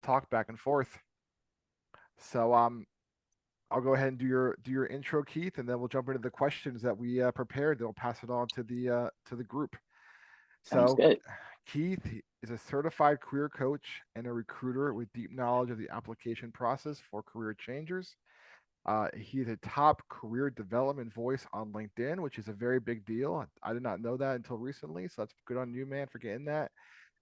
talk back and forth. So I'll go ahead and do your intro, Keith, and then we'll jump into the questions that we prepared. Then we'll pass it on to the group. Sounds So good. Keith is a certified career coach and a recruiter with deep knowledge of the application process for career changers. He is a top career development voice on LinkedIn, which is a very big deal. I did not know that until recently, so that's good on you, man, for getting that.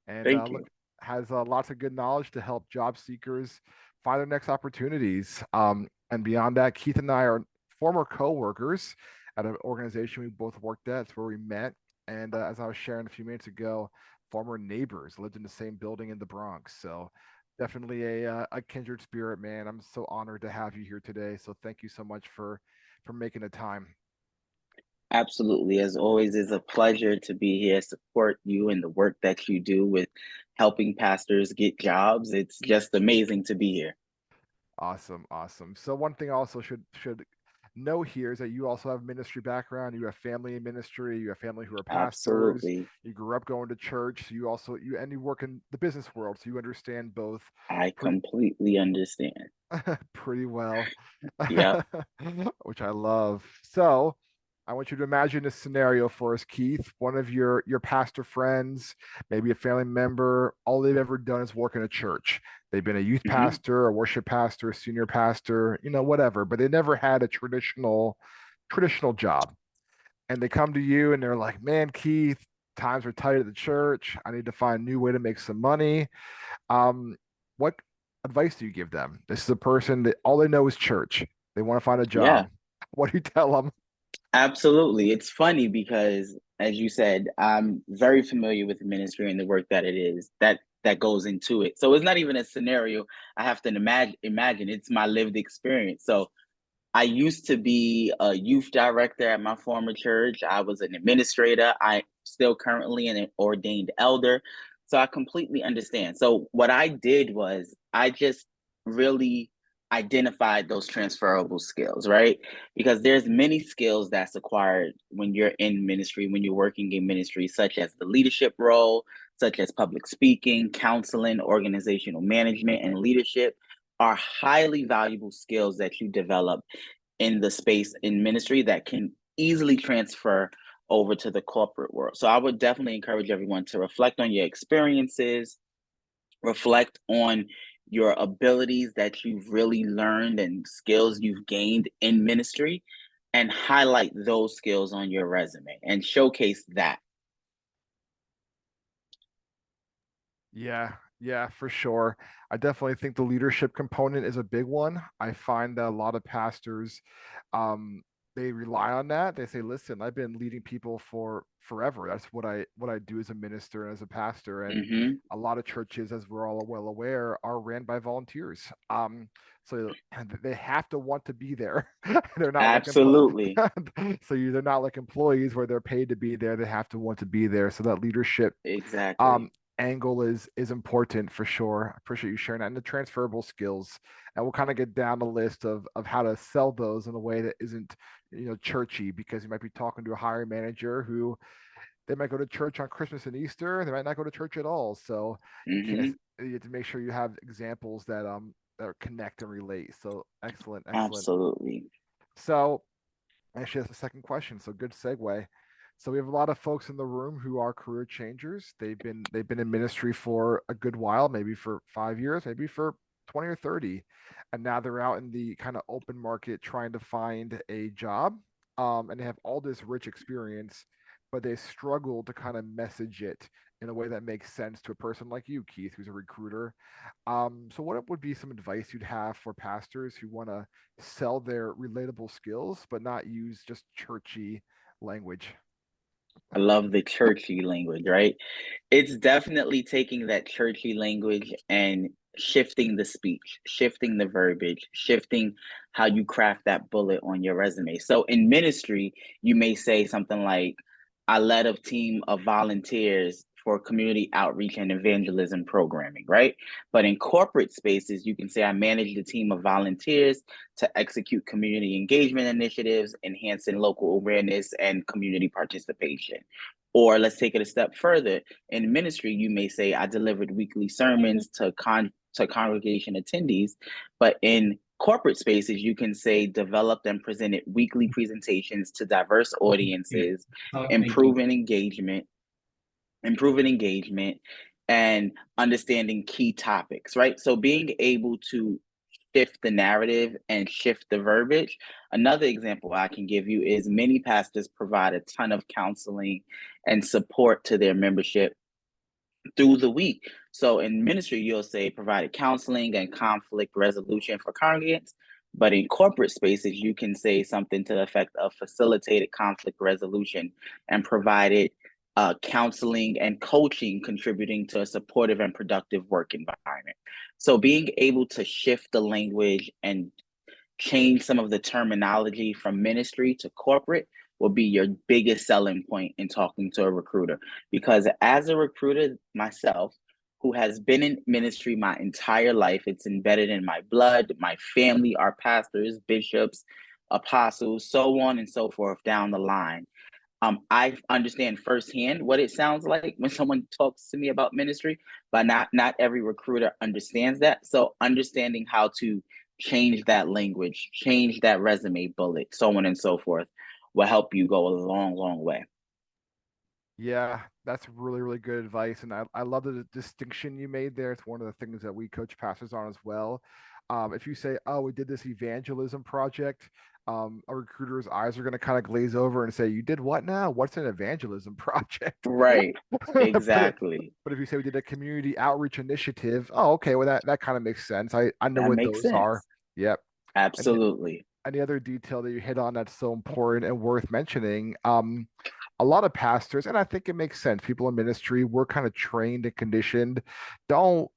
And Thank look, you. has lots of good knowledge to help job seekers find their next opportunities. And beyond that, Keith and I are former co-workers at an organization we both worked at. It's where we met. And as I was sharing a few minutes ago, former neighbors lived in the same building in the Bronx. So definitely a kindred spirit, man. I'm so honored to have you here today. So thank you so much for making the time. Absolutely. As always, it's a pleasure to be here, support you and the work that you do with helping pastors get jobs. It's just amazing to be here. Awesome, awesome. So one thing I also should know here is that you also have ministry background. You have family in ministry. You have family who are pastors. Absolutely. You grew up going to church. So you also you work in the business world, so you understand both I pretty completely understand. pretty well, Yep. which I love. So I want you to imagine a scenario for us, Keith. One of your pastor friends, maybe a family member, all they've ever done is work in a church. They've been a youth Hmm. pastor, a worship pastor, a senior pastor, whatever, but they never had a traditional job. And they come to you and they're like, "Man, Keith, times are tight at the church. I need to find a new way to make some money." What advice do you give them? This is a person that all they know is church. They want to find a Yeah, job. What do you tell them? absolutely. It's funny because, as you said, I'm very familiar with the ministry and the work that it is that goes into it. So it's not even a scenario I have to imagine. It's my lived experience. So I used to be a youth director at my former church. I was an administrator. I still currently an ordained elder. So I completely understand. So what I did was I just really identified those transferable skills, right? Because there's many skills that's acquired when you're in ministry, when you're working in ministry, such as the leadership role, such as public speaking, counseling, organizational management, and leadership are highly valuable skills that you develop in the space in ministry that can easily transfer over to the corporate world. So I would definitely encourage everyone to reflect on your experiences, reflect on your abilities that you've really learned and skills you've gained in ministry, and highlight those skills on your resume and showcase that. Yeah, yeah, for sure. I definitely think the leadership component is a big one. I find that a lot of pastors, um, they rely on that. They say, "Listen, I've been leading people for forever. That's what I do as a minister and as a pastor." And Hmm. a lot of churches, as we're all well aware, are ran by volunteers. So and they have to want to be there. They're not like Absolutely. they're not like employees where they're paid to be there. They have to want to be there. So that leadership Exactly. um, angle is important for sure. I appreciate you sharing that and the transferable skills. And we'll kind of get down the list of how to sell those in a way that isn't, churchy because you might be talking to a hiring manager who they might go to church on Christmas and Easter. They might not go to church at all. So Hmm. you have to make sure you have examples that connect and relate. So excellent, excellent. Absolutely. So actually, that's the second question. So good segue. So we have a lot of folks in the room who are career changers. They've been in ministry for a good while, maybe for 5 years, maybe for 20 or 30. And now they're out in the kind of open market trying to find a job. And they have all this rich experience, but they struggle to kind of message it in a way that makes sense to a person like you, Keith, who's a recruiter. So what would be some advice you'd have for pastors who want to sell their relatable skills, but not use just churchy language? I love the churchy language, right? It's definitely taking that churchy language and shifting the speech, shifting the verbiage, shifting how you craft that bullet on your resume. So in ministry, you may say something like, I led a team of volunteers for community outreach and evangelism programming, right? But in corporate spaces, you can say, I managed a team of volunteers to execute community engagement initiatives, enhancing local awareness and community participation. Or let's take it a step further. In ministry, you may say, I delivered weekly sermons to to congregation attendees, but in corporate spaces, you can say developed and presented weekly presentations to diverse audiences, improving engagement, improving engagement, and understanding key topics, right? So being able to shift the narrative and shift the verbiage. Another example I can give you is many pastors provide a ton of counseling and support to their membership through the week. So in ministry, you'll say provided counseling and conflict resolution for congregants. But in corporate spaces, you can say something to the effect of facilitated conflict resolution and provided counseling and coaching, contributing to a supportive and productive work environment. So being able to shift the language and change some of the terminology from ministry to corporate will be your biggest selling point in talking to a recruiter. Because as a recruiter myself, who has been in ministry my entire life, it's embedded in my blood, my family, our pastors, bishops, apostles, so on and so forth down the line. I understand firsthand what it sounds like when someone talks to me about ministry, but not every recruiter understands that. So understanding how to change that language, change that resume bullet, so on and so forth, will help you go a long, long way. Yeah, that's really, really good advice. And I love the distinction you made there. It's one of the things that we coach pastors on as well. If you say, oh, we did this evangelism project, a recruiter's eyes are going to kind of glaze over and say, you did what now? What's an evangelism project? Right. But Exactly. but if you say we did a community outreach initiative, oh, okay, well that kind of makes sense. I know That what makes those are. sense. Yep. And Absolutely. any other detail that you hit on that's so important and worth mentioning, a lot of pastors, and I think it makes sense, people in ministry, we're kind of trained and conditioned. Don't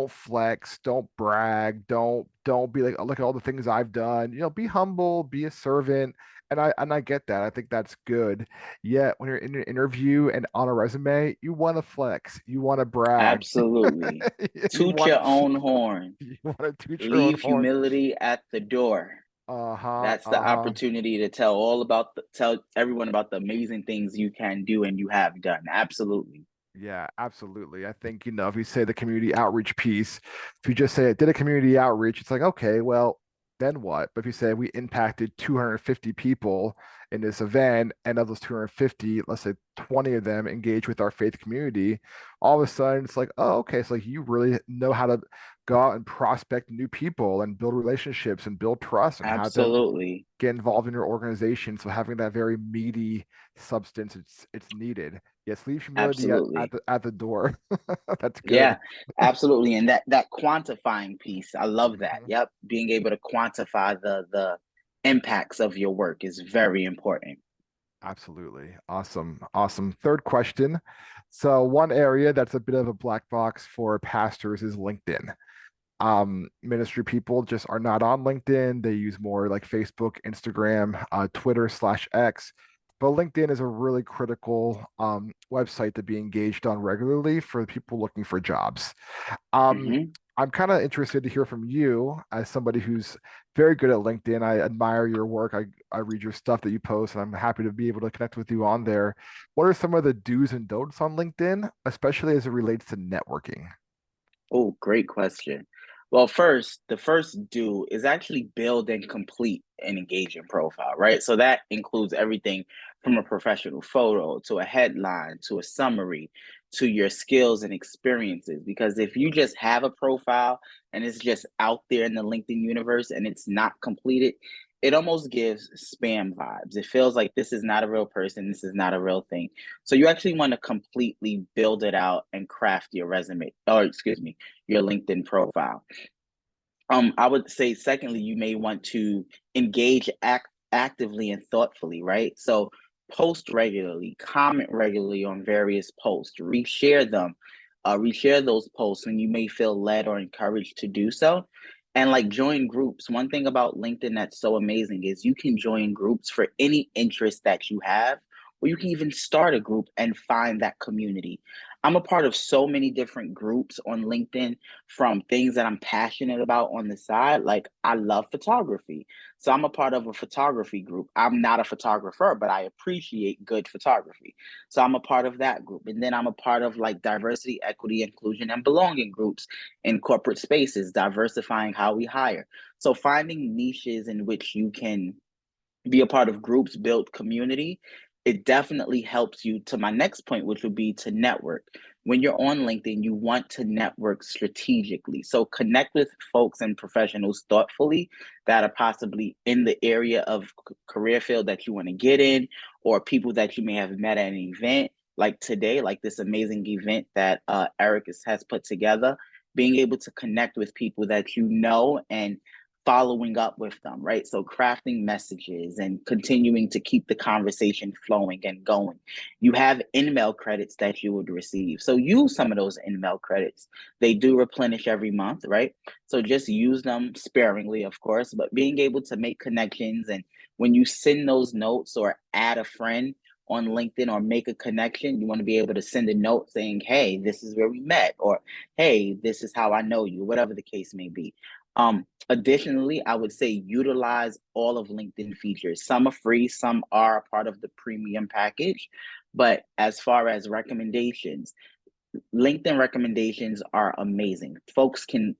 flex, don't brag, don't be like, look at all the things I've done. Be humble, be a servant. And I get that. I think that's good. Yet when you're in an interview and on a resume, you want to flex, you want to brag, Absolutely. you Toot want your own horn. you want to toot your own Leave horn. humility at the door. Uh-huh, That's the uh-huh. opportunity to tell everyone about the amazing things you can do and you have done. Absolutely. Yeah, absolutely. I think, if you say the community outreach piece, if you just say it did a community outreach, it's like, okay, well, then what? But if you say we impacted 250 people in this event, and of those 250, let's say 20 of them engage with our faith community, all of a sudden it's like, oh, okay, so like you really know how to go out and prospect new people and build relationships and build trust and have them Absolutely. get involved in your organization. So having that very meaty substance, it's needed. Yes, leave humility at Absolutely. the door. That's good. Yeah, absolutely. And that quantifying piece, I love that. Mhm. Yep. Being able to quantify the impacts of your work is very important. Absolutely. Awesome. Awesome. Third question. So one area that's a bit of a black box for pastors is LinkedIn. Ministry people just are not on LinkedIn. They use more like Facebook, Instagram, Twitter/X. But LinkedIn is a really critical website to be engaged on regularly for people looking for jobs. Um, Hmm. I'm kind of interested to hear from you as somebody who's very good at LinkedIn. I admire your work. I read your stuff that you post, and I'm happy to be able to connect with you on there. What are some of the do's and don'ts on LinkedIn, especially as it relates to networking? Oh, great question. Well, first, the first do is actually build and complete an engaging profile, right? So that includes everything from a professional photo to a headline to a summary to your skills and experiences. Because if you just have a profile and it's just out there in the LinkedIn universe and it's not completed, it almost gives spam vibes. It feels like this is not a real person, this is not a real thing. So you actually want to completely build it out and craft your resume, or excuse me, your LinkedIn profile. I would say, secondly, you may want to engage actively and thoughtfully, right? So post regularly, comment regularly on various posts, reshare them, reshare those posts when you may feel led or encouraged to do so. And like join groups. One thing about LinkedIn that's so amazing is you can join groups for any interest that you have, or you can even start a group and find that community. I'm a part of so many different groups on LinkedIn, from things that I'm passionate about on the side. Like, I love photography. So I'm a part of a photography group. I'm not a photographer, but I appreciate good photography. So I'm a part of that group. And then I'm a part of like diversity, equity, inclusion, and belonging groups in corporate spaces, diversifying how we hire. So finding niches in which you can be a part of groups, build community, it definitely helps you to my next point, which would be to network. When you're on LinkedIn, you want to network strategically. So connect with folks and professionals thoughtfully that are possibly in the area of career field that you want to get in, or people that you may have met at an event like today, like this amazing event that Eric has put together. Being able to connect with people that you know and following up with them, right? So crafting messages and continuing to keep the conversation flowing and going. You have email credits that you would receive. So use some of those email credits. They do replenish every month, right? So just use them sparingly, of course, but being able to make connections, and when you send those notes or add a friend on LinkedIn or make a connection, you want to be able to send a note saying, hey, this is where we met, or hey, this is how I know you, whatever the case may be. Additionally, I would say utilize all of LinkedIn features. Some are free, some are a part of the premium package. But as far as recommendations, LinkedIn recommendations are amazing.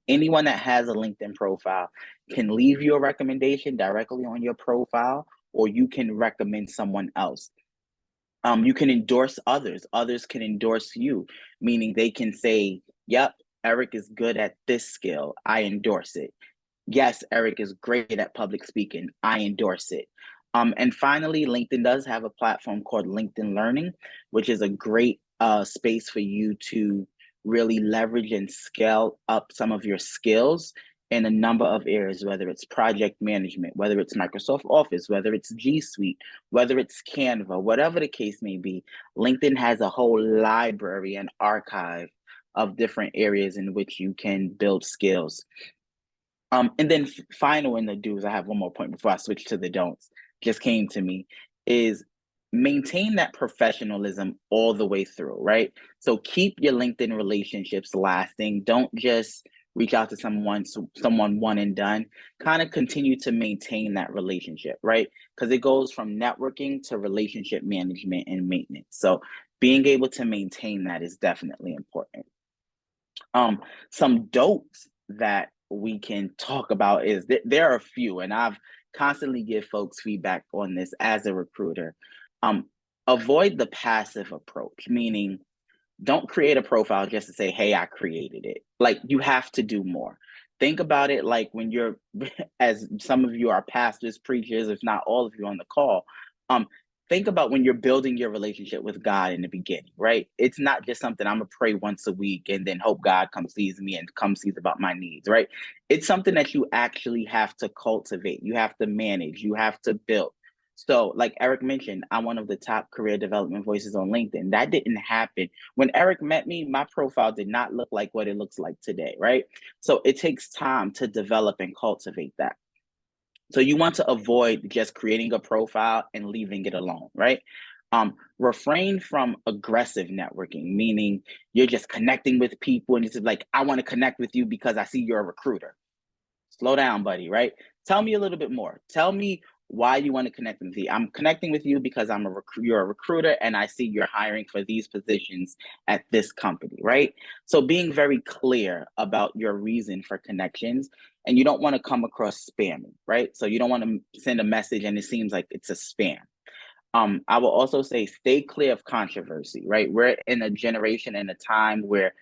Anyone that has a LinkedIn profile can leave you a recommendation directly on your profile, or you can recommend someone else. You can endorse others. Others can endorse you, meaning they can say, yep, Eric is good at this skill. I endorse it. Yes, Eric is great at public speaking. I endorse it. And finally, LinkedIn does have a platform called LinkedIn Learning, which is a great space for you to really leverage and scale up some of your skills in a number of areas, whether it's project management, whether it's Microsoft Office, whether it's G Suite, whether it's Canva, whatever the case may be. LinkedIn has a whole library and archive of different areas in which you can build skills. And then final in the do's, I have one more point before I switch to the don'ts, just came to me, is maintain that professionalism all the way through, right? So keep your LinkedIn relationships lasting. Don't just reach out to someone one and done. Kind of continue to maintain that relationship, right? Because it goes from networking to relationship management and maintenance. So being able to maintain that is definitely important. Some don'ts that we can talk about is there are a few, and I've constantly give folks feedback on this as a recruiter. Um, Avoid the passive approach, meaning don't create a profile just to say, hey, I created it. Like, you have to do more. Think about it like when you're, as some of you are pastors, preachers, if not all of you on the call, um, think about when you're building your relationship with God in the beginning, right? It's not just something I'm gonna pray once a week and then hope God comes sees me and comes sees about my needs, right? It's something that you actually have to cultivate, you have to manage, you have to build. So, like Eric mentioned, I'm one of the top career development voices on LinkedIn. That didn't happen. When Eric met me, my profile did not look like what it looks like today, right? So it takes time to develop and cultivate that. So you want to avoid just creating a profile and leaving it alone, right? Refrain from aggressive networking, meaning you're just connecting with people and it's like, I want to connect with you because I see you're a recruiter. Slow down, buddy, right? Tell me a little bit more. Tell me why you want to connect with me. I'm connecting with you because you're a recruiter and I see you're hiring for these positions at this company, right? So being very clear about your reason for connections, and you don't want to come across spammy, right? So you don't want to send a message and it seems like it's a spam. I will also say stay clear of controversy, right? We're in a generation and a time where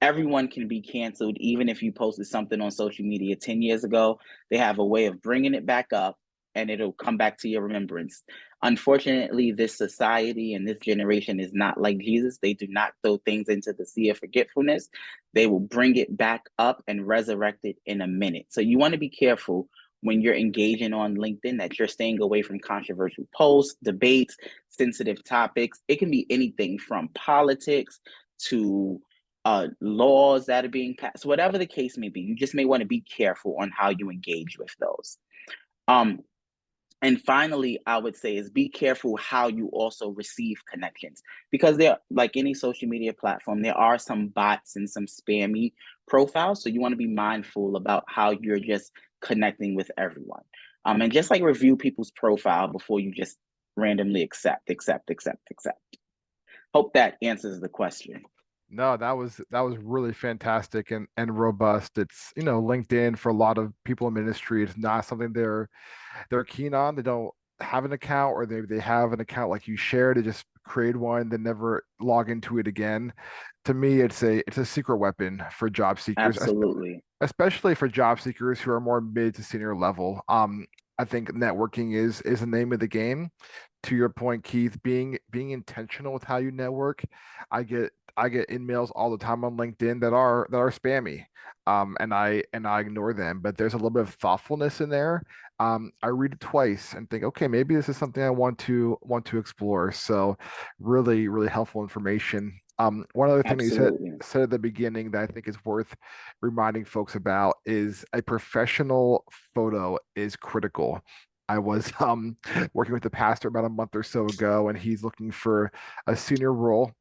everyone can be canceled. Even if you posted something on social media 10 years ago, they have a way of bringing it back up and it'll come back to your remembrance. Unfortunately, this society and this generation is not like Jesus. They do not throw things into the sea of forgetfulness. They will bring it back up and resurrect it in a minute. So you want to be careful when you're engaging on LinkedIn that you're staying away from controversial posts, debates, sensitive topics. It can be anything from politics to laws that are being passed, whatever the case may be. You just may want to be careful on how you engage with those. Um, And finally, I would say is be careful how you also receive connections, because there, like any social media platform, there are some bots and some spammy profiles. So you want to be mindful about how you're just connecting with everyone. And just like review people's profile before you just randomly accept. Hope that answers the question. No, that was really fantastic and robust. It's, LinkedIn for a lot of people in ministry, it's not something they're keen on. They don't have an account, or they have an account like you shared, they just create one, then never log into it again. To me, it's a secret weapon for job seekers, Absolutely. especially for job seekers who are more mid to senior level. I think networking is the name of the game. To your point, Keith, being intentional with how you network. I get emails all the time on LinkedIn that are spammy. And I ignore them, but there's a little bit of thoughtfulness in there. I read it twice and think, okay, maybe this is something I want to explore. So really, really helpful information. One other thing that you said Absolutely. said at the beginning that I think is worth reminding folks about is a professional photo is critical. I was working with the pastor about a month or so ago, and he's looking for a senior role,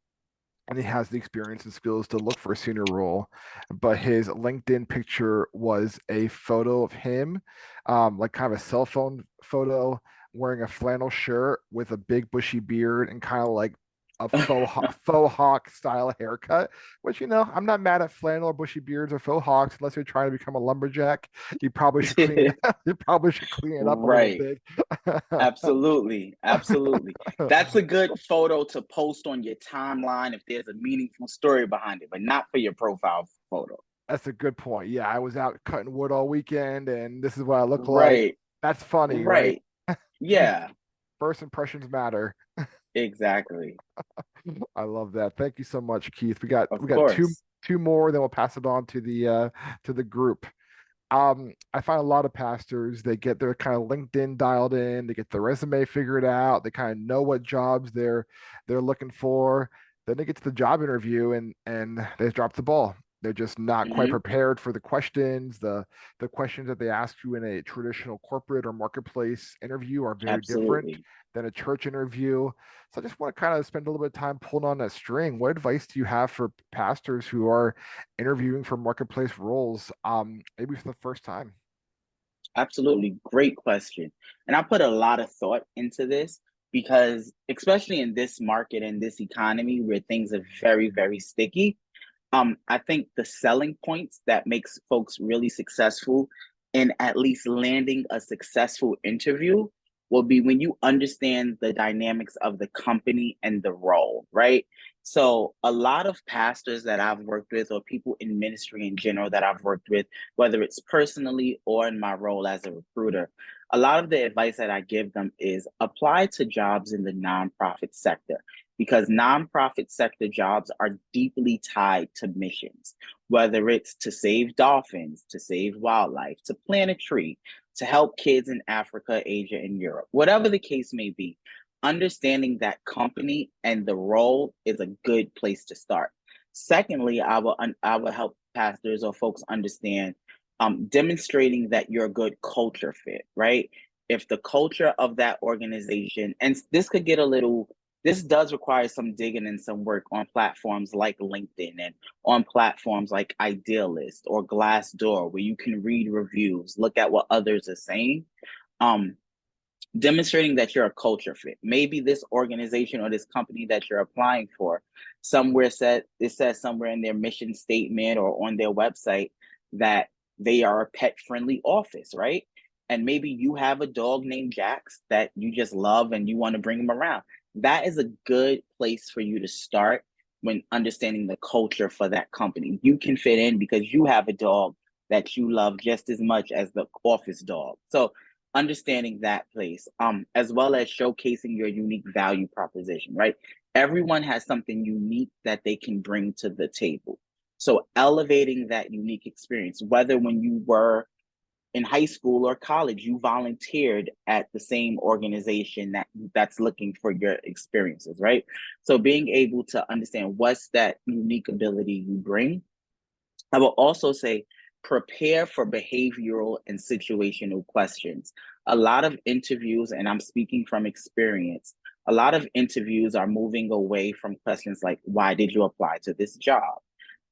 and he has the experience and skills to look for a senior role. But his LinkedIn picture was a photo of him, like kind of a cell phone photo, wearing a flannel shirt with a big bushy beard and kind of like a faux hawk style haircut. Which, I'm not mad at flannel or bushy beards or faux hawks unless you're trying to become a lumberjack. You probably should clean you probably should clean it up a little Right. bit. Absolutely. Absolutely. That's a good photo to post on your timeline if there's a meaningful story behind it, but not for your profile photo. That's a good point. Yeah, I was out cutting wood all weekend, and this is what I look like. Right. That's funny, right? Right. Yeah, First impressions matter. exactly. I love that. Thank you so much, Keith. We got Of we got two course. two more, then we'll pass it on to the group. I find a lot of pastors, they get their kind of LinkedIn dialed in, they get their resume figured out, they kind of know what jobs they're looking for. Then they get to the job interview and they drop the ball. They're just not quite Hmm. prepared for the questions. The questions that they ask you in a traditional corporate or marketplace interview are very different Absolutely. than a church interview. So I just want to kind of spend a little bit of time pulling on that string. What advice do you have for pastors who are interviewing for marketplace roles, maybe for the first time? Absolutely. Great question. And I put a lot of thought into this because, especially in this market and this economy where things are very, very sticky, I think the selling points that makes folks really successful in at least landing a successful interview will be when you understand the dynamics of the company and the role, right? So a lot of pastors that I've worked with or people in ministry in general that I've worked with, whether it's personally or in my role as a recruiter, a lot of the advice that I give them is apply to jobs in the nonprofit sector because nonprofit sector jobs are deeply tied to missions, whether it's to save dolphins, to save wildlife, to plant a tree, to help kids in Africa, Asia, and Europe, whatever the case may be. Understanding that company and the role is a good place to start. Secondly, I will help pastors or folks understand demonstrating that you're a good culture fit, right? If the culture of that organization, and this could get a little, this does require some digging and some work on platforms like LinkedIn and on platforms like Idealist or Glassdoor, where you can read reviews, look at what others are saying. Um, Demonstrating that you're a culture fit. Maybe this organization or this company that you're applying for, somewhere said it says somewhere in their mission statement or on their website that they are a pet friendly office, right? And maybe you have a dog named Jax that you just love and you want to bring him around. That is a good place for you to start when understanding the culture for that company. You can fit in because you have a dog that you love just as much as the office dog. So understanding that place, as well as showcasing your unique value proposition, right? Everyone has something unique that they can bring to the table. So elevating that unique experience, whether when you were in high school or college, you volunteered at the same organization that's looking for your experiences, right? So being able to understand what's that unique ability you bring. I will also say prepare for behavioral and situational questions. A lot of interviews, and I'm speaking from experience, a lot of interviews are moving away from questions like, why did you apply to this job?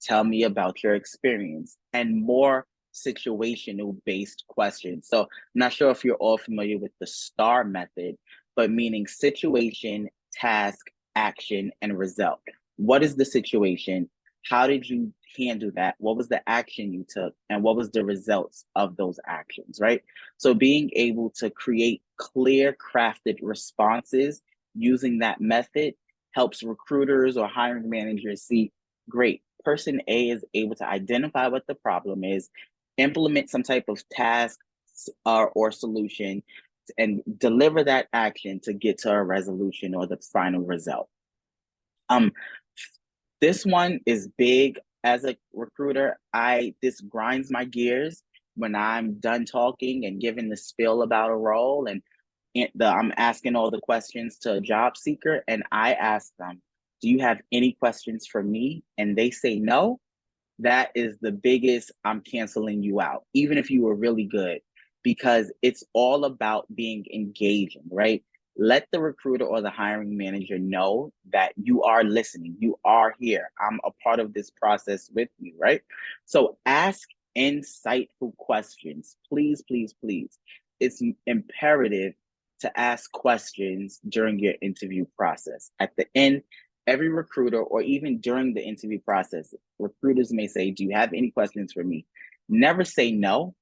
Tell me about your experience, and more situational based questions. So, I'm not sure if you're all familiar with the STAR method, but meaning situation, task, action, and result. What is the situation? How did you handle that? What was the action you took? And what was the results of those actions, right? So being able to create clear, crafted responses using that method helps recruiters or hiring managers see, great, person A is able to identify what the problem is, implement some type of task or solution, and deliver that action to get to a resolution or the final result. Um, this one is big as a recruiter. This grinds my gears when I'm done talking and giving the spiel about a role, and I'm asking all the questions to a job seeker, and I ask them, "Do you have any questions for me?" And they say no. That is the biggest, I'm canceling you out, even if you were really good, because it's all about being engaging, right? Let the recruiter or the hiring manager know that you are listening, you are here. I'm a part of this process with you, right? So ask insightful questions. Please, please, please. It's imperative to ask questions during your interview process. At the end, every recruiter, or even during the interview process, recruiters may say, "Do you have any questions for me?" Never say no.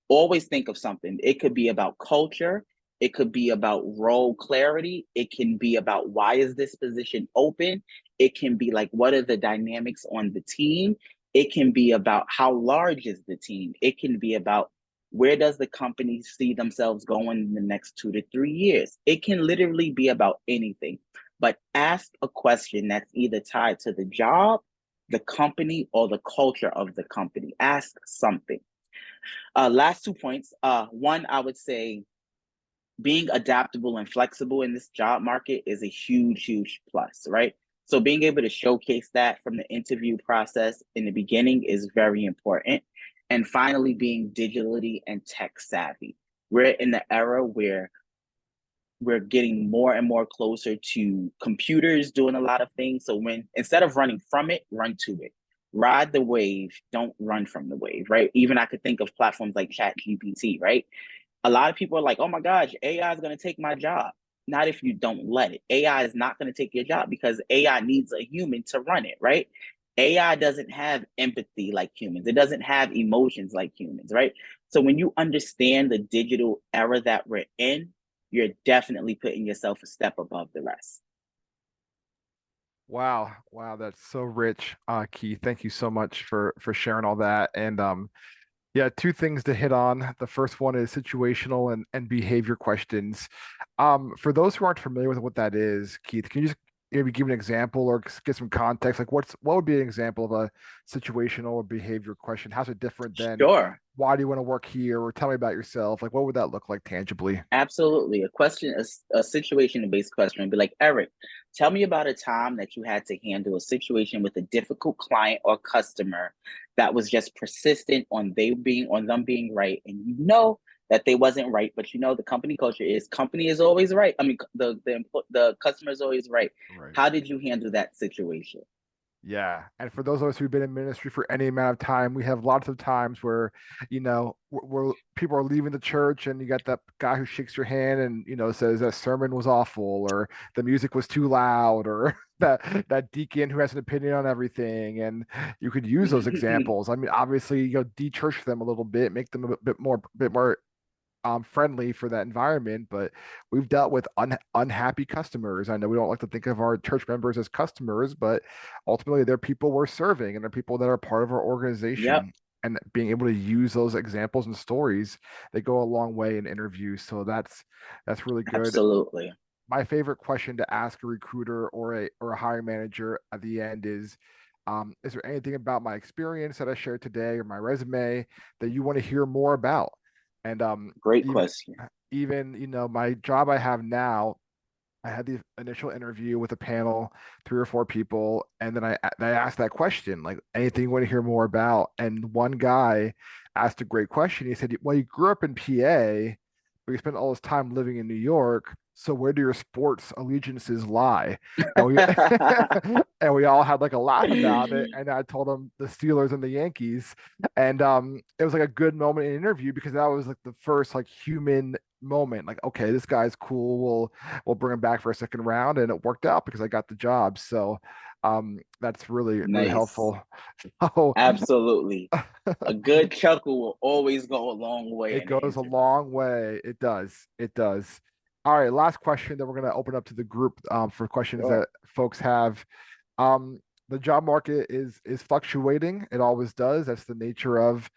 Always think of something. It could be about culture. It could be about role clarity. It can be about, why is this position open? It can be like, what are the dynamics on the team? It can be about, how large is the team? It can be about, where does the company see themselves going in the next 2 to 3 years? It can literally be about anything. But ask a question that's either tied to the job, the company, or the culture of the company. Ask something. Last 2 points. One, I would say being adaptable and flexible in this job market is a huge, huge plus, right? So being able to showcase that from the interview process in the beginning is very important. And finally, being digitally and tech savvy. We're in the era where we're getting more and more closer to computers doing a lot of things. So when, instead of running from it, run to it. Ride the wave, don't run from the wave, right? Even I could think of platforms like ChatGPT, right? A lot of people are like, "Oh my gosh, AI is going to take my job." Not if you don't let it. AI is not going to take your job, because AI needs a human to run it, right? AI doesn't have empathy like humans. It doesn't have emotions like humans, right? So when you understand the digital era that we're in, you're definitely putting yourself a step above the rest. Wow, wow, that's so rich, Keith. Thank you so much for sharing all that. And yeah, two things to hit on. The first one is situational and behavior questions. For those who aren't familiar with what that is, Keith, can you just maybe give an example or get some context? Like what would be an example of a situational or behavior question? How's it different than, Sure. why do you want to work here, or tell me about yourself? Like what would that look like tangibly? Absolutely. A situation based question would be like, "Eric, tell me about a time that you had to handle a situation with a difficult client or customer that was just persistent on them being right. And you know that they wasn't right, but you know the company culture is, company is always right. I mean, the customer is always right. Right. How did you handle that situation?" Yeah. And for those of us who've been in ministry for any amount of time, we have lots of times where, people are leaving the church and you got that guy who shakes your hand and, says that sermon was awful, or the music was too loud, or that deacon who has an opinion on everything. And you could use those examples. I mean, obviously, de-church them a little bit, make them a bit more friendly for that environment, but we've dealt with unhappy customers. I know we don't like to think of our church members as customers, but ultimately they're people we're serving and they're people that are part of our Yep, organization. And being able to use those examples and stories, they go a long way in interviews. So that's really good. absolutely. My favorite question to ask a recruiter or a hiring manager at the end is there anything about my experience that I shared today or my resume that you want to hear more about? And Great even question. even my job I have now, I had the initial interview with a panel, 3 or 4 people, and then I asked that question, like anything you want to hear more about. And one guy asked a great question. He said, "Well, you grew up in PA, but you spent all this time living in New York. So where do your sports allegiances lie?" And we and we all had like a laugh about it. And I told him the Steelers and the Yankees. And it was like a good moment in the interview because that was like the first like human moment. Like, okay, this guy's cool. We'll bring him back for a second round, and it worked out because I got the job. So that's really Nice. helpful. So Absolutely. A good chuckle will always go a long way it in an goes a interview. long way. It does. It does. All right, last question. Then we're going to open up to the group for questions Sure. that folks have. Um, the job market is fluctuating. It always does. That's the nature of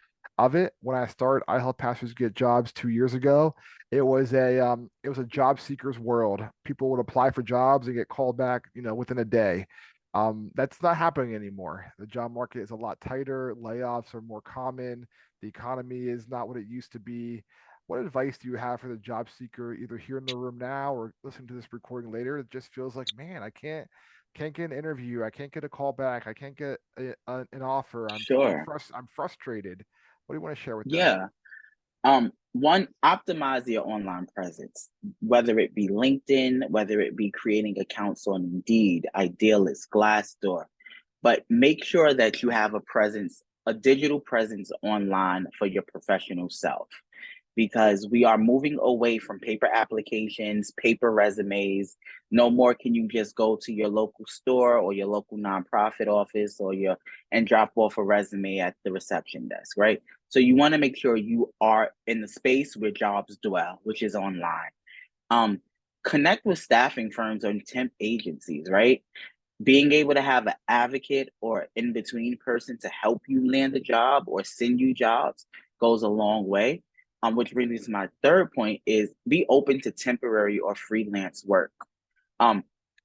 it. When I started, I helped pastors get jobs 2 years ago. It was a job seeker's world. People would apply for jobs and get called back, within a day. That's not happening anymore. The job market is a lot tighter. Layoffs are more common. The economy is not what it used to be. What advice do you have for the job seeker, either here in the room now or listening to this recording later? It just feels like, man, I can't get an interview. I can't get a call back. I can't get an offer. Sure. I'm frustrated. What do you want to share with them? Yeah. One, optimize your online presence, whether it be LinkedIn, whether it be creating accounts on Indeed, Idealist, Glassdoor, but make sure that you have a presence, a digital presence online for your professional self, because we are moving away from paper applications, paper resumes. No more can you just go to your local store or your local nonprofit office or your and drop off a resume at the reception desk, right? So you want to make sure you are in the space where jobs dwell, which is online. Um, Connect with staffing firms or temp agencies, right? Being able to have an advocate or in between person to help you land a job or send you jobs goes a long way. Which brings me to my third point is be open to temporary or freelance work. Um,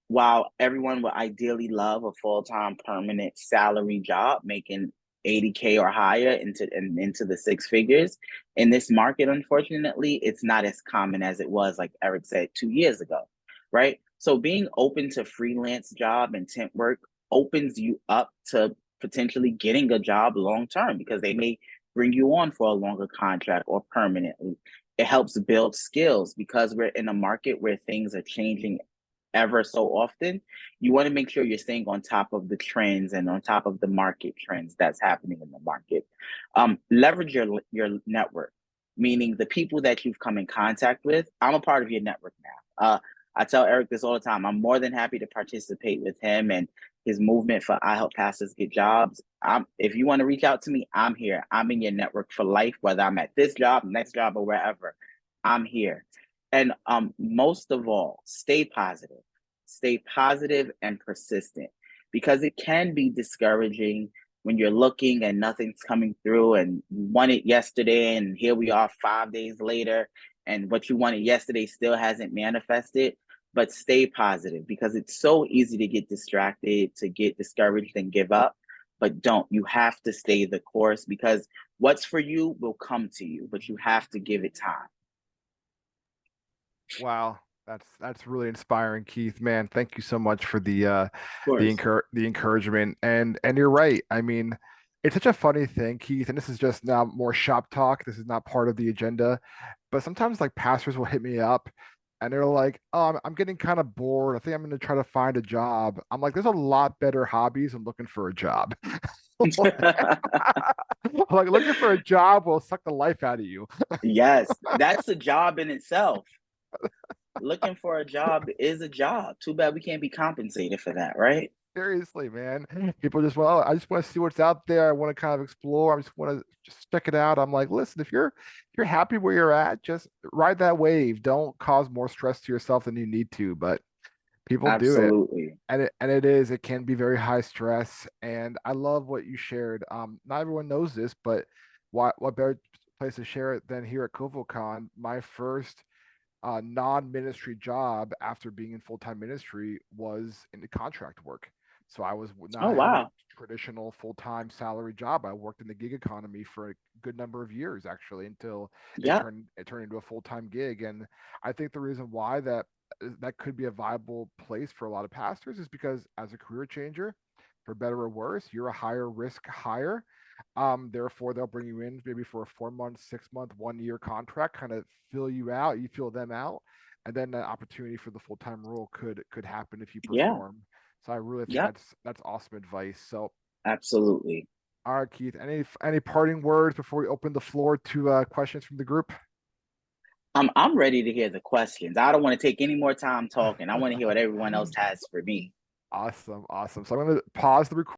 while everyone would ideally love a full-time permanent salary job making 80K or higher into the six figures, in this market, unfortunately, it's not as common as it was, like Eric said, 2 years ago, right? So being open to freelance job and temp work opens you up to potentially getting a job long term because they may bring you on for a longer contract or permanently. It helps build skills because we're in a market where things are changing ever so often. You want to make sure you're staying on top of the trends and on top of the market trends that's happening in the market. Leverage your network, meaning the people that you've come in contact with. I'm a part of your network now. I tell Eric this all the time. I'm more than happy to participate with him and his movement for I help pastors get jobs. If you want to reach out to me, I'm here. I'm in your network for life, whether I'm at this job, next job, or wherever. I'm here. And most of all, stay positive and persistent because it can be discouraging when you're looking and nothing's coming through and you want it yesterday and here we are 5 days later and what you wanted yesterday still hasn't manifested. But stay positive because it's so easy to get distracted, to get discouraged and give up. But don't. You have to stay the course because what's for you will come to you, but you have to give it time. Wow, that's really inspiring, Keith. Man, thank you so much for Of course. the encouragement. And you're right. I mean, it's such a funny thing, Keith, and this is just now more shop talk. This is not part of the agenda. But sometimes like pastors will hit me up and they're like, "Oh, I'm getting kind of bored. I think I'm going to try to find a job." I'm like, "There's a lot better hobbies than looking for a job." Like looking for a job will suck the life out of you. Yes, that's a job in itself. Looking for a job is a job. Too bad we can't be compensated for that, right? Seriously, man. People just, well, I just want to see what's out there. I want to kind of explore. I just want to just check it out. I'm like, listen, if you're happy where you're at, just ride that wave. Don't cause more stress to yourself than you need to. But people do it. Absolutely. And it can be very high stress. And I love what you shared. Not everyone knows this, but what better place to share it than here at Covo Con? My first non-ministry job after being in full-time ministry was in the contract work. So I was Oh, not having a wow. traditional full-time salary job. I worked in the gig economy for a good number of years actually until Yeah. it turned into a full-time gig. And I think the reason why that that could be a viable place for a lot of pastors is because as a career changer, for better or worse, you're a higher risk hire. Therefore, they'll bring you in maybe for a 4 month, 6 month, 1 year contract, kind of fill you out, you fill them out, and then the opportunity for the full time role could happen if you Yeah. perform. So I really think Yep. that's awesome advice. So Absolutely. all right, Keith, any parting words before we open the floor to questions from the group? I'm ready to hear the questions. I don't want to take any more time talking. I want to hear what everyone else has for me. Awesome, awesome. So I'm going to pause the recording.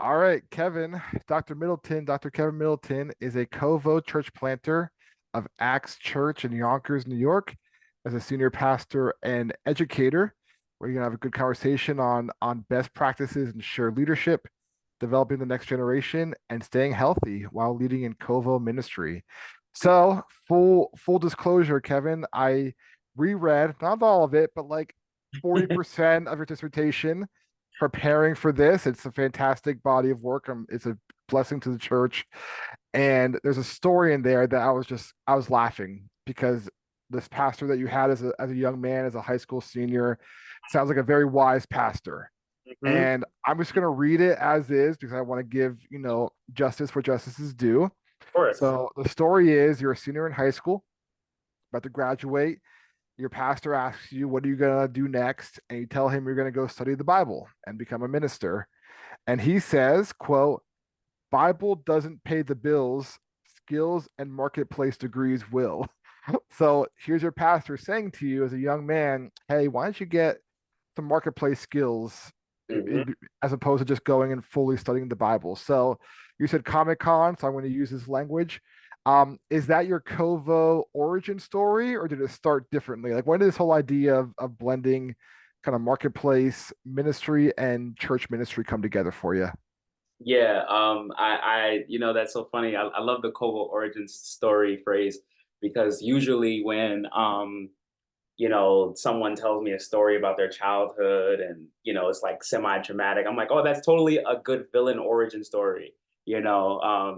All right, Kevin, Dr. Middleton, Dr. Kevin Middleton is a Covo church planter of Acts Church in Yonkers, New York, as a senior pastor and educator. We're going to have a good conversation on best practices and shared leadership, developing the next generation, and staying healthy while leading in Covo ministry. So, full disclosure, Kevin, I reread not all of it, but like 40% of your dissertation preparing for this. It's a fantastic body of work. It's a blessing to the church. And there's a story in there that I was laughing because this pastor that you had as a young man, as a high school senior, sounds like a very wise pastor. Hmm. And I'm just gonna read it as is because I want to give, justice where justice is due. Of course. So the story is you're a senior in high school, about to graduate. Your pastor asks you, what are you going to do next? And you tell him you're going to go study the Bible and become a minister. And he says, quote, Bible doesn't pay the bills, skills and marketplace degrees will. So here's your pastor saying to you as a young man, hey, why don't you get some marketplace skills Hmm. as opposed to just going and fully studying the Bible? So you said Comic Con, so I'm going to use this language. Is that your Covo origin story, or did it start differently? Like, when did this whole idea of blending kind of marketplace ministry and church ministry come together for you? Yeah. That's so funny. I love the Covo origin story phrase because usually when, someone tells me a story about their childhood and, it's like semi-dramatic, I'm like, oh, that's totally a good villain origin story,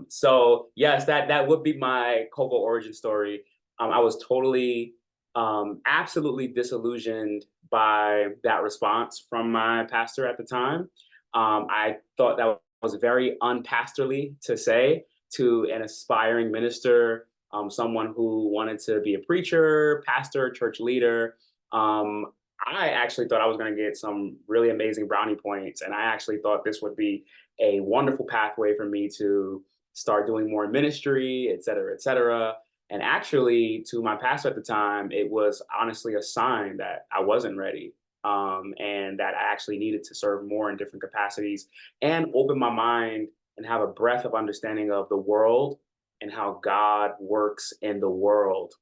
So yes, that would be my Covo origin story. I was totally, absolutely disillusioned by that response from my pastor at the time. I thought that was very unpastorly to say to an aspiring minister, someone who wanted to be a preacher, pastor, church leader. Um, I actually thought I was going to get some really amazing brownie points, and I actually thought this would be a wonderful pathway for me to start doing more ministry, et cetera, et cetera. And actually, to my pastor at the time, it was honestly a sign that I wasn't ready, and that I actually needed to serve more in different capacities and open my mind and have a breadth of understanding of the world and how God works in the world.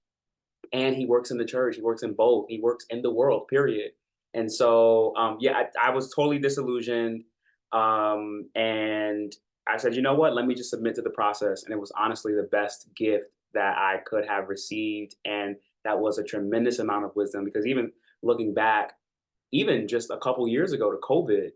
And he works in the church, he works in both, he works in the world, period. And so, yeah, I was totally disillusioned. And I said, you know what? Let me just submit to the process. And it was honestly the best gift that I could have received. And that was a tremendous amount of wisdom because even looking back, even just a couple years ago to COVID,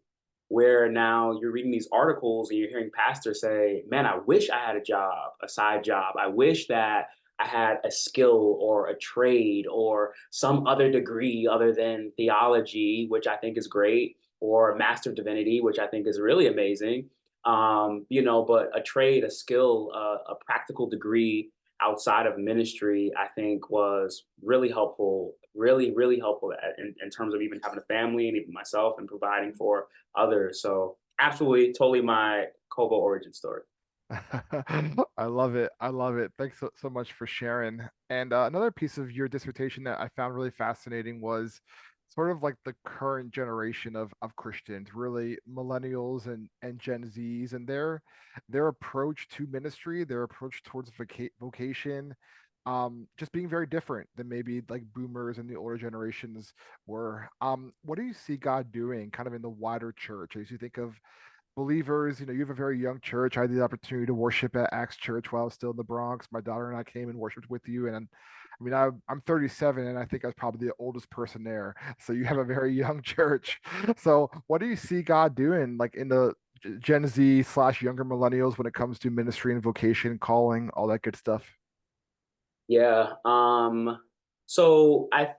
where now you're reading these articles and you're hearing pastors say, man, I wish I had a job, a side job. I wish that I had a skill or a trade or some other degree other than theology, which I think is great, or a master of divinity, which I think is really amazing. But a trade, a skill, a practical degree outside of ministry, I think was really helpful, really, really helpful in terms of even having a family and even myself and providing for others. So absolutely, totally my Kobo origin story. I love it. I love it. Thanks so much for sharing. And another piece of your dissertation that I found really fascinating was sort of like the current generation of Christians, really millennials and Gen Zs, and their approach to ministry, their approach towards vocation, just being very different than maybe like boomers and the older generations were. What do you see God doing kind of in the wider church as you think of believers? You have a very young church. I had the opportunity to worship at Acts Church while I was still in the Bronx. My daughter and I came and worshiped with you. And I mean, I'm 37 and I think I was probably the oldest person there. So you have a very young church. So what do you see God doing like in the Gen Z slash younger millennials when it comes to ministry and vocation, calling, all that good stuff? Yeah. So I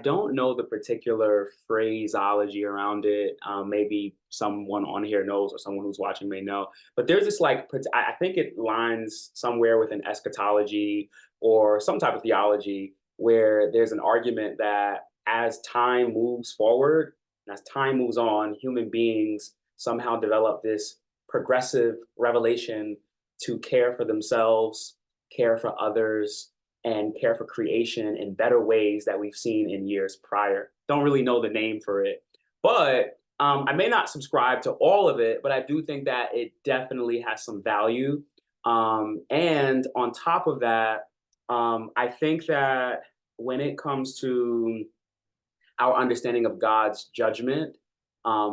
don't know the particular phraseology around it. Maybe someone on here knows, or someone who's watching may know. But there's this like I think it lines somewhere with an eschatology or some type of theology where there's an argument that as time moves forward and as time moves on, human beings somehow develop this progressive revelation to care for themselves, care for others, and care for creation in better ways that we've seen in years prior. Don't really know the name for it, but I may not subscribe to all of it, but I do think that it definitely has some value. And on top of that, I think that when it comes to our understanding of God's judgment,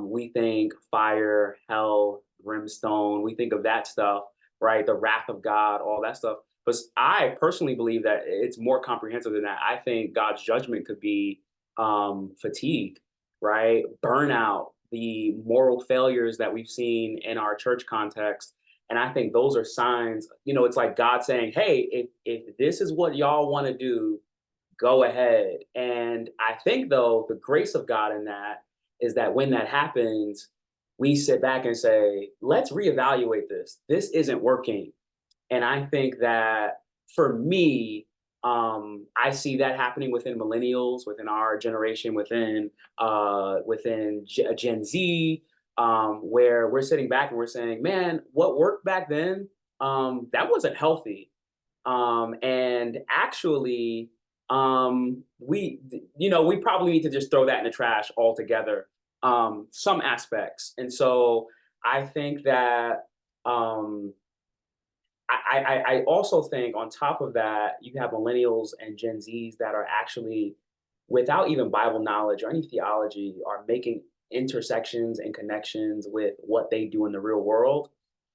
we think fire, hell, brimstone, we think of that stuff, right? The wrath of God, all that stuff. But I personally believe that it's more comprehensive than that. I think God's judgment could be fatigue, right? Burnout, the moral failures that we've seen in our church context. And I think those are signs, it's like God saying, hey, if this is what y'all want to do, go ahead. And I think, though, the grace of God in that is that when that happens, we sit back and say, let's reevaluate this. This isn't working. And I think that for me, I see that happening within millennials, within our generation, within Gen Z, where we're sitting back and we're saying, man, what worked back then, that wasn't healthy. And actually, we probably need to just throw that in the trash altogether, some aspects. And so I think that I also think on top of that, you have millennials and Gen Zs that are actually, without even Bible knowledge or any theology, are making intersections and connections with what they do in the real world.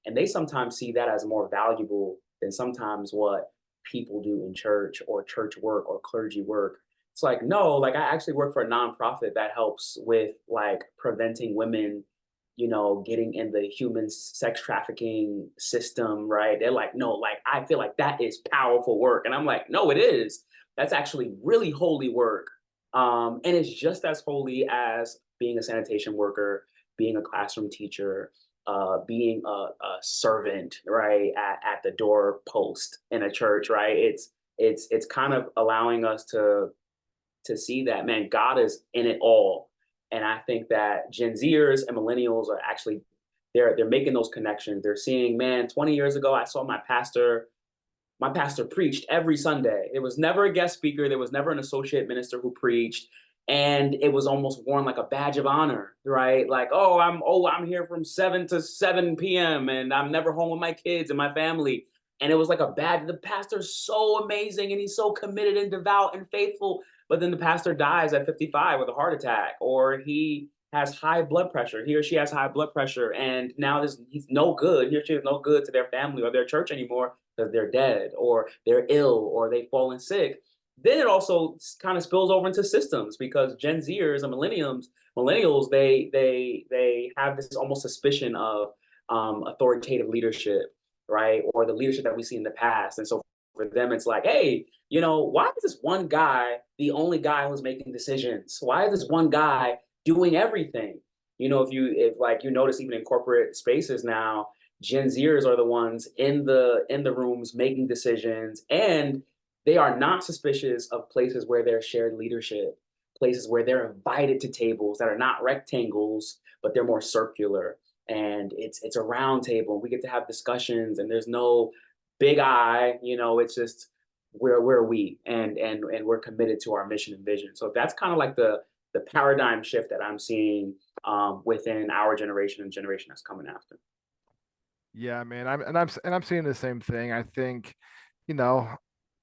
And they sometimes see that as more valuable than sometimes what people do in church or church work or clergy work. It's like, no, like I actually work for a nonprofit that helps with like preventing women, getting in the human sex trafficking system, right? They're like, no, like I feel like that is powerful work. And I'm like, no, it is. That's actually really holy work. And it's just as holy as being a sanitation worker, being a classroom teacher, being a servant, right, at the door post in a church, right? It's kind of allowing us to see that, man, God is in it all. And I think that Gen Zers and millennials are actually they're making those connections. They're seeing, man, 20 years ago, I saw my pastor preached every Sunday. There was never a guest speaker. There was never an associate minister who preached. And it was almost worn like a badge of honor, right? Like, I'm here from 7 to 7 p.m. and I'm never home with my kids and my family. And it was like a badge. The pastor's so amazing and he's so committed and devout and faithful. But then the pastor dies at 55 with a heart attack, or he has high blood pressure. He or she has high blood pressure. And now he's no good. He or she is no good to their family or their church anymore because they're dead or they're ill or they've fallen sick. Then it also kind of spills over into systems because Gen Zers and millennials, they have this almost suspicion of authoritative leadership, right, or the leadership that we see in the past. And so for them, it's like, hey, why is this one guy the only guy who's making decisions? Why is this one guy doing everything? If like you notice even in corporate spaces now, Gen Zers are the ones in the rooms making decisions, and they are not suspicious of places where there's shared leadership, places where they're invited to tables that are not rectangles, but they're more circular. And it's a round table. We get to have discussions, and there's no big I. It's just where are we, and we're committed to our mission and vision. So that's kind of like the paradigm shift that I'm seeing within our generation and generation that's coming after. Yeah, man. I'm seeing the same thing. I think, you know,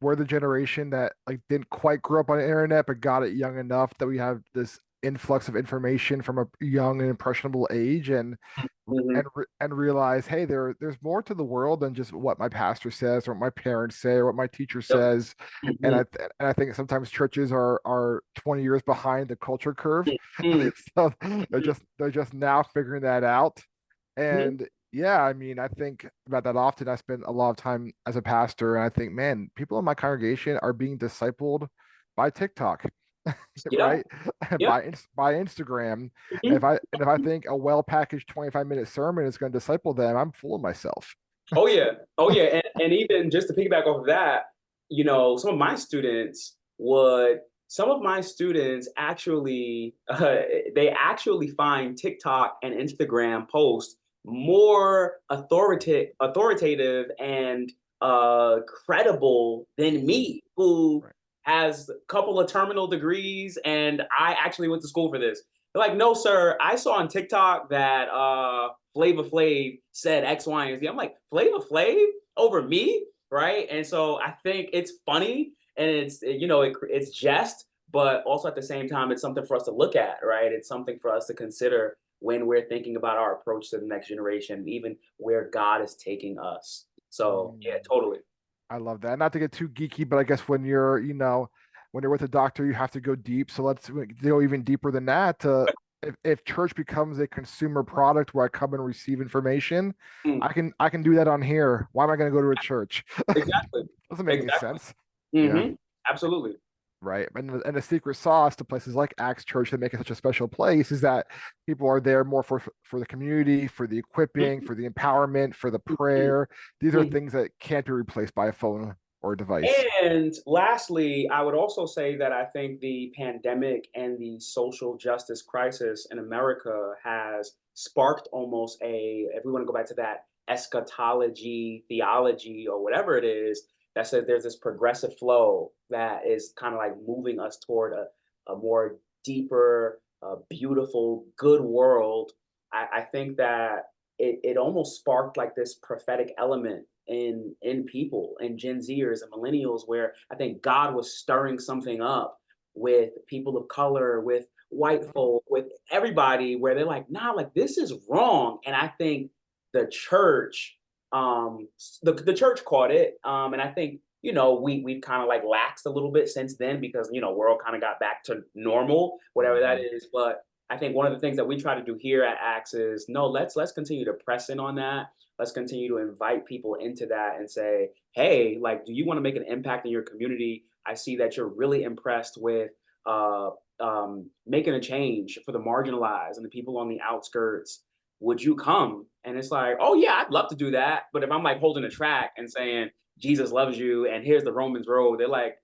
we're the generation that like didn't quite grow up on the internet, but got it young enough that we have this influx of information from a young and impressionable age, Mhm. and realize, hey, there's more to the world than just what my pastor says or what my parents say or what my teacher Yep. says. And Mhm. I think sometimes churches are 20 years behind the culture curve. Mhm. So Mhm. they're just now figuring that out. Mhm. And yeah, I mean, I think about that often. I spend a lot of time as a pastor, and I think, man, people in my congregation are being discipled by TikTok, Yeah, right? yeah. By Instagram. And Mhm. if I think a well-packaged 25-minute sermon is going to disciple them, I'm fooling myself. Oh yeah, oh yeah, and even just to piggyback off of that, you know, some of my students actually they actually find TikTok and Instagram posts more authoritative and credible than me, who Right. has a couple of terminal degrees and I actually went to school for this. They're like, no, sir, I saw on TikTok that Flava Flav said X, Y, and Z. I'm like, Flava Flav over me, right? And so I think it's funny and it's jest, but also at the same time, it's something for us to look at, right? It's something for us to consider when we're thinking about our approach to the next generation, even where God is taking us. So yeah, Mm. totally. I love that. Not to get too geeky, but I guess when you're, when you're with a doctor, you have to go deep. So let's go even deeper than that. If church becomes a consumer product where I come and receive information, Mm, I can do that on here. Why am I going to go to a church? exactly. Doesn't make any Exactly. sense. Yeah. Absolutely. Right. And the secret sauce to places like Acts Church that make it such a special place is that people are there more for the community, for the equipping, for the empowerment, for the Mhm. prayer. These are Mhm. things that can't be replaced by a phone or a device. And lastly, I would also say that I think the pandemic and the social justice crisis in America has sparked almost if we want to go back to that eschatology, theology, or whatever it is, that says there's this progressive flow that is kind of like moving us toward a more deeper, beautiful, good world. I think that it almost sparked like this prophetic element in people and Gen Zers and millennials, where I think God was stirring something up with people of color, with white Mhm. folk, with everybody, where they're like, nah, like this is wrong. And I think the church, the church caught it. And I think, we've kind of like laxed a little bit since then because, world kind of got back to normal, whatever that Mhm. is. But I think one of the things that we try to do here at Axe is no, let's continue to press in on that. Let's continue to invite people into that and say, hey, like, do you want to make an impact in your community? I see that you're really impressed with uh, making a change for the marginalized and the people on the outskirts. Would you come? And it's like, oh yeah, I'd love to do that. But if I'm like holding a track and saying Jesus loves you and here's the Romans road, they're like,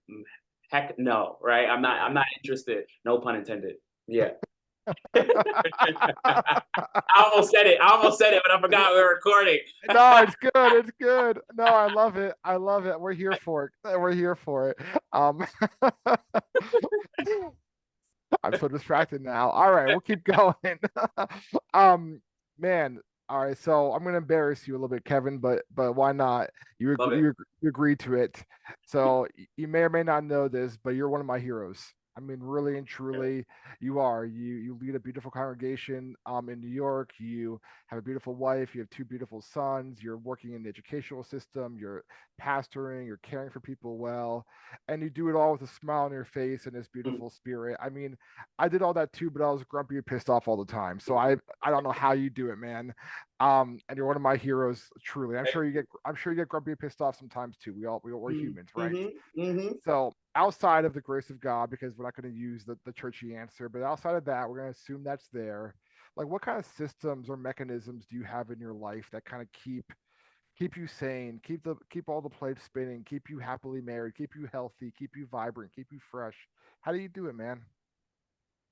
heck no, right? I'm Right. not interested. No pun intended. Yeah. I almost said it, but I forgot we were recording. No, it's good. It's good. No, I love it. I love it. We're here for it. We're here for it. Um, I'm so distracted now. All right, we'll keep going. um, man. All right, so I'm gonna embarrass you a little bit, Kevin, but why not? Love it. You agreed to it. So you may or may not know this, but you're one of my heroes. I mean, really and truly, you are. You lead a beautiful congregation in New York. You have a beautiful wife. You have two beautiful sons. You're working in the educational system. You're pastoring. You're caring for people well, and you do it all with a smile on your face and this Mm, beautiful spirit. I mean, I did all that too, but I was grumpy and pissed off all the time. So I don't know how you do it, man. And you're one of my heroes, truly. I'm sure you get grumpy and pissed off sometimes too. We're mm, humans, right? mhm, mhm. So outside of the grace of God, because we're not going to use the churchy answer, but outside of that, we're going to assume that's there. Like, what kind of systems or mechanisms do you have in your life that kind of keep you sane, keep all the plates spinning, keep you happily married, keep you healthy, keep you vibrant, keep you fresh? How do you do it, man?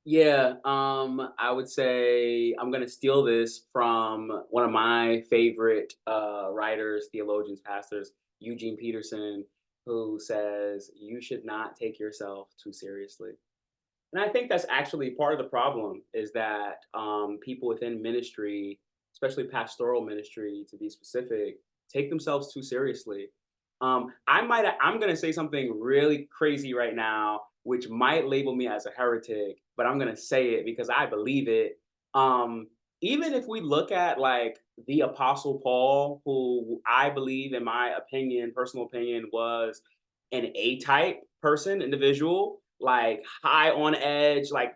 Yeah, I would say I'm gonna steal this from one of my favorite writers, theologians, pastors, Eugene Peterson, who says you should not take yourself too seriously. And I think that's actually part of the problem is that people within ministry, especially pastoral ministry, to be specific, take themselves too seriously. I'm going to say something really crazy right now, which might label me as a heretic, but I'm going to say it because I believe it. Um, Even if we look at like the Apostle Paul, who I believe, in my opinion, personal opinion, was an A type person, individual, like high on edge. Like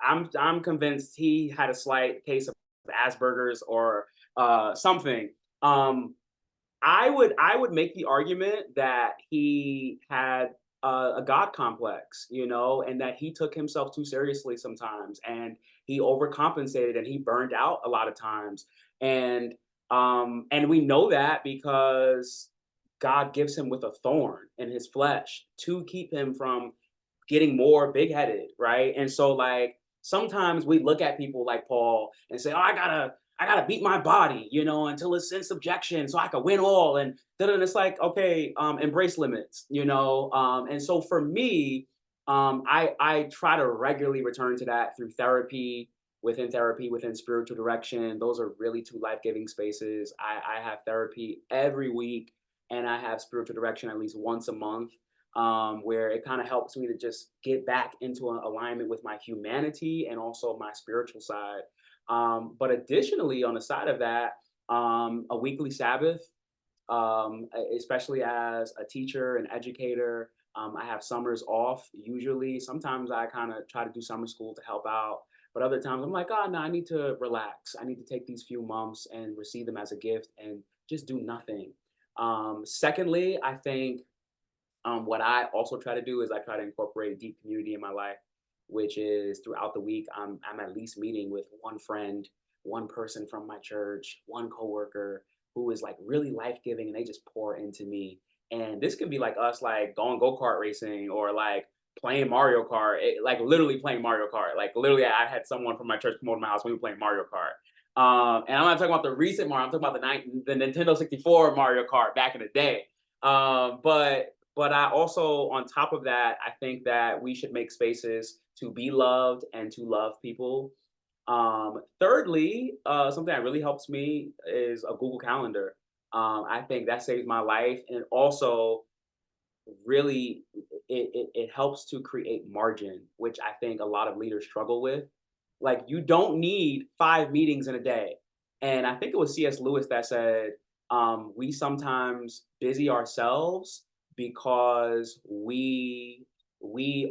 I'm convinced he had a slight case of Asperger's or something. Um, I would make the argument that he had a God complex, and that he took himself too seriously sometimes, and he overcompensated and he burned out a lot of times. And we know that because God gives him with a thorn in his flesh to keep him from getting more big headed, right? And so, like, sometimes we look at people like Paul and say, "Oh, I gotta beat my body, until it's in subjection, so I can win all." And then it's like, okay, embrace limits. And so for me, I try to regularly return to that through therapy, within spiritual direction. Those are really two life giving spaces. I have therapy every week, and I have spiritual direction at least once a month, where it kind of helps me to just get back into an alignment with my humanity and also my spiritual side. But additionally, on the side of that, a weekly Sabbath, especially as a teacher and educator. I have summers off usually. Sometimes I kind of try to do summer school to help out. But other times I'm like, oh, no, I need to relax. I need to take these few months and receive them as a gift and just do nothing. Secondly, I think what I also try to do is I try to incorporate deep community in my life, which is throughout the week, I'm at least meeting with one friend, one person from my church, one coworker who is like really life giving and they just pour into me. And this could be like us like going go-kart racing or like playing Mario Kart, like literally playing Mario Kart. Like literally, I had someone from my church come over to my house when we were playing Mario Kart. And I'm not talking about the recent Mario. I'm talking about the Nintendo 64 Mario Kart back in the day. But I also, on top of that, I think that we should make spaces to be loved and to love people. Thirdly, something that really helps me is a Google Calendar. I think that saves my life, and also really it helps to create margin, which I think a lot of leaders struggle with. Like you don't need 5 meetings in a day. And I think it was C.S. Lewis that said, we sometimes busy ourselves because we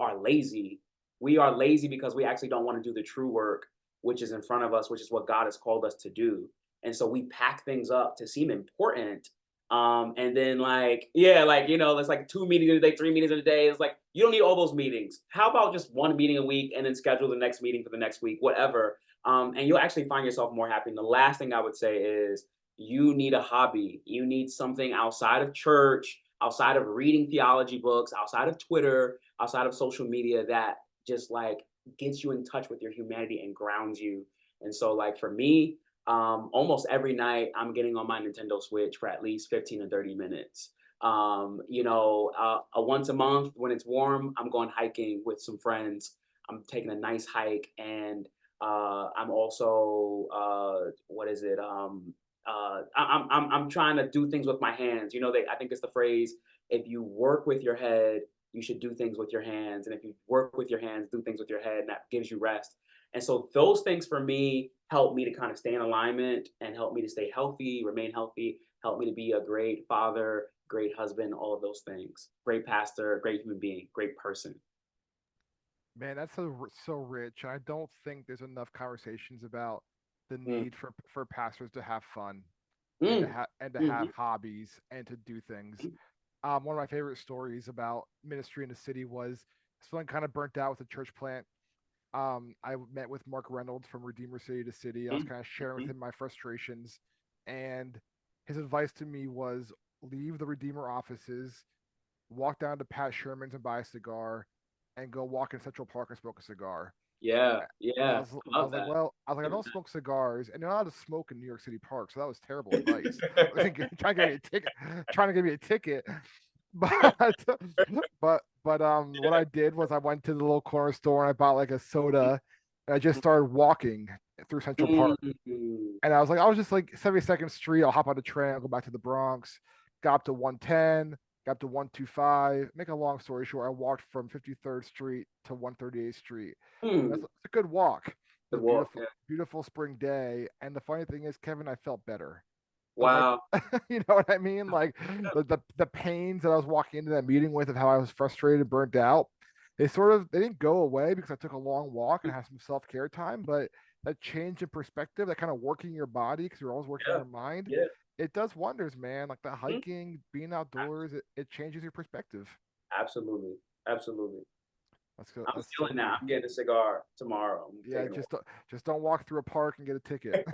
are lazy. We are lazy because we actually don't want to do the true work, which is in front of us, which is what God has called us to do. And so we pack things up to seem important, and then like, yeah, like, there's like 2 meetings in a day, 3 meetings in a day. It's like, you don't need all those meetings. How about just one meeting a week and then schedule the next meeting for the next week, whatever. And you'll actually find yourself more happy. And the last thing I would say is you need a hobby. You need something outside of church, outside of reading theology books, outside of Twitter, outside of social media that just like gets you in touch with your humanity and grounds you. And so like for me, almost every night I'm getting on my Nintendo Switch for at least 15 or 30 minutes. Once a month when it's warm, I'm going hiking with some friends. I'm taking a nice hike, and I'm also what is it? I'm trying to do things with my hands. I think it's the phrase: if you work with your head, you should do things with your hands, and if you work with your hands, do things with your head, and that gives you rest. And so those things for me help me to kind of stay in alignment and help me to stay healthy, remain healthy, help me to be a great father, great husband, all of those things. Great pastor, great human being, great person. Man, that's so rich. I don't think there's enough conversations about the Mm, need for pastors to have fun and to mm, have mhm, hobbies and to do things. One of my favorite stories about ministry in the city was feeling kind of burnt out with the church plant. I met with Mark Reynolds from Redeemer City to City. I was mm, kind of sharing with mhm, him my frustrations, and his advice to me was leave the Redeemer offices, walk down to Pat Sherman's and buy a cigar, and go walk in Central Park and smoke a cigar. yeah, And yeah. I I love was like, that. well, I was like, I don't smoke cigars, and you're not allowed to smoke in New York City Park, so that was terrible advice. I think trying to give me a ticket, trying to give me a ticket, but what I did was I went to the local corner store and I bought like a soda, and I just started walking through Central Park. Mm, And I was just like 72nd Street. I'll hop on the train. I'll go back to the Bronx. Got up to 110. Got up to 125. Make a long story short, I walked from 53rd Street to 138th Street. mm. It's a good walk. It was Good a walk. Yeah. beautiful spring day. And the funny thing is, Kevin, I felt better. Like, Wow. you know what I mean? Like the pains that I was walking into that meeting with of how I was frustrated, burnt out, they didn't go away because I took a long walk and had some self care time. But that change in perspective, that kind of working your body because you're always working Yeah. your mind, Yeah. it does wonders, man. Like the Mm. hiking, being outdoors, it changes your perspective. Absolutely. Absolutely. That's good. I'm That's so feeling that. cool. I'm getting a cigar tomorrow. I'm Yeah, taking just don't walk through a park and get a ticket.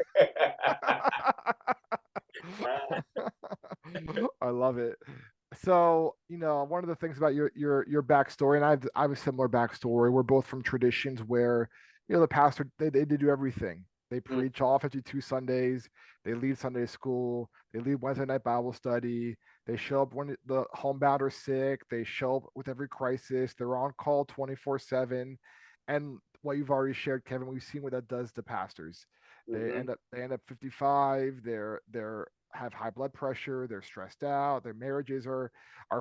I love it. So, one of the things about your backstory, and I have a similar backstory. We're both from traditions where, the pastor they do everything. They Mm, preach all 52 Sundays. They lead Sunday school. They lead Wednesday night Bible study. They show up when the homebound are sick. They show up with every crisis. They're on call 24/7. And what you've already shared, Kevin, we've seen what that does to pastors. mhm, They end up 55. They're have high blood pressure. They're stressed out. Their marriages are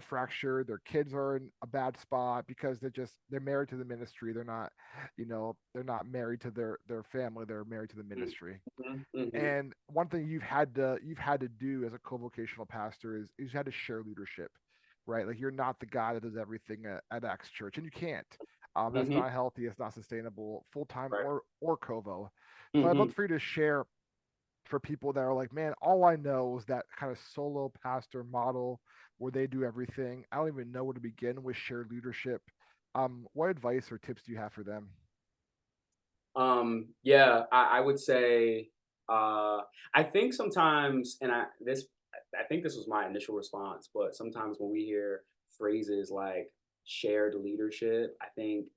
fractured. Their kids are in a bad spot because they're married to the ministry. They're not married to their family. They're married to the mm, ministry. mhm, mhm, And one thing you've had to do as a co-vocational pastor is you had to share leadership, right? Like you're not the guy that does everything at X Church, and you can't. That's mhm. not healthy. It's not sustainable, full time Right. or Covo. So I'd love Mhm. for you to share for people that are like, man, all I know is that kind of solo pastor model where they do everything. I don't even know where to begin with shared leadership. What advice or tips do you have for them? Yeah, I would say, uh, I think sometimes, and I think this was my initial response, but sometimes when we hear phrases like shared leadership, I think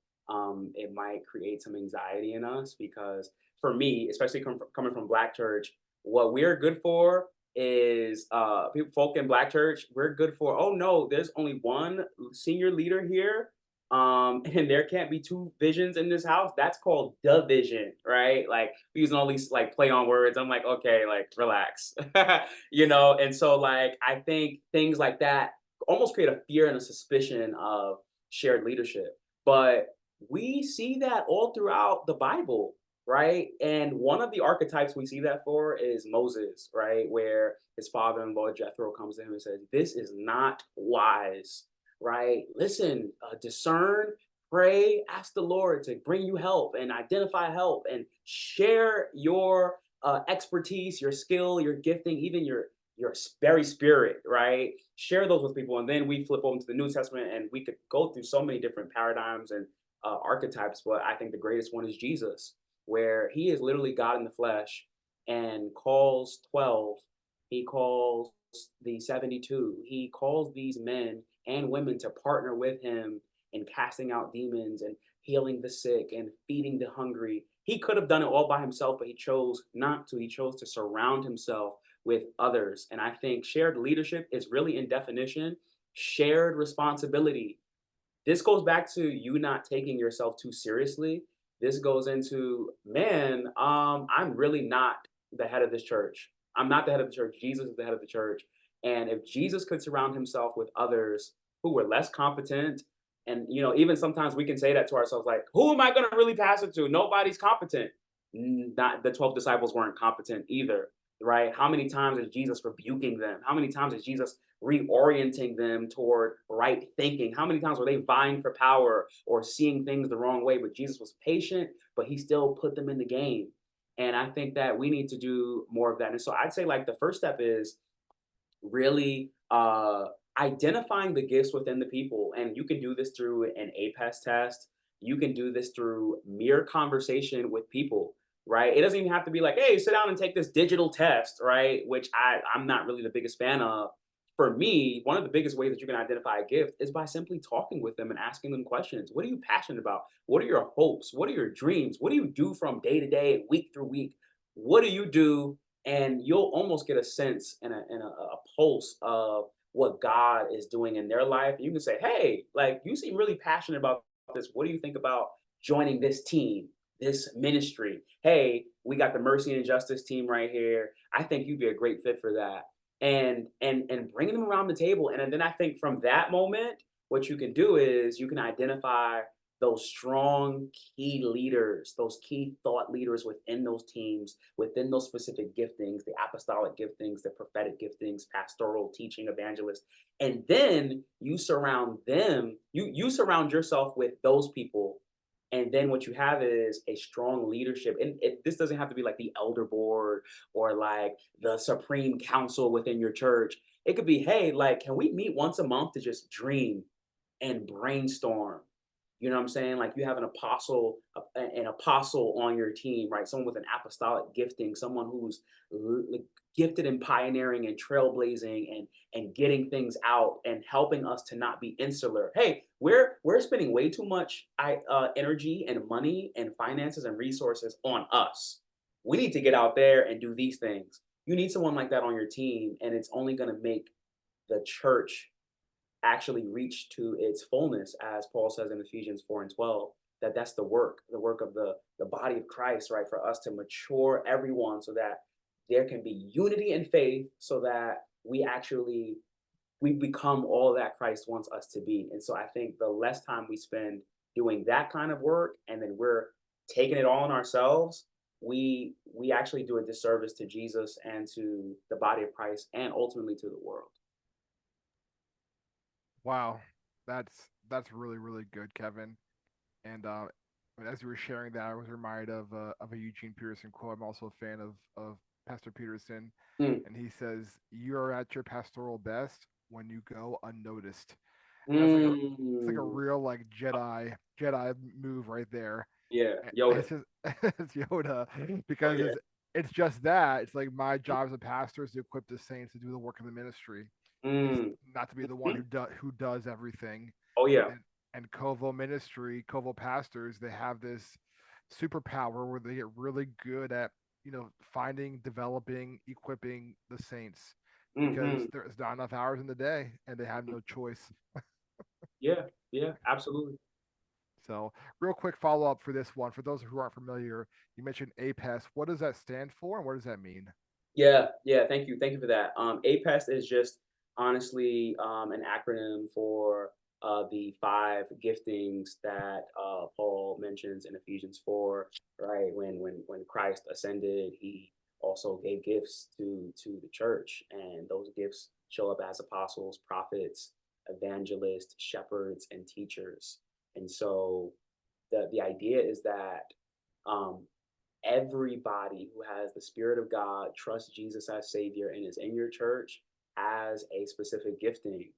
it might create some anxiety in us because for me, especially coming from Black church, what we're good for is people, folk in Black church, we're good for, oh no, there's only one senior leader here, and there can't be two visions in this house. That's called division, right? Like using all these like play on words. I'm like, okay, like relax. And so like I think things like that almost create a fear and a suspicion of shared leadership. But we see that all throughout the Bible, right? And one of the archetypes we see that for is Moses, right? Where his father-in-law Jethro comes to him and says, this is not wise, right? Listen, discern, pray, ask the Lord to bring you help and identify help and share your expertise, your skill, your gifting, even your very spirit, right? Share those with people, and then we flip over to the New Testament, and we could go through so many different paradigms and archetypes. But I think the greatest one is Jesus, where He is literally God in the flesh and calls 12. He calls the 72. He calls these men and women to partner with him in casting out demons and healing the sick and feeding the hungry. He could have done it all by himself, but he chose not to. He chose to surround himself with others. And I think shared leadership is really, in definition, shared responsibility. This goes back to you not taking yourself too seriously. This goes into, man, I'm really not the head of this church. I'm not the head of the church. Jesus is the head of the church. And if Jesus could surround himself with others who were less competent, and even sometimes we can say that to ourselves, like, who am I going to really pass it to? Nobody's competent. Not the 12 disciples weren't competent either, right? How many times is Jesus rebuking them? How many times is Jesus reorienting them toward right thinking? How many times were they vying for power or seeing things the wrong way? But Jesus was patient, but he still put them in the game. And I think that we need to do more of that. And so I'd say like the first step is really identifying the gifts within the people. And you can do this through an APES test. You can do this through mere conversation with people, right? It doesn't even have to be like, hey, sit down and take this digital test, right? Which I'm not really the biggest fan of. For me, one of the biggest ways that you can identify a gift is by simply talking with them and asking them questions. What are you passionate about? What are your hopes? What are your dreams? What do you do from day to day, week through week? What do you do? And you'll almost get a sense and a pulse of what God is doing in their life. You can say, hey, like you seem really passionate about this. What do you think about joining this team, this ministry? Hey, we got the mercy and justice team right here. I think you'd be a great fit for that. And bringing them around the table. And then I think from that moment, what you can do is you can identify those strong key leaders, those key thought leaders within those teams, within those specific giftings, the apostolic giftings, the prophetic giftings, pastoral, teaching, evangelist. And then you surround them, you surround yourself with those people. And then what you have is a strong leadership. And this doesn't have to be like the elder board or like the supreme council within your church. It could be, hey, like, can we meet once a month to just dream? and brainstorm. You know what I'm saying? Like you have an apostle on your team, right? Someone with an apostolic gifting, someone who's like, gifted in pioneering and trailblazing and getting things out and helping us to not be insular. Hey, we're spending way too much energy and money and finances and resources on us. We need to get out there and do these things. You need someone like that on your team, and it's only going to make the church actually reach to its fullness, as Paul says in Ephesians 4 and 12, that's the work of the body of Christ, right? For us to mature everyone so that there can be unity in faith so that we become all that Christ wants us to be. And so I think the less time we spend doing that kind of work and then we're taking it all on ourselves, we actually do a disservice to Jesus and to the body of Christ and ultimately to the world. Wow, that's really really good, Kevin. And as you were sharing that, I was reminded of a Eugene Peterson quote. I'm also a fan of Pastor Peterson, Mm, and he says, "You are at your pastoral best when you go unnoticed." And it's like a mm. real like Jedi move right there. Yeah, And Yoda. it's just it's Yoda Oh because yeah. it's just that. It's like my job as a pastor is to equip the saints to do the work of the ministry. It's Mm. not to be the one Mhm. who does everything. Oh yeah. and and Covo ministry, Covo pastors, they have this superpower where they get really good at finding, developing, equipping the saints because Hmm. there's not enough hours in the day and they have no choice. Yeah, yeah, absolutely. So, real quick follow up for this one. For those who aren't familiar, you mentioned APES. What does that stand for and what does that mean? Yeah, yeah. Thank you for that. APEST is just honestly an acronym for the five giftings that Paul mentions in Ephesians 4. Right, when Christ ascended, he also gave gifts to the church, and those gifts show up as apostles, prophets, evangelists, shepherds, and teachers. And so the idea is that um, everybody who has the Spirit of God, trusts Jesus as Savior, and is in your church has a specific gifting.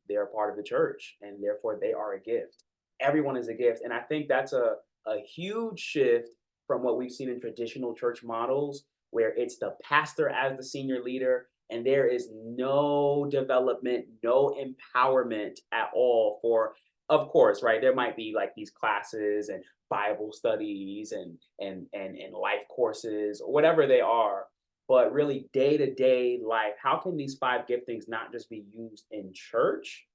They're a part of the church, and therefore they are a gift. Everyone is a gift. And I think that's a huge shift from what we've seen in traditional church models, where it's the pastor as the senior leader, and there is no development, no empowerment at all for, of course, right? There might be like these classes and Bible studies and life courses or whatever they are. But really, day to day life, how can these five giftings not just be used in church,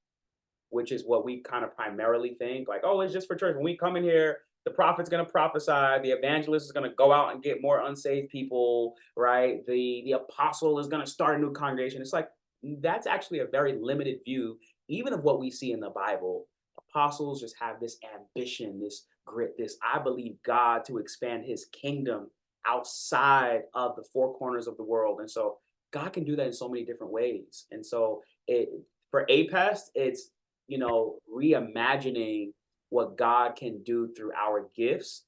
which is what we kind of primarily think like, oh, it's just for church. When we come in here, the prophet's going to prophesy, the evangelist is going to go out and get more unsaved people, right? The apostle is going to start a new congregation. It's like that's actually a very limited view, even of what we see in the Bible. Apostles just have this ambition, this grit, this I believe God to expand his kingdom outside of the four corners of the world. And so God can do that in so many different ways. And so it for APEST, it's reimagining what God can do through our gifts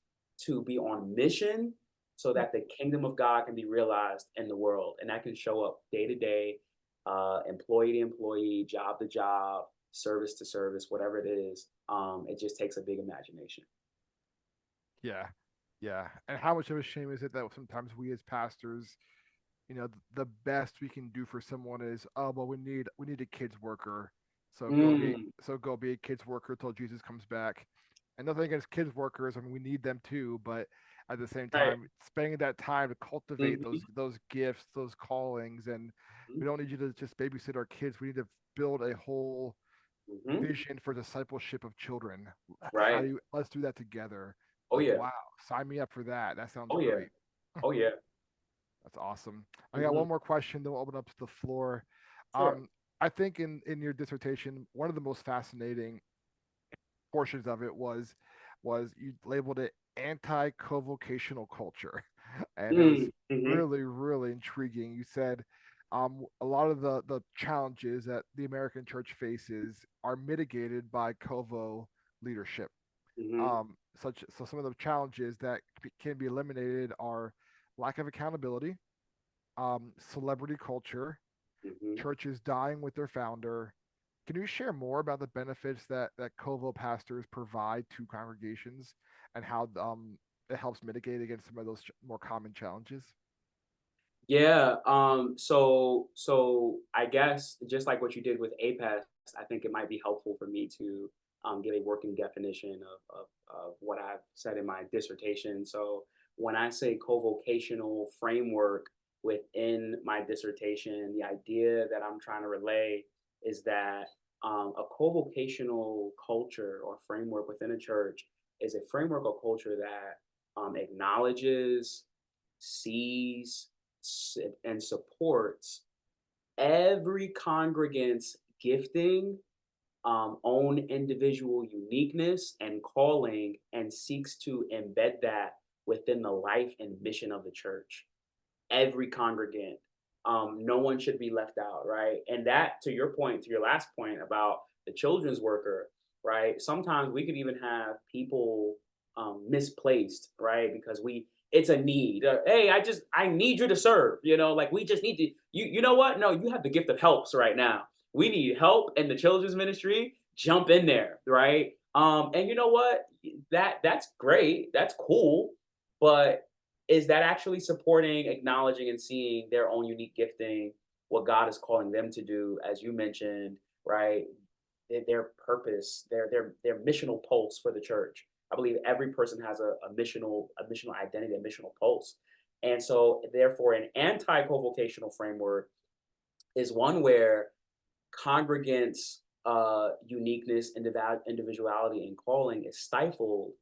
to be on mission so that the kingdom of God can be realized in the world. And that can show up day to day, employee to employee, job to job, service to service, whatever it is. It just takes a big imagination. Yeah. Yeah. And how much of a shame is it that sometimes we as pastors, the best we can do for someone is, oh well, we need a kids worker. Mm, So go be a kids worker till Jesus comes back. And nothing against kids workers. I mean, we need them too, but at the same right. time, spending that time to cultivate Hmm. those gifts, those callings, and we Hmm. don't need you to just babysit our kids. We need to build a whole Hmm. vision for discipleship of children. How Right. do you let's do that together? Oh Like, yeah. wow, sign me up for that. That sounds Oh yeah. great. Oh yeah. That's awesome. I got Hmm. one more question, then we'll open up to the floor. Sure. I think in your dissertation, one of the most fascinating portions of it was you labeled it anti-covocational culture, and it was Mm-hmm. really really intriguing. You said a lot of the challenges that the American church faces are mitigated by Covo leadership. Hmm. So some of the challenges that can be eliminated are lack of accountability, celebrity culture, Hmm. churches dying with their founder, Can you share more about the benefits that Covo pastors provide to congregations and how it helps mitigate against some of those more common challenges? Yeah. So I guess just like what you did with APES, I think it might be helpful for me to give a working definition of what I've said in my dissertation. So when I say co-vocational framework within my dissertation, the idea that I'm trying to relay is that a co-vocational culture or framework within a church is a framework or culture that acknowledges, sees, and supports every congregant's gifting, own individual uniqueness and calling, and seeks to embed that within the life and mission of the church. Every congregant. No one should be left out, right? And that, to your point, to your last point about the children's worker, right? Sometimes we could even have people misplaced, right? Because it's a need. Hey, I need you to serve. Like we just need to. You know what? No, you have the gift of helps right now. We need help in the children's ministry. Jump in there, right? And you know what? That's great. That's cool. But is that actually supporting, acknowledging, and seeing their own unique gifting, what God is calling them to do, as you mentioned, right? Their purpose, their missional pulse for the church. I believe every person has a missional identity, a missional pulse. And so therefore an anti-co-vocational framework is one where congregants uniqueness, individuality, and calling is stifled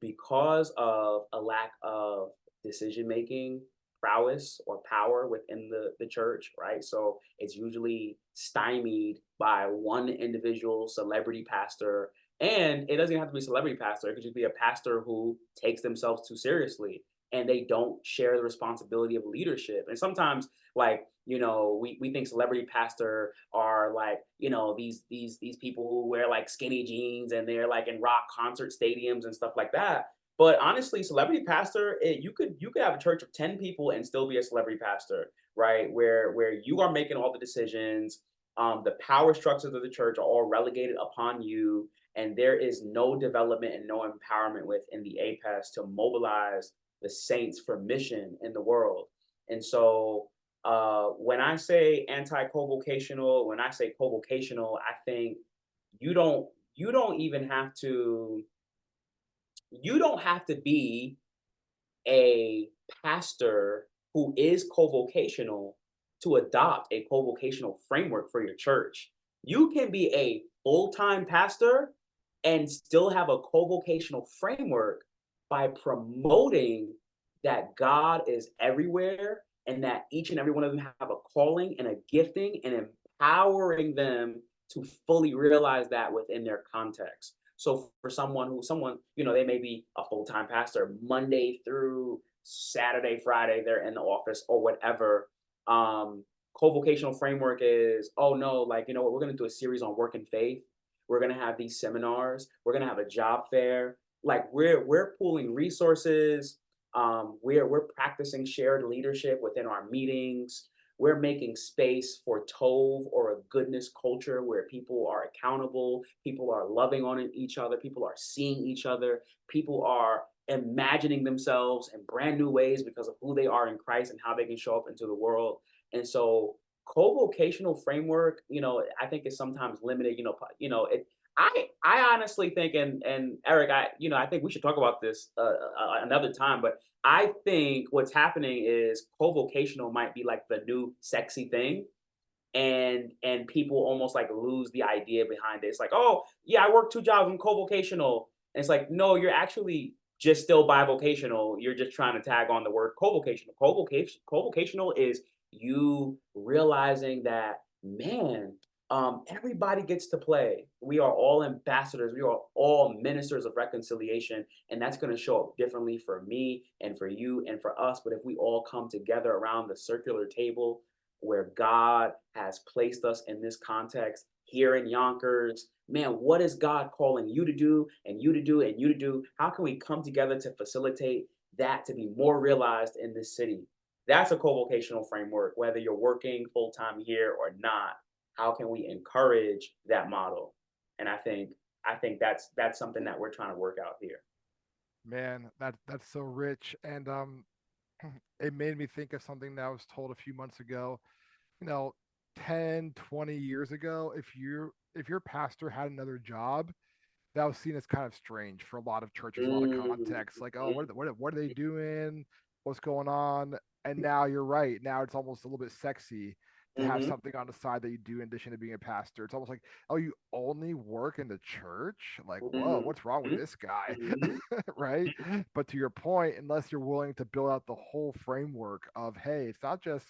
because of a lack of decision making prowess or power within the church, right? So it's usually stymied by one individual celebrity pastor. And it doesn't even have to be a celebrity pastor, it could just be a pastor who takes themselves too seriously and they don't share the responsibility of leadership. And sometimes, like, we think celebrity pastor are like, these people who wear like skinny jeans and they're like in rock concert stadiums and stuff like that. But honestly, celebrity pastor, you could have a church of 10 people and still be a celebrity pastor, right? Where you are making all the decisions, the power structures of the church are all relegated upon you, and there is no development and no empowerment within the APES to mobilize the saints for mission in the world. And so when I say anti-co-vocational, when I say co-vocational, I think you don't you don't even have to you don't have to be a pastor who is co-vocational to adopt a co-vocational framework for your church. You can be a full-time pastor and still have a co-vocational framework by promoting that God is everywhere and that each and every one of them have a calling and a gifting, and empowering them to fully realize that within their context. So for someone, they may be a full-time pastor Monday through Saturday, Friday, they're in the office or whatever. Co-vocational framework is, oh no, like, you know what, we're gonna do a series on work and faith. We're gonna have these seminars, we're gonna have a job fair. Like we're pooling resources, we're practicing shared leadership within our meetings. We're making space for Tove, or a goodness culture where people are accountable, people are loving on each other, people are seeing each other, people are imagining themselves in brand new ways because of who they are in Christ and how they can show up into the world. And so co-vocational framework, I think is sometimes limited, I honestly think, and Eric, I think we should talk about this another time, but I think what's happening is co-vocational might be like the new sexy thing, and people almost like lose the idea behind it. It's like, oh yeah, I work two jobs, I'm co-vocational. And it's like, no, you're actually just still bivocational. You're just trying to tag on the word co-vocational. Co-vocational is you realizing that, man, everybody gets to play. We are all ambassadors. We are all ministers of reconciliation, and that's going to show up differently for me and for you and for us. But if we all come together around the circular table where God has placed us in this context here in Yonkers, man, what is God calling you to do and you to do and you to do? How can we come together to facilitate that to be more realized in this city? That's a co-vocational framework, whether you're working full time here or not. how can we encourage that model? And I think that's something that we're trying to work out here. Man, that's so rich. And it made me think of something that I was told a few months ago. You know, 10, 20 years ago, if your pastor had another job, that was seen as kind of strange for a lot of churches, a lot of Mhm, context. Like, oh, what are they doing? What's going on? And now you're right. Now it's almost a little bit sexy to have mhm, something on the side that you do in addition to being a pastor. It's almost like, oh, you only work in the church? Like, whoa, mhm, what's wrong with mhm, this guy? mhm, Right? But to your point, unless you're willing to build out the whole framework of, hey, it's not just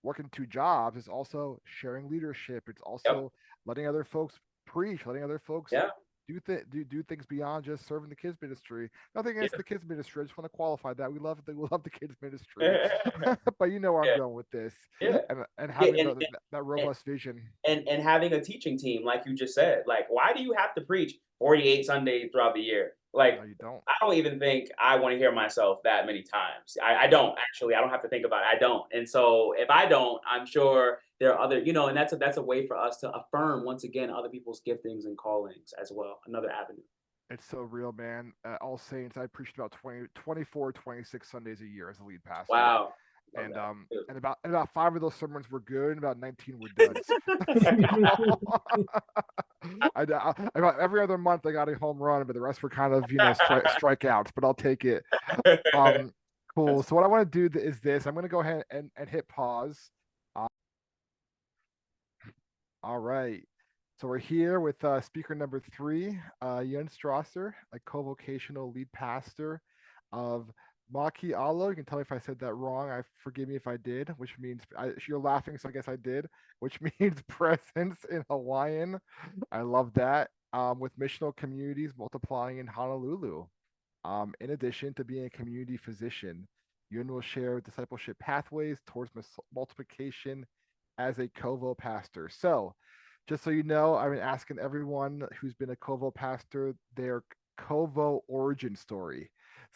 working two jobs, it's also sharing leadership. It's yep, also letting other folks preach, letting other folks yeah, do things beyond just serving the kids ministry. Nothing against yeah, the kids ministry. I just want to qualify that we love the kids ministry, but you know where I'm yeah, going with this, yeah, and yeah, having that and robust vision. and having a teaching team, like you just said, like why do you have to preach 48 Sundays throughout the year? No, Like you don't. I don't even think I want to hear myself that many times. I Nope. don't actually. I don't have to think about it. I don't. And so if I don't, I'm sure there are other, and that's a way for us to affirm once again other people's giftings and callings as well. Another avenue. It's so real, man. All Saints, I preached about 20, 24, 26 Sundays a year as a lead pastor. Wow. Love And that. about five of those sermons were good, and about 19 were duds. So, about every other month I got a home run, but the rest were kind of strikeouts. But I'll take it. Um, cool. That's So what I want to do is this. I'm going to go ahead and hit pause. Uh, all right. So we're here with speaker number three, Strawser, a co-vocational lead pastor of Maki Alo. You can tell me if I said that wrong. I forgive me if I did, which means you're laughing, so I guess I did, which means presence in Hawaiian. I love that. With missional communities multiplying in Honolulu. In addition to being a community physician, Yun will share discipleship pathways towards multiplication as a Covo pastor. So, just so you know, I've been asking everyone who's been a Covo pastor their Covo origin story.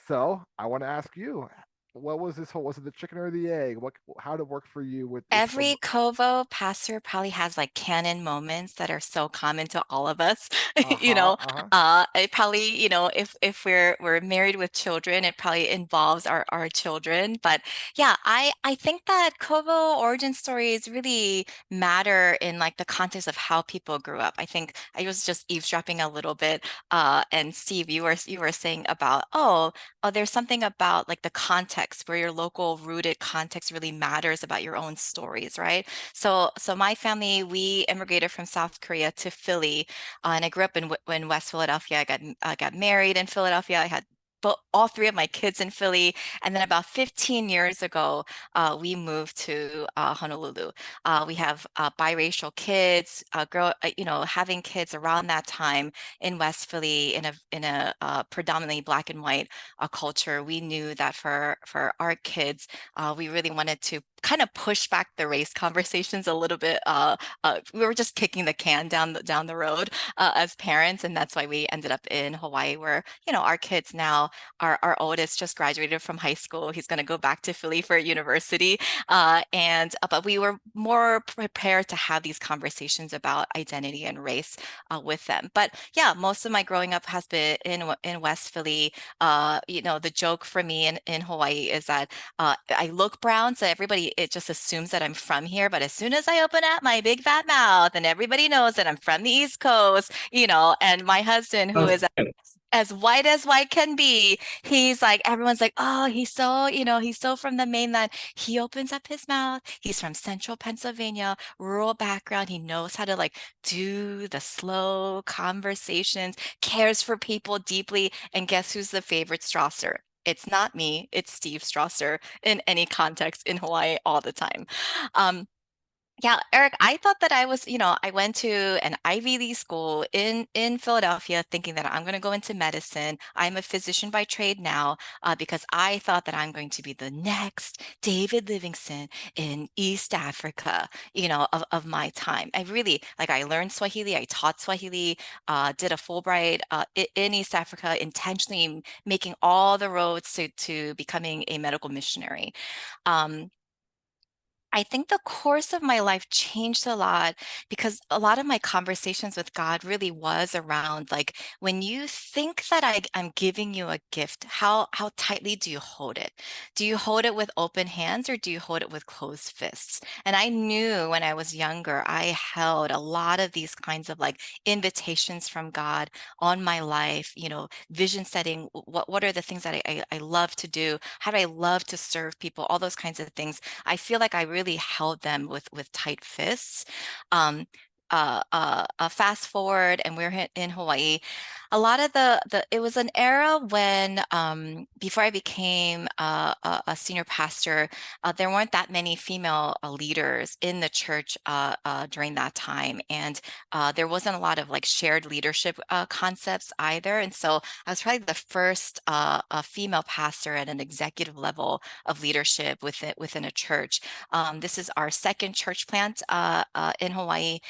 So, I want to ask you, what was this whole? Was it the chicken or the egg? How did it work for you with Every Covo? Covo pastor probably has like canon moments that are so common to all of us. Uh huh. Uh huh. It probably, if we're married with children, it probably involves our children. But yeah, I think that Covo origin stories really matter in like the context of how people grew up. I think I was just eavesdropping a little bit. And Steve, you were saying about, there's something about like the context where your local rooted context really matters about your own stories, right? So my family, we immigrated from South Korea to Philly, and I grew up in West Philadelphia. I got married in Philadelphia. I had all three of my kids in Philly, and then about 15 years ago, we moved to Honolulu. We have biracial kids. Having kids around that time in West Philly in a predominantly Black and white culture, we knew that for our kids, we really wanted to kind of push back the race conversations a little bit. We were just kicking the can down the road as parents, and that's why we ended up in Hawaii, where our kids now, our oldest just graduated from high school. He's going to go back to Philly for university, and but we were more prepared to have these conversations about identity and race with them. But yeah, most of my growing up has been in West Philly. The joke for me in Hawaii is that I look brown, so everybody it just assumes that I'm from here. But as soon as I open up my big fat mouth, and everybody knows that I'm from the East Coast, and my husband, who is as white can be, he's like, everyone's like, oh, he's so from the mainland. He opens up his mouth. He's from central Pennsylvania, rural background. He knows how to like do the slow conversations, cares for people deeply. And guess who's the favorite Strawser? It's not me, it's Steve Strawser in any context in Hawaii all the time. Um, yeah, Eric, I thought that I went to an Ivy League school in Philadelphia thinking that I'm going to go into medicine. I'm a physician by trade now, because I thought that I'm going to be the next David Livingstone in East Africa, of my time. I learned Swahili, I taught Swahili, did a Fulbright in East Africa, intentionally making all the roads to becoming a medical missionary. Um, I think the course of my life changed a lot because a lot of my conversations with God really was around like when you think that I'm giving you a gift, how tightly do you hold it? Do you hold it with open hands or do you hold it with closed fists? And I knew when I was younger, I held a lot of these kinds of like invitations from God on my life, vision setting, what are the things that I love to do? How do I love to serve people? All those kinds of things. I feel like I really held them with tight fists. Um, Fast forward, and we're in Hawaii. A lot of the it was an era when before I became a senior pastor, there weren't that many female leaders in the church during that time, and there wasn't a lot of like shared leadership concepts either. And so I was probably the first female pastor at an executive level of leadership within a church. This is our second church plant in Hawaii.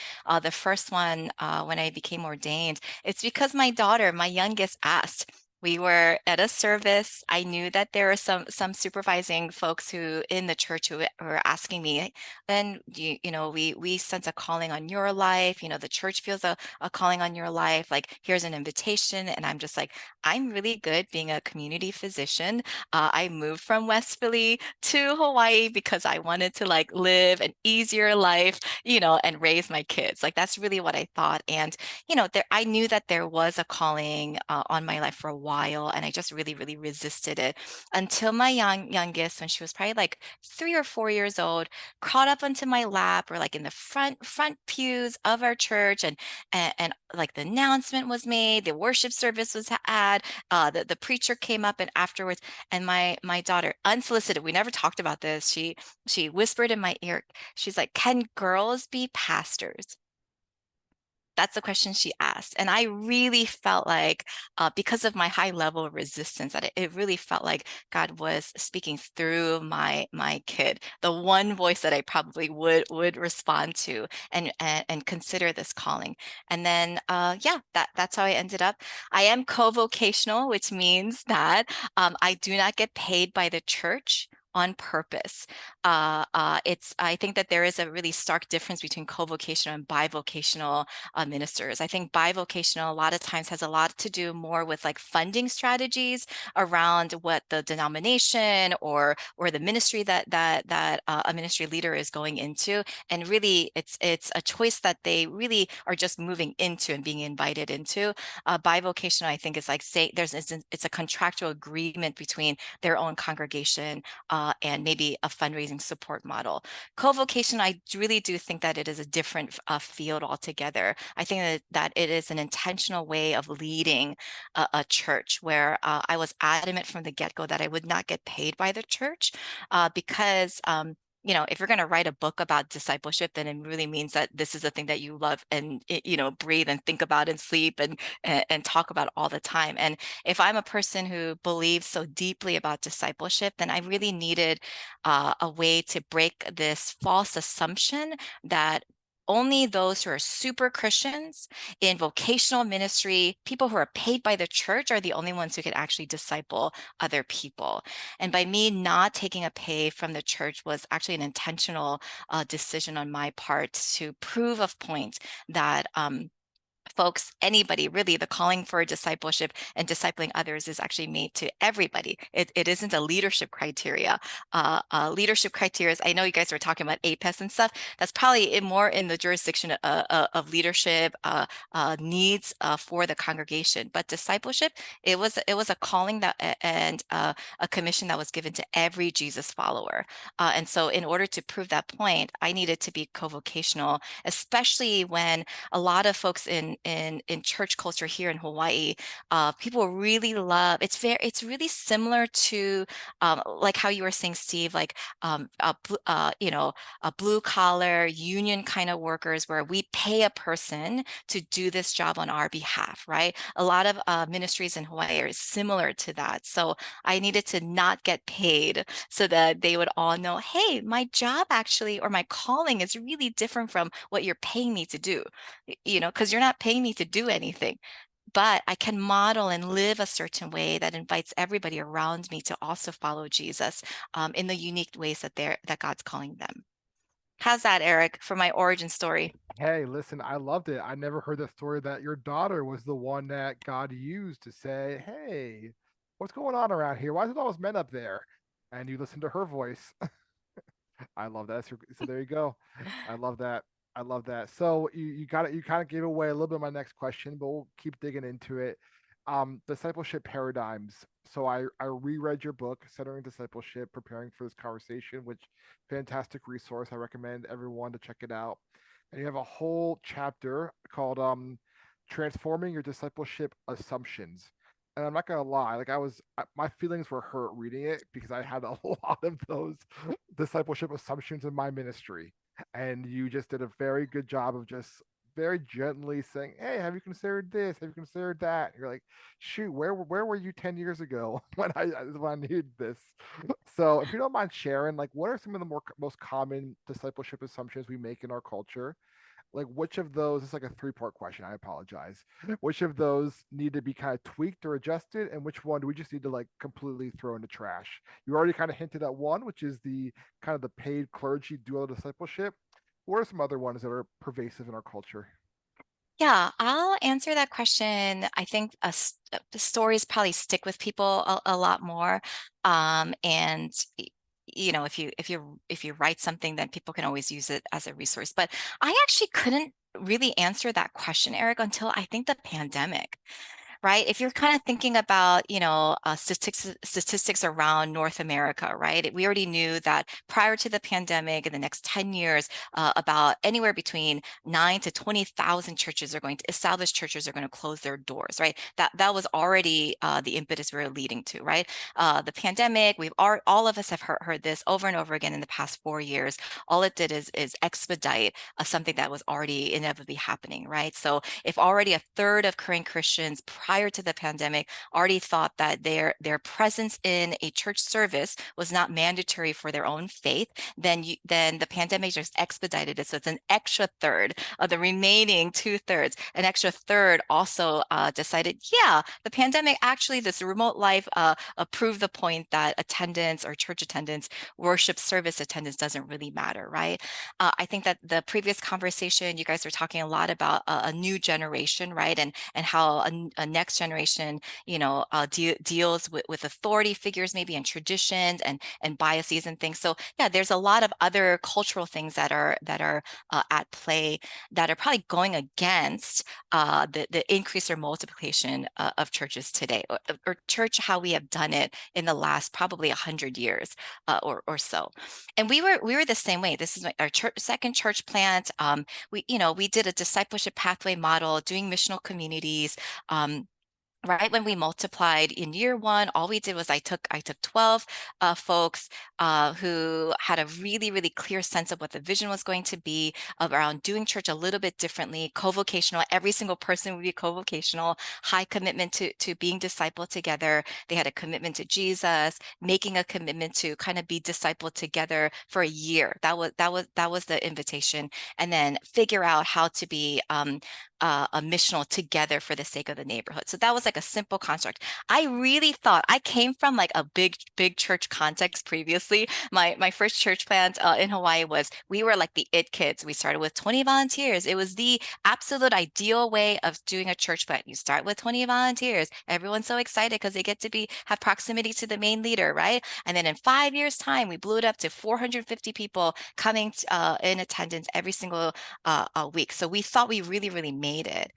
The first one when I became ordained, it's because my daughter, my youngest, asked. We were at a service. I knew that there were some supervising folks who in the church who were asking me, and we sense a calling on your life. The church feels a calling on your life. Like here's an invitation, and I'm just like, I'm really good being a community physician. I moved from West Philly to Hawaii because I wanted to like live an easier life, and raise my kids. Like that's really what I thought. And I knew that there was a calling on my life for a while, and I just really, really resisted it until my youngest, when she was probably like 3 or 4 years old, crawled up onto my lap or like in the front pews of our church, and like the announcement was made, the worship service was had, the preacher came up, and afterwards, and my daughter, unsolicited, we never talked about this. She whispered in my ear. She's like, "Can girls be pastors?" That's the question she asked. And I really felt like, because of my high level of resistance, that it really felt like God was speaking through my kid, the one voice that I probably would respond to and consider this calling. And then, yeah, that's how I ended up. I am co-vocational, which means that I do not get paid by the church on purpose. I think that there is a really stark difference between co-vocational and bivocational ministers. I think bivocational a lot of times has a lot to do more with like funding strategies around what the denomination or the ministry that a ministry leader is going into, and really it's a choice that they really are just moving into and being invited into. Bivocational, I think, is like say it's a contractual agreement between their own congregation and maybe a fundraising support model. Co-vocation, I really do think that it is a different field altogether. I think that it is an intentional way of leading a church where I was adamant from the get-go that I would not get paid by the church because if you're going to write a book about discipleship, then it really means that this is a thing that you love and breathe and think about and sleep and talk about all the time. And if I'm a person who believes so deeply about discipleship, then I really needed a way to break this false assumption that only those who are super Christians in vocational ministry, people who are paid by the church, are the only ones who can actually disciple other people. And by me not taking a pay from the church was actually an intentional decision on my part to prove a point that folks, anybody really, the calling for discipleship and discipling others is actually made to everybody. It isn't a leadership criteria. Leadership criteria is, I know you guys were talking about APES and stuff. That's probably more in the jurisdiction of leadership needs for the congregation. But discipleship, it was a calling that and a commission that was given to every Jesus follower. And so in order to prove that point, I needed to be co-vocational, especially when a lot of folks in church culture here in Hawaii, people really love. It's really similar to like how you were saying, Steve, like a blue collar union kind of workers where we pay a person to do this job on our behalf, right? A lot of ministries in Hawaii are similar to that. So I needed to not get paid so that they would all know, hey, my job actually, or my calling is really different from what you're paying me to do, because you're not paying me to do anything, but I can model and live a certain way that invites everybody around me to also follow Jesus in the unique ways that God's calling them. How's that, Eric, for my origin story? Hey, listen, I loved it. I never heard the story that your daughter was the one that God used to say, "Hey, what's going on around here? Why is it always men up there?" And you listen to her voice. I love that. So there you go. I love that. I love that. So you got it. You kind of gave away a little bit of my next question, but we'll keep digging into it. Discipleship paradigms. So I reread your book, Centering Discipleship, preparing for this conversation, which fantastic resource. I recommend everyone to check it out. And you have a whole chapter called Transforming Your Discipleship Assumptions. And I'm not gonna lie, like my feelings were hurt reading it because I had a lot of those discipleship assumptions in my ministry. And you just did a very good job of just very gently saying, "Hey, have you considered this? Have you considered that?" And you're like, "Shoot, where were you 10 years ago when I needed this?" So, if you don't mind sharing, like, what are some of the most common discipleship assumptions we make in our culture? Like, which of those, it's like a three-part question, I apologize. Which of those need to be kind of tweaked or adjusted, and which one do we just need to like completely throw in the trash? You already kind of hinted at one, which is the kind of the paid clergy dual discipleship. What are some other ones that are pervasive in our culture? Yeah, I'll answer that question. I think the stories probably stick with people a lot more. And you know, if you write something, then people can always use it as a resource. But I actually couldn't really answer that question, Eric, until I think the pandemic. Right? If you're kind of thinking about, statistics around North America, right? We already knew that prior to the pandemic, in the next 10 years, about anywhere between 9 to 20,000 established churches are going to close their doors, right? That was already the impetus we were leading to, right? The pandemic, all of us have heard this over and over again in the past 4 years. All it did is expedite something that was already inevitably happening, right? So if already a third of Korean Christians prior to the pandemic already thought that their presence in a church service was not mandatory for their own faith, then the pandemic just expedited it. So it's an extra third of the remaining two-thirds. An extra third also decided, yeah, the pandemic actually, this remote life proved the point that attendance or church attendance, worship service attendance doesn't really matter, right? I think that the previous conversation, you guys were talking a lot about a new generation, right? And how a next generation, deals with authority figures, maybe, and traditions and biases and things. So yeah, there's a lot of other cultural things that are at play that are probably going against the increase or multiplication of churches today, or church how we have done it in the last probably 100 years or so. And we were the same way. This is our second church plant. We did a discipleship pathway model, doing missional communities. Right when we multiplied in year one, all we did was I took 12 folks who had a really, really clear sense of what the vision was going to be around doing church a little bit differently, co-vocational. Every single person would be co-vocational, high commitment to being discipled together. They had a commitment to Jesus, making a commitment to kind of be discipled together for a year. That was the invitation, and then figure out how to be a missional together for the sake of the neighborhood. So that was like a simple construct. I really thought I came from like a big church context previously. My first church plant in Hawaii we were like the it kids. We started with 20 volunteers. It was the absolute ideal way of doing a church plant. You start with 20 volunteers. Everyone's so excited because they get to have proximity to the main leader, right? And then in 5 years' time, we blew it up to 450 people coming in attendance every single a week. So we thought we really, really made it.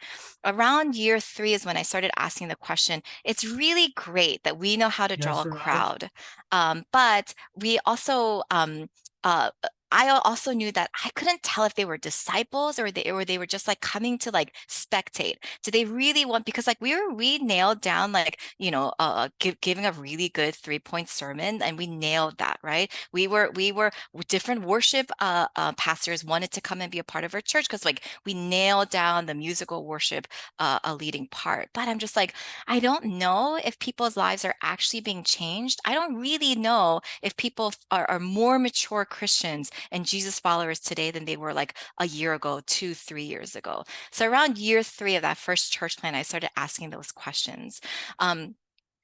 Around year three is when I started asking the question, it's really great that we know how to draw Yes, a Ronald. crowd, but we also, uh, I also knew that I couldn't tell if they were disciples or they were just like coming to like spectate. Do they really want, because like we nailed down like, giving a really good 3-point sermon, and we nailed that, right? We were different worship pastors wanted to come and be a part of our church because like we nailed down the musical worship a leading part. But I'm just like, I don't know if people's lives are actually being changed. I don't really know if people are more mature Christians and Jesus followers today than they were like a year ago, 2, 3 years ago. So around year three of that first church plan, I started asking those questions. Um,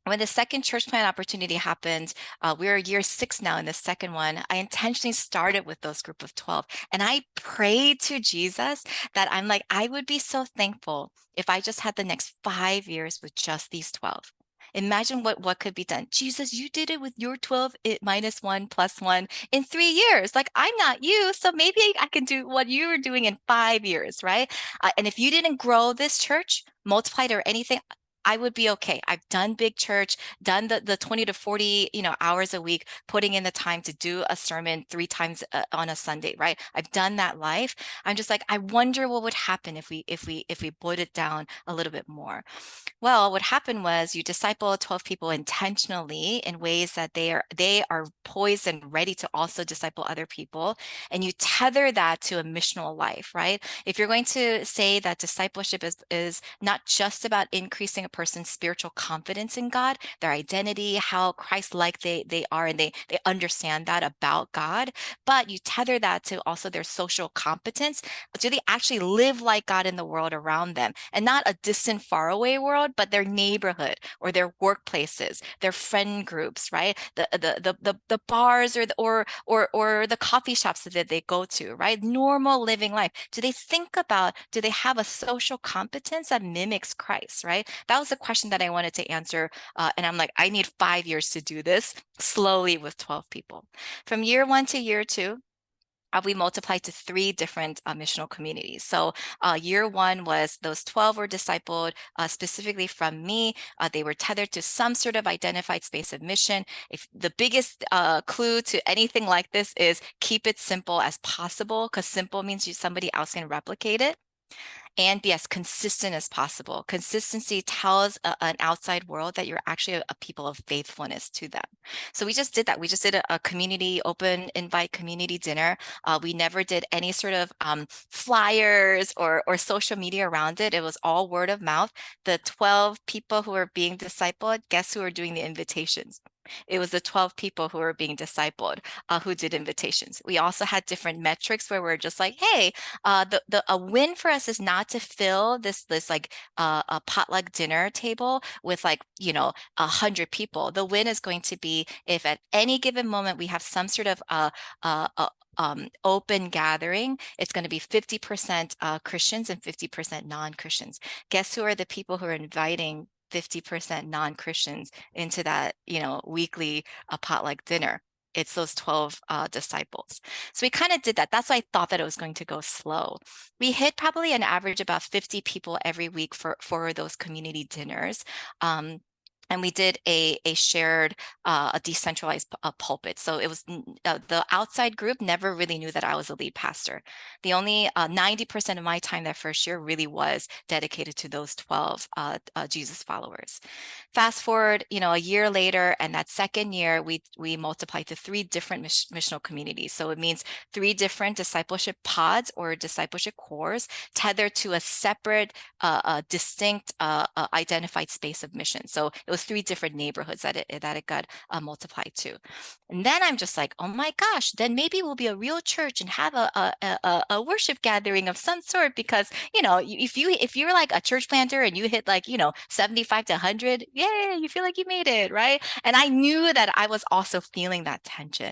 When the second church plant opportunity happened, we're year 6 now in the second one. I intentionally started with those group of 12. And I prayed to Jesus that I'm like, I would be so thankful if I just had the next 5 years with just these 12. Imagine what could be done. Jesus, you did it with your 12, minus 1, plus 1 in 3 years. Like, I'm not you, so maybe I can do what you were doing in 5 years, right? And if you didn't grow this church, multiplied or anything, I would be okay. I've done big church, done the 20 to 40, hours a week, putting in the time to do a sermon 3 times on a Sunday, right? I've done that life. I'm just like, I wonder what would happen if we boiled it down a little bit more. Well, what happened was you disciple 12 people intentionally in ways that they are poised and ready to also disciple other people. And you tether that to a missional life, right? If you're going to say that discipleship is not just about increasing a person's spiritual confidence in God, their identity, how Christ-like they are, and they understand that about God, but you tether that to also their social competence. Do they actually live like God in the world around them? And not a distant, faraway world, but their neighborhood or their workplaces, their friend groups, right? The bars or the coffee shops that they go to, right? Normal living life. Do they have a social competence that mimics Christ, right? That was the question that I wanted to answer. And I'm like, I need 5 years to do this slowly with 12 people. From year 1 to year 2, we multiplied to 3 different missional communities. So year 1 was those 12 were discipled specifically from me. They were tethered to some sort of identified space of mission. If the biggest clue to anything like this is keep it simple as possible, because simple means somebody else can replicate it. And be as consistent as possible. Consistency tells an outside world that you're actually a people of faithfulness to them. So we just did that. We just did a community open invite community dinner. We never did any sort of flyers or social media around it. It was all word of mouth. The 12 people who were being discipled, guess who were doing the invitations? It was the 12 people who were being discipled who did invitations. We also had different metrics where we're just like, hey, a win for us is not to fill this like a potluck dinner table with 100 people. The win is going to be if at any given moment we have some sort of open gathering, it's going to be 50% Christians and 50% non-Christians. Guess who are the people who are inviting 50% non-Christians into that, weekly potluck dinner? It's those 12 disciples. So we kind of did that. That's why I thought that it was going to go slow. We hit probably an average about 50 people every week for those community dinners. And we did a shared, a decentralized pulpit. So it was the outside group never really knew that I was a lead pastor. The only 90% of my time that first year really was dedicated to those 12 Jesus followers. Fast forward, a year later, and that second year, we multiplied to 3 different missional communities. So it means 3 different discipleship pods or discipleship cores tethered to a separate, distinct, identified space of mission. So it was 3 different neighborhoods that it got multiplied to. And then I'm just like, oh my gosh, then maybe we'll be a real church and have a worship gathering of some sort, because if you're like a church planter and you hit 75 to 100, yay, you feel like you made it, right? And I knew that I was also feeling that tension.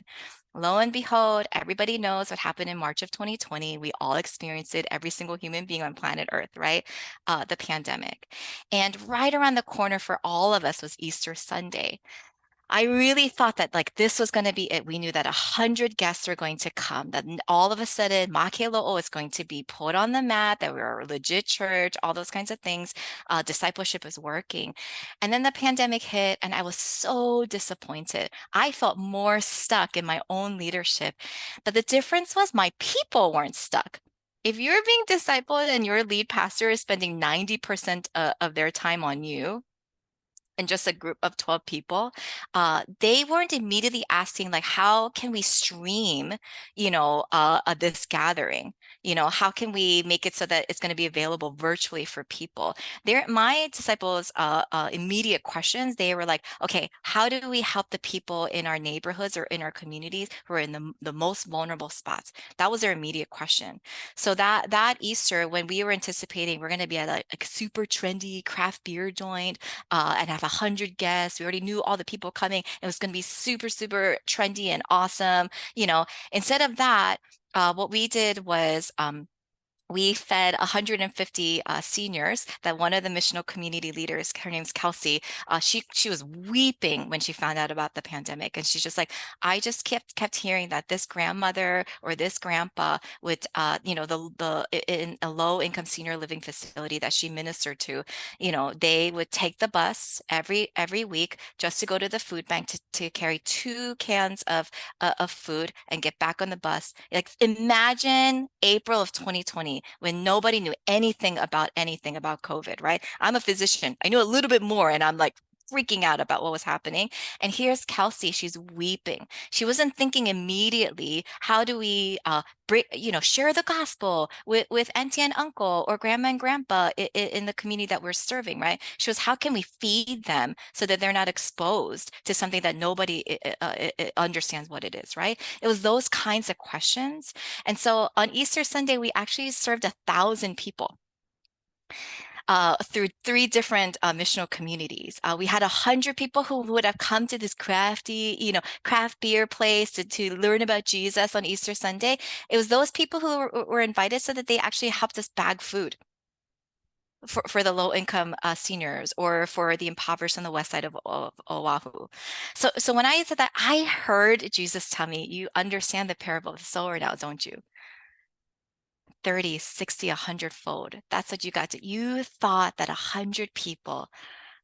Lo and behold, everybody knows what happened in March of 2020. We all experienced it, every single human being on planet Earth, right? The pandemic. And right around the corner for all of us was Easter Sunday. I really thought that this was going to be it. We knew that 100 guests were going to come, that all of a sudden Makelo'o is going to be put on the map, that we were a legit church, all those kinds of things. Discipleship is working. And then the pandemic hit and I was so disappointed. I felt more stuck in my own leadership. But the difference was my people weren't stuck. If you're being discipled and your lead pastor is spending 90% of their time on you, and just a group of 12 people, they weren't immediately asking how can we stream, this gathering? How can we make it so that it's going to be available virtually for people? My disciples' immediate questions, they were like, okay, how do we help the people in our neighborhoods or in our communities who are in the most vulnerable spots? That was their immediate question. So that Easter, when we were anticipating we're going to be at a super trendy craft beer joint and have 100 guests. We already knew all the people coming. It was going to be super, super trendy and awesome. Instead of that, what we did was we fed 150 seniors. That one of the missional community leaders, her name's Kelsey, she was weeping when she found out about the pandemic, and she's just like, I just kept hearing that this grandmother or this grandpa would, in a low income senior living facility that she ministered to, they would take the bus every week just to go to the food bank to carry 2 cans of food and get back on the bus. Like, imagine April of 2020 when nobody knew anything about COVID, right? I'm a physician. I knew a little bit more, and I'm like freaking out about what was happening. And here's Kelsey, she's weeping. She wasn't thinking immediately, how do we share the gospel with auntie and uncle or grandma and grandpa in the community that we're serving, right? She was, how can we feed them so that they're not exposed to something that nobody understands what it is, right? It was those kinds of questions. And so on Easter Sunday, we actually served 1,000 people through 3 different missional communities. We had 100 people who would have come to this crafty, craft beer place to learn about Jesus on Easter Sunday. It was those people who were invited so that they actually helped us bag food for the low income seniors or for the impoverished on the west side of Oahu. So when I said that, I heard Jesus tell me, you understand the parable of the sower now, don't you? 30, 60, 100-fold. That's what you got to. You thought that 100 people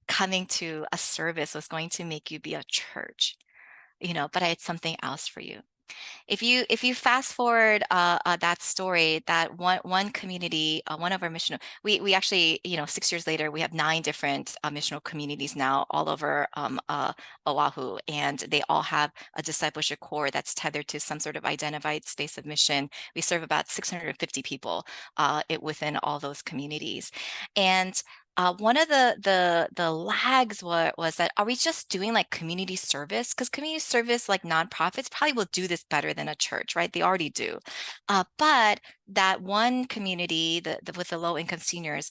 coming to a service was going to make you be a church, but I had something else for you. If you fast forward that story, that one community, one of our missional, we actually, 6 years later, we have 9 different missional communities now all over Oahu, and they all have a discipleship core that's tethered to some sort of identified space of mission. We serve about 650 people within all those communities, and one of the lags was that, are we just doing like community service? Because community service, like nonprofits, probably will do this better than a church, right? They already do. But that one community, with the low income seniors,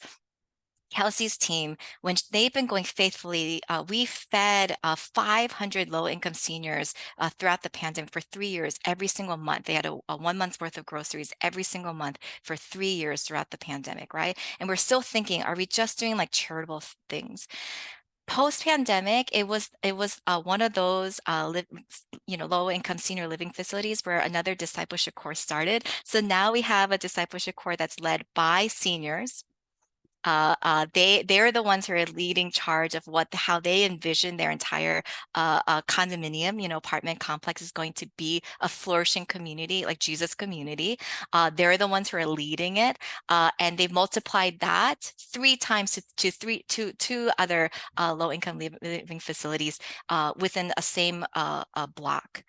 Kelsey's team, when they've been going faithfully, we fed 500 low-income seniors throughout the pandemic for 3 years, every single month. They had a 1 month's worth of groceries every single month for 3 years throughout the pandemic, right? And we're still thinking, are we just doing like charitable things? Post-pandemic, it was one of those low-income senior living facilities where another discipleship course started. So now we have a discipleship course that's led by seniors. They're the ones who are leading charge of how they envision their entire condominium, apartment complex is going to be a flourishing community, like Jesus community. They're the ones who are leading it, and they've multiplied that 3 times to 2 other low-income living facilities within a same block.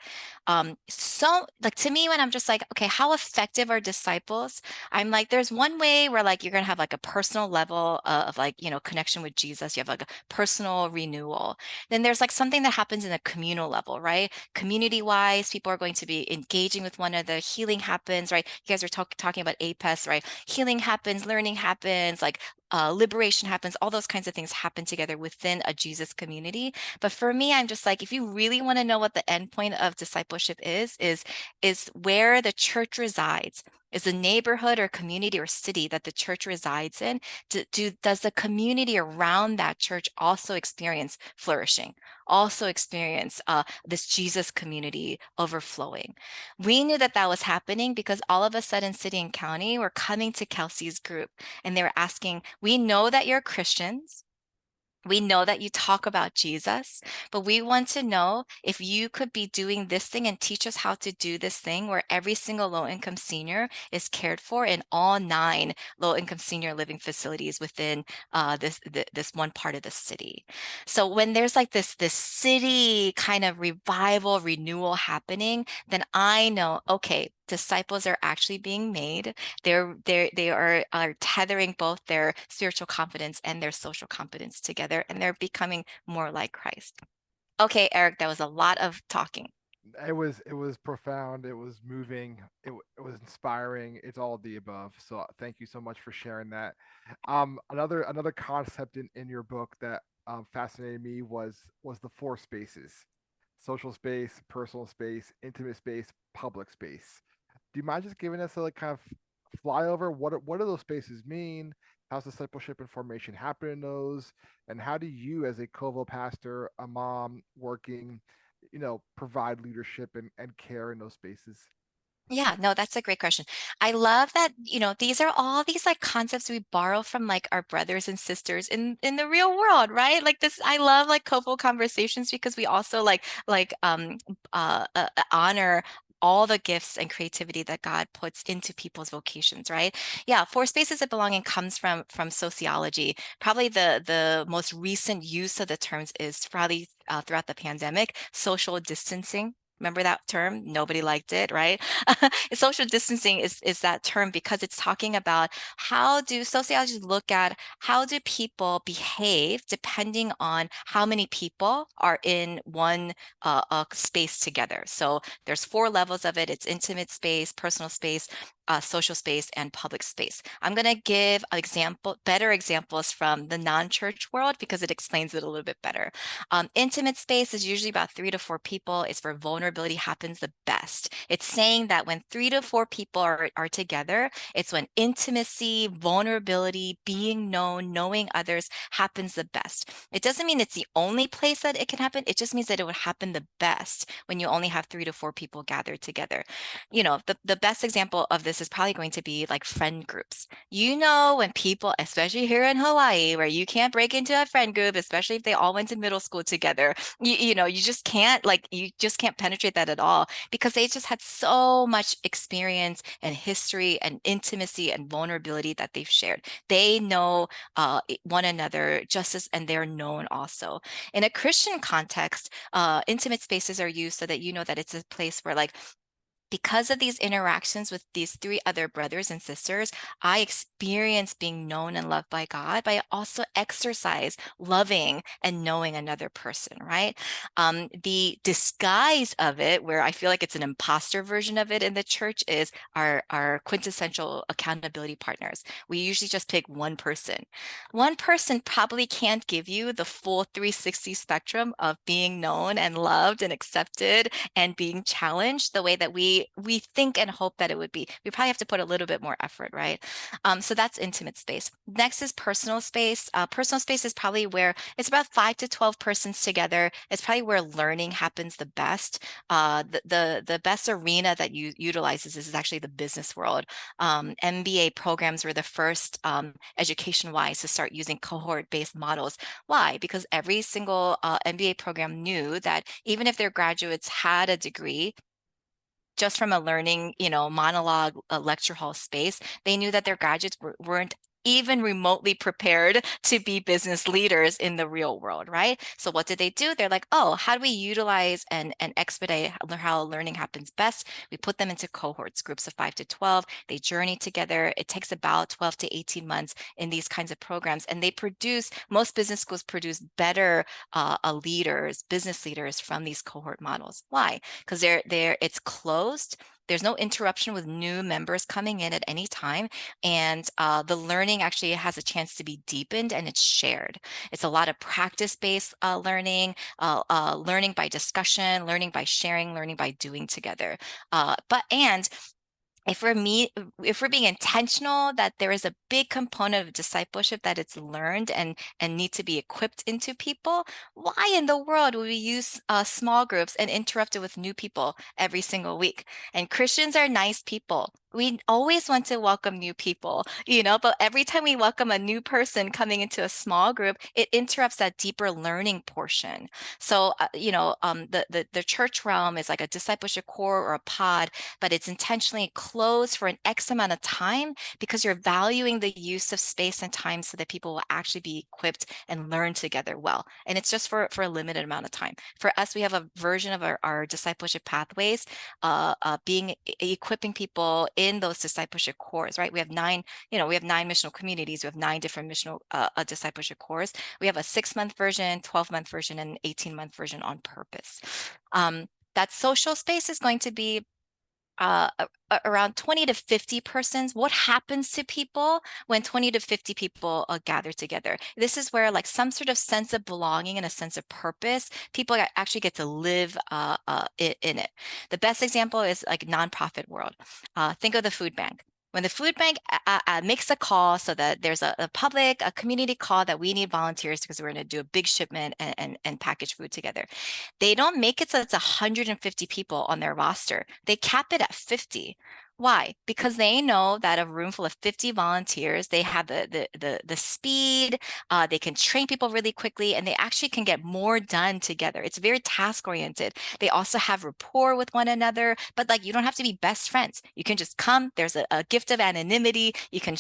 So, like, to me, when I'm just like, okay, how effective are disciples? I'm like, there's one way where like you're gonna have like a personal level of like, connection with Jesus. You have like a personal renewal. Then there's like something that happens in a communal level, right? Community wise, people are going to be engaging with one another. Healing happens, right? You guys are talking about APES, right? Healing happens, learning happens, like liberation happens, all those kinds of things happen together within a Jesus community. But for me, I'm just like, if you really want to know what the end point of discipleship is where the church resides. Is the neighborhood or community or city that the church resides in, does the community around that church also experience flourishing, also experience this Jesus community overflowing? We knew that was happening because all of a sudden, city and county were coming to Kelsey's group and they were asking, we know that you're Christians. We know that you talk about Jesus, but we want to know if you could be doing this thing and teach us how to do this thing where every single low-income senior is cared for in all 9 low-income senior living facilities within this one part of the city. So when there's like this city kind of revival, renewal happening, then I know, okay, disciples are actually being made. They are tethering both their spiritual competence and their social competence together, and they're becoming more like Christ. Okay, Eric, that was a lot of talking. It was profound. It was moving. It was inspiring. It's all of the above. So thank you so much for sharing that. Another concept in your book that fascinated me was the four spaces: social space, personal space, intimate space, public space. Do you mind just giving us a like kind of flyover? What do those spaces mean? How's discipleship and formation happen in those? And how do you, as a Covo pastor, a mom working, provide leadership and care in those spaces? Yeah, no, that's a great question. I love that, these are all these like concepts we borrow from like our brothers and sisters in the real world, right? Like this, I love like Covo conversations because we also honor all the gifts and creativity that God puts into people's vocations, right? Yeah, four spaces of belonging comes from sociology. Probably the most recent use of the terms is probably throughout the pandemic, social distancing. Remember that term? Nobody liked it, right? Social distancing is that term because it's talking about how do sociologists look at how do people behave depending on how many people are in one space together. So there's four levels of it. It's intimate space, personal space, social space, and public space. I'm going to give better examples from the non-church world because it explains it a little bit better. Intimate space is usually about 3 to 4 people. It's where vulnerability happens the best. It's saying that when 3 to 4 people are together, it's when intimacy, vulnerability, being known, knowing others happens the best. It doesn't mean it's the only place that it can happen. It just means that it would happen the best when you only have 3 to 4 people gathered together. The best example of this is probably going to be like friend groups. When people, especially here in Hawaii, where you can't break into a friend group, especially if they all went to middle school together, you just can't penetrate that at all because they just had so much experience and history and intimacy and vulnerability that they've shared. They know one another just as, and they're known also. In a Christian context, intimate spaces are used so that you know that it's a place where like because of these interactions with these 3 other brothers and sisters, I experience being known and loved by God, but I also exercise loving and knowing another person, right? The disguise of it, where I feel like it's an imposter version of it in the church, is our quintessential accountability partners. We usually just pick one person. One person probably can't give you the full 360 spectrum of being known and loved and accepted and being challenged the way that we think and hope that it would be. We probably have to put a little bit more effort, right? So that's intimate space. Next is personal space. Personal space is probably where it's about 5 to 12 persons together. It's probably where learning happens the best. The best arena that you utilizes is actually the business world. MBA programs were the first education-wise to start using cohort-based models. Why? Because every single MBA program knew that even if their graduates had a degree, just from a learning, monologue, lecture hall space, they knew that their graduates weren't even remotely prepared to be business leaders in the real world, right? So what did they do? They're like, oh, how do we utilize and expedite how learning happens best? We put them into cohorts, groups of 5 to 12. They journey together. It takes about 12 to 18 months in these kinds of programs. And most business schools produce better business leaders from these cohort models. Why? Because it's closed. There's no interruption with new members coming in at any time. And the learning actually has a chance to be deepened and it's shared. It's a lot of practice-based learning by discussion, learning by sharing, learning by doing together. And if we're being intentional that there is a big component of discipleship that it's learned and need to be equipped into people, why in the world would we use small groups and interrupt it with new people every single week? And Christians are nice people. We always want to welcome new people, but every time we welcome a new person coming into a small group, it interrupts that deeper learning portion. So the church realm is like a discipleship core or a pod, but it's intentionally closed for an X amount of time because you're valuing the use of space and time so that people will actually be equipped and learn together well. And it's just for a limited amount of time. For us, we have a version of our discipleship pathways, equipping people in those discipleship cores, right? We have 9 missional communities. We have 9 different missional discipleship cores. We have a 6-month version, 12-month version, and 18-month version on purpose. That social space is going to be around 20 to 50 persons. What happens to people when 20 to 50 people gather together? This is where like some sort of sense of belonging and a sense of purpose, people actually get to live in it. The best example is like nonprofit world. Think of the food bank. When the food bank makes a call so that there's a community call that we need volunteers because we're going to do a big shipment and package food together. They don't make it so it's 150 people on their roster. They cap it at 50. Why? Because they know that a room full of 50 volunteers, they have the speed, they can train people really quickly, and they actually can get more done together. It's very task oriented. They also have rapport with one another, but like you don't have to be best friends. You can just come. There's a gift of anonymity. You can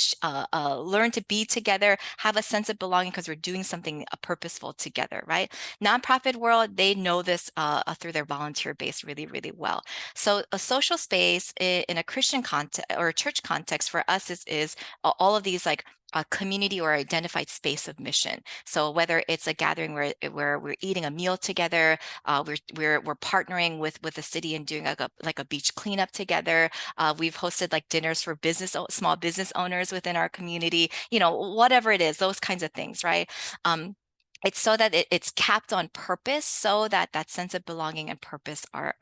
learn to be together, have a sense of belonging because we're doing something purposeful together, right? Nonprofit world, they know this through their volunteer base really, really well. So a social space in a Christian context or a church context for us is all of these like a community or identified space of mission. So whether it's a gathering where we're eating a meal together, we're partnering with the city and doing like a beach cleanup together. We've hosted like dinners for small business owners within our community. You know, whatever it is, those kinds of things, right? It's so that it's capped on purpose so that that sense of belonging and purpose are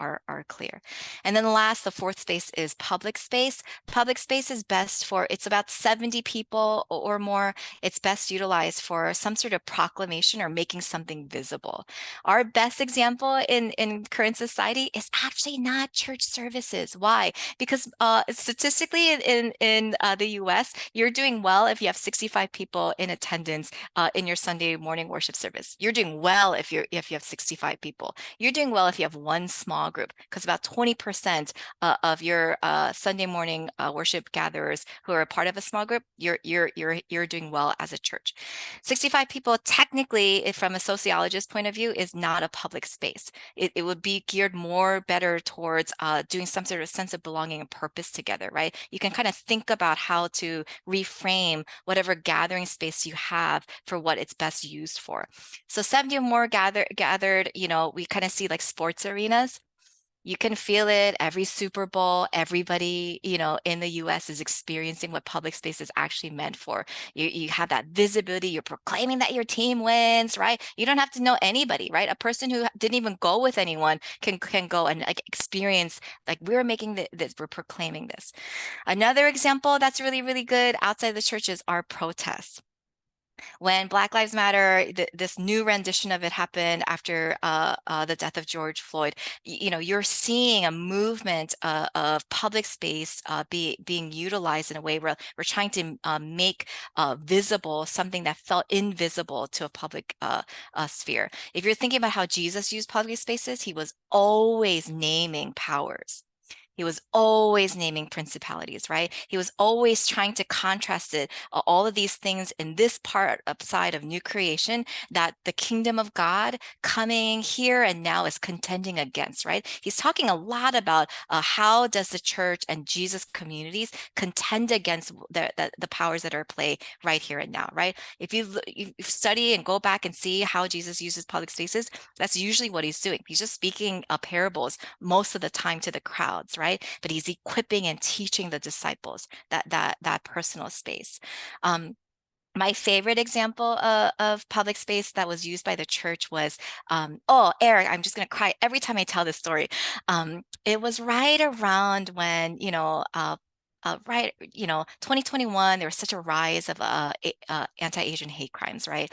clear. And then the fourth space is public space. Public space is best for, it's about 70 people or more. It's best utilized for some sort of proclamation or making something visible. Our best example in current society is actually not church services. Why? Because statistically in the US, you're doing well if you have 65 people in attendance in your Sunday morning worship service. You're doing well if you have 65 people. You're doing well if you have one small group, because about 20% of your Sunday morning worship gatherers who are a part of a small group, you're doing well as a church. 65 people, technically, from a sociologist point of view, is not a public space. It would be geared better towards doing some sort of sense of belonging and purpose together, right? You can kind of think about how to reframe whatever gathering space you have for what it's best used for. So 70 or more gathered, you know, we kind of see like sports arenas. You can feel it every Super Bowl. Everybody, you know, in the US is experiencing what public space is actually meant for. You have that visibility. You're proclaiming that your team wins, right? You don't have to know anybody, right? A person who didn't even go with anyone can go and like experience, like we're making this, we're proclaiming this. Another example that's really, really good outside the churches are protests. When Black Lives Matter, this new rendition of it happened after the death of George Floyd, you know, you're seeing a movement of public space being utilized in a way where we're trying to make visible something that felt invisible to a public sphere. If you're thinking about how Jesus used public spaces, he was always naming powers. He was always naming principalities, right? He was always trying to contrast it, all of these things in this part side of new creation that the kingdom of God coming here and now is contending against, right? He's talking a lot about how does the church and Jesus communities contend against the powers that are at play right here and now, right? If you study and go back and see how Jesus uses public spaces, that's usually what he's doing. He's just speaking parables most of the time to the crowds, right? But he's equipping and teaching the disciples that personal space. My favorite example of public space that was used by the church was, oh, Eric, I'm just going to cry every time I tell this story. It was right around when, you know, 2021, there was such a rise of anti-Asian hate crimes, right?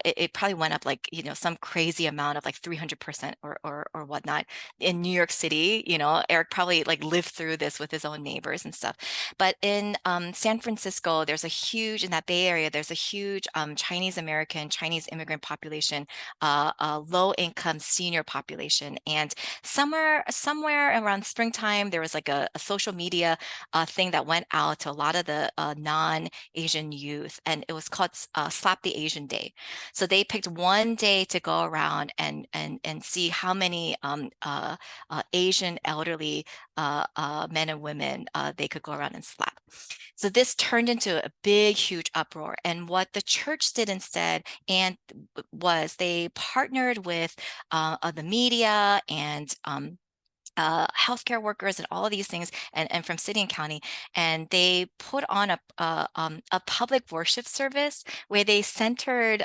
It probably went up like, you know, some crazy amount of like 300% or whatnot in New York City. You know, Eric probably like lived through this with his own neighbors and stuff. But in San Francisco, in that Bay Area, there's a huge Chinese American, Chinese immigrant population, low income senior population. And somewhere around springtime, there was like a social media thing that went out to a lot of the non-Asian youth, and it was called Slap the Asian Day. So they picked one day to go around and see how many Asian elderly men and women they could go around and slap. So this turned into a big, huge uproar. And what the church did instead was they partnered with the media and healthcare workers and all of these things, and from city and county, and they put on a public worship service where they centered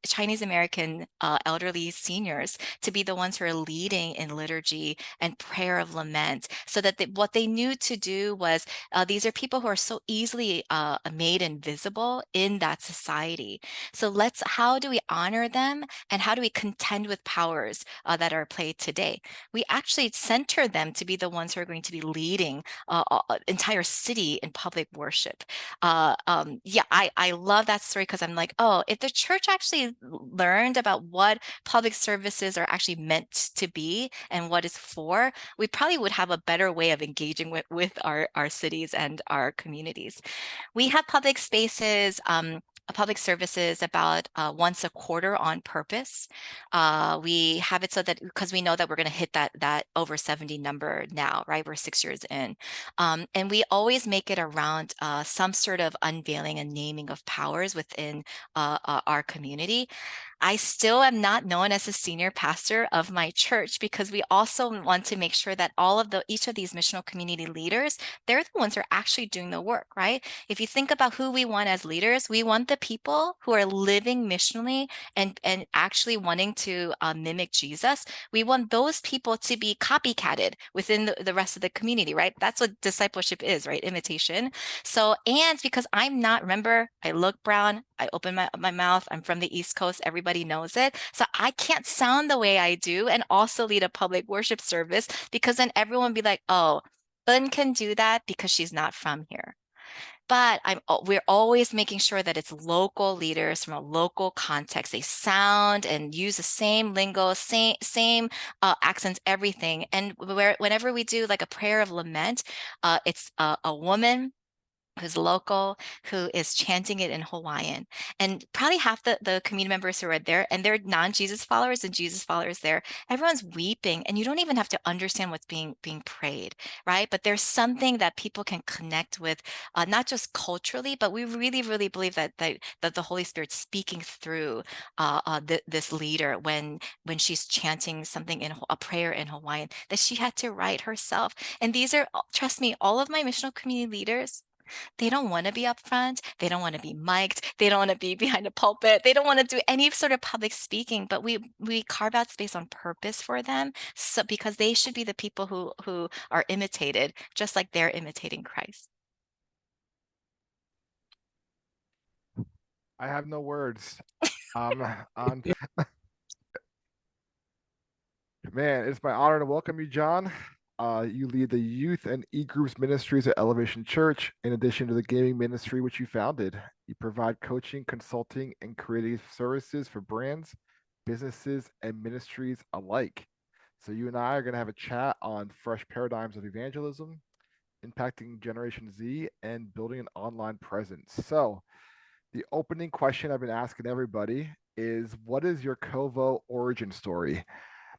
Chinese American elderly seniors to be the ones who are leading in liturgy and prayer of lament, so that what they knew to do was these are people who are so easily made invisible in that society. So how do we honor them, and how do we contend with powers that are played today? We actually center them to be the ones who are going to be leading entire city in public worship. Yeah, I love that story, because I'm like, oh, if the church actually learned about what public services are actually meant to be and what is for, we probably would have a better way of engaging with our cities and our communities. We have public spaces, public services about once a quarter on purpose. We have it so that, because we know that we're going to hit that over 70 number now, right? We're 6 years in. And we always make it around some sort of unveiling and naming of powers within our community. I still am not known as a senior pastor of my church, because we also want to make sure that each of these missional community leaders, they're the ones who are actually doing the work, right? If you think about who we want as leaders, we want the people who are living missionally and actually wanting to mimic Jesus. We want those people to be copycatted within the rest of the community, right? That's what discipleship is, right? Imitation. So, and because remember, I look brown, I open my mouth, I'm from the East Coast, everybody knows it. So I can't sound the way I do and also lead a public worship service, because then everyone will be like, oh, Un can do that because she's not from here. But we're always making sure that it's local leaders from a local context. They sound and use the same lingo, same accents, everything. And whenever we do like a prayer of lament, it's a woman who's local, who is chanting it in Hawaiian. And probably half the community members who are there, and they're non-Jesus followers and Jesus followers there, everyone's weeping, and you don't even have to understand what's being prayed, right? But there's something that people can connect with, not just culturally, but we really, really believe that the Holy Spirit's speaking through this leader when she's chanting something in a prayer in Hawaiian that she had to write herself. And these are, trust me, all of my missional community leaders, they don't want to be up front. They don't want to be mic'd. They don't want to be behind a pulpit. They don't want to do any sort of public speaking, but we carve out space on purpose for them, so because they should be the people who are imitated, just like they're imitating Christ. I have no words. On Man, it's my honor to welcome you, John. You lead the youth and e-groups ministries at Elevation Church, in addition to the gaming ministry which you founded. You provide coaching, consulting, and creative services for brands, businesses, and ministries alike. So you and I are going to have a chat on fresh paradigms of evangelism, impacting Generation Z, and building an online presence. So the opening question I've been asking everybody is, what is your Covo origin story?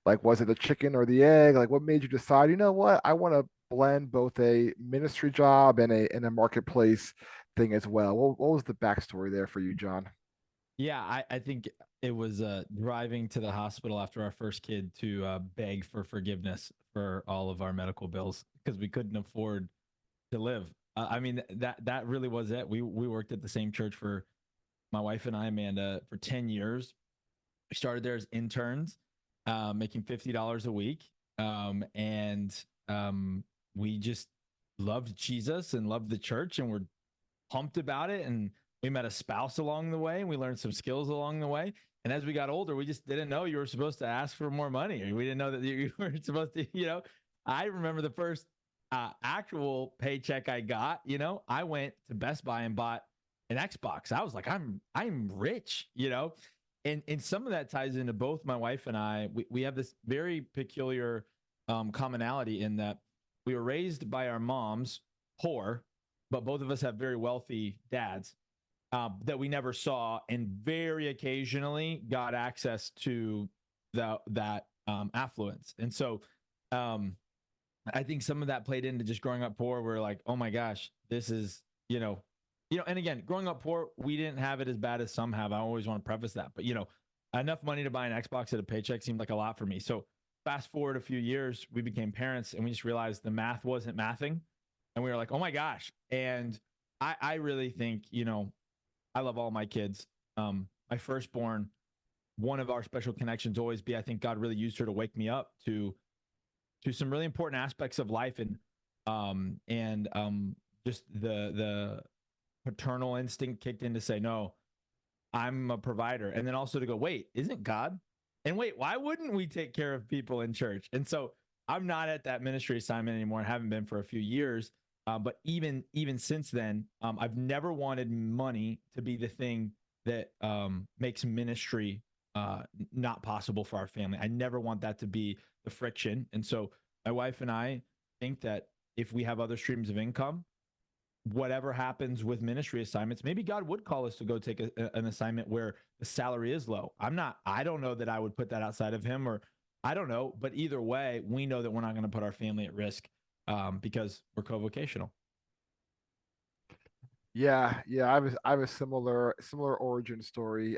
Like, was it the chicken or the egg? Like, what made you decide, you know what, I want to blend both a ministry job and a marketplace thing as well? What was the backstory there for you, John? Yeah, I think it was driving to the hospital after our first kid to beg for forgiveness for all of our medical bills because we couldn't afford to live. I mean, that really was it. We worked at the same church for my wife and I, Amanda, for 10 years. We started there as interns, making $50 a week. And we just loved Jesus and loved the church and were pumped about it. And we met a spouse along the way and we learned some skills along the way. And as we got older, we just didn't know you were supposed to ask for more money. We didn't know that you were supposed to, I remember the first actual paycheck I got, I went to Best Buy and bought an Xbox. I was like, I'm rich, and some of that ties into both my wife and I. We have this very peculiar commonality in that we were raised by our moms poor, but both of us have very wealthy dads that we never saw, and very occasionally got access to that affluence. And so I think some of that played into just growing up poor. We're like, oh my gosh, this is, and again, growing up poor, we didn't have it as bad as some have. I always want to preface that, but enough money to buy an Xbox at a paycheck seemed like a lot for me. So fast forward a few years, we became parents and we just realized the math wasn't mathing. And we were like, oh my gosh. And I really think, I love all my kids. My firstborn, one of our special connections always be, I think God really used her to wake me up to some really important aspects of life, and just the paternal instinct kicked in to say, no, I'm a provider. And then also to go, wait, isn't God? And wait, why wouldn't we take care of people in church? And so I'm not at that ministry assignment anymore and haven't been for a few years. But even since then, I've never wanted money to be the thing that makes ministry not possible for our family. I never want that to be the friction. And so my wife and I think that if we have other streams of income, whatever happens with ministry assignments, maybe God would call us to go take an assignment where the salary is low. I don't know that I would put that outside of him, or I don't know, but either way, we know that we're not going to put our family at risk because we're co-vocational. Yeah, I have a similar origin story.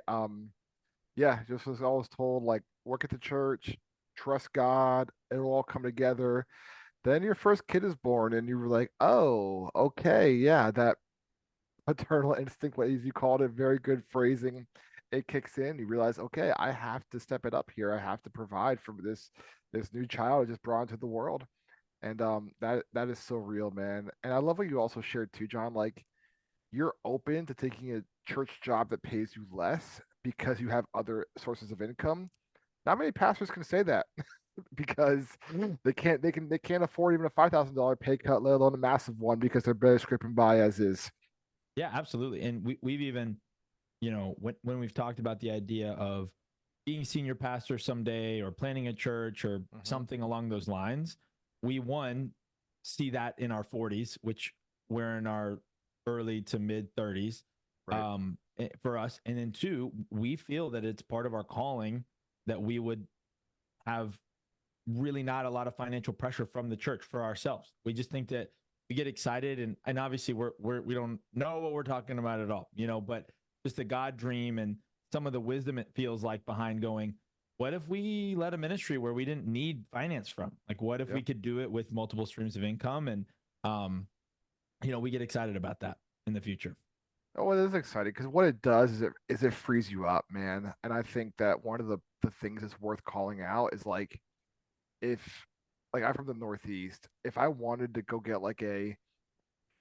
Yeah, just was always told like work at the church, trust God, it'll all come together. Then your first kid is born, and you were like, oh, okay, yeah, that paternal instinct, what you called it, very good phrasing. It kicks in. You realize, okay, I have to step it up here. I have to provide for this new child I just brought into the world, and that is so real, man. And I love what you also shared too, John. Like you're open to taking a church job that pays you less because you have other sources of income. Not many pastors can say that because they can't afford even a $5,000 pay cut, let alone a massive one because they're barely scraping by as is. Yeah, absolutely. And we've even, when we've talked about the idea of being senior pastor someday or planning a church or something along those lines, we see that in our 40s, which we're in our early to mid 30s, Right. for us. And then two, we feel that it's part of our calling that we would have really not a lot of financial pressure from the church for ourselves. We just think that we get excited, and obviously we don't know what we're talking about at all, but just the God dream and some of the wisdom it feels like behind going, what if we led a ministry where we didn't need finance from? Like, what if we could do it with multiple streams of income? And, we get excited about that in the future. Oh, it is exciting because what it does is it frees you up, man. And I think that one of the things that's worth calling out is like if like I'm from the Northeast, if I wanted to go get like a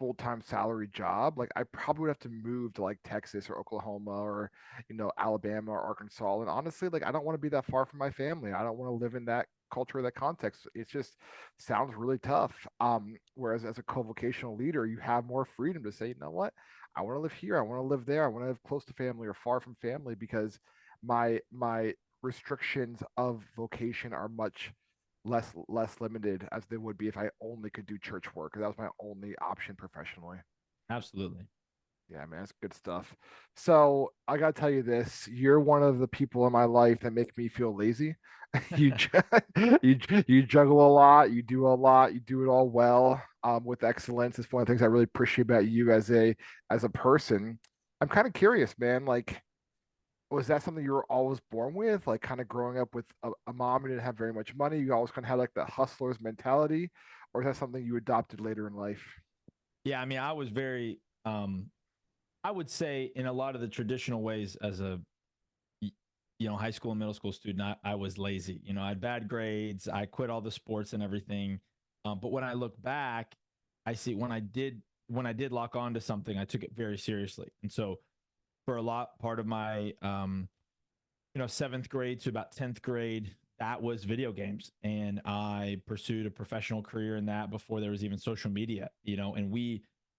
full-time salary job, like I probably would have to move to like Texas or Oklahoma or Alabama or Arkansas. And honestly, like I don't want to be that far from my family. I don't want to live in that culture, that context. It just sounds really tough. Whereas as a co-vocational leader, you have more freedom to say, you know what, I want to live here, I want to live there, I want to live close to family or far from family because my restrictions of vocation are much less limited as they would be if I only could do church work. That was my only option professionally. Absolutely. Yeah, man, it's good stuff. So I gotta tell you this: you're one of the people in my life that make me feel lazy. you you juggle a lot, you do a lot, you do it all well, with excellence. It's one of the things I really appreciate about you as a person. I'm kind of curious, man. Like, was that something you were always born with? Like kind of growing up with a mom who didn't have very much money, you always kind of had like the hustler's mentality, or is that something you adopted later in life? Yeah, I mean, I was very, I would say in a lot of the traditional ways as a, high school and middle school student, I was lazy. I had bad grades. I quit all the sports and everything. But when I look back, I see when I did lock on to something, I took it very seriously. And so for part of my, seventh grade to about 10th grade, that was video games. And I pursued a professional career in that before there was even social media, and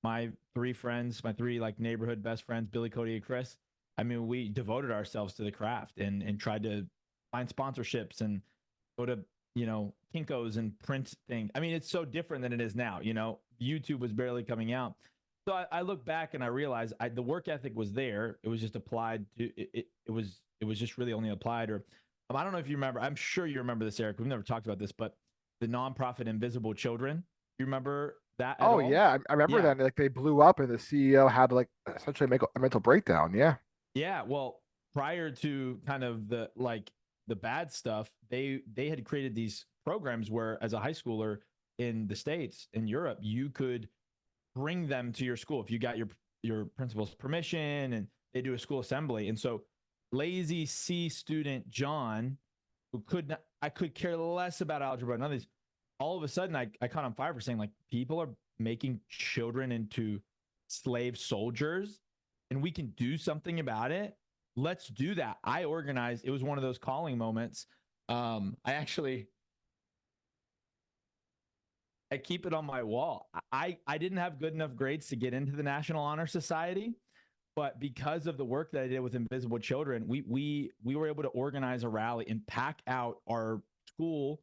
my three like neighborhood best friends, Billy, Cody, and Chris, I mean, we devoted ourselves to the craft and tried to find sponsorships and go to, Kinko's and print things. I mean, it's so different than it is now. YouTube was barely coming out. So I look back and I realized the work ethic was there. It was just applied to it was just really only applied. Or I don't know if you remember. I'm sure you remember this, Eric. We've never talked about this, but the nonprofit Invisible Children. You remember that at Oh all? yeah, I remember Yeah. that. Like they blew up, and the CEO had to like essentially make a mental breakdown. Yeah. Yeah. Well, prior to kind of the like the bad stuff, they had created these programs where, as a high schooler in the States, in Europe, you could bring them to your school if you got your principal's permission, and they do a school assembly. And so lazy C student John, who I could care less about algebra, none of these, all of a sudden I caught on fire for saying, like, people are making children into slave soldiers and we can do something about it. Let's do that. I organized. It was one of those calling moments. I keep it on my wall. I didn't have good enough grades to get into the National Honor Society, but because of the work that I did with Invisible Children, we were able to organize a rally and pack out our school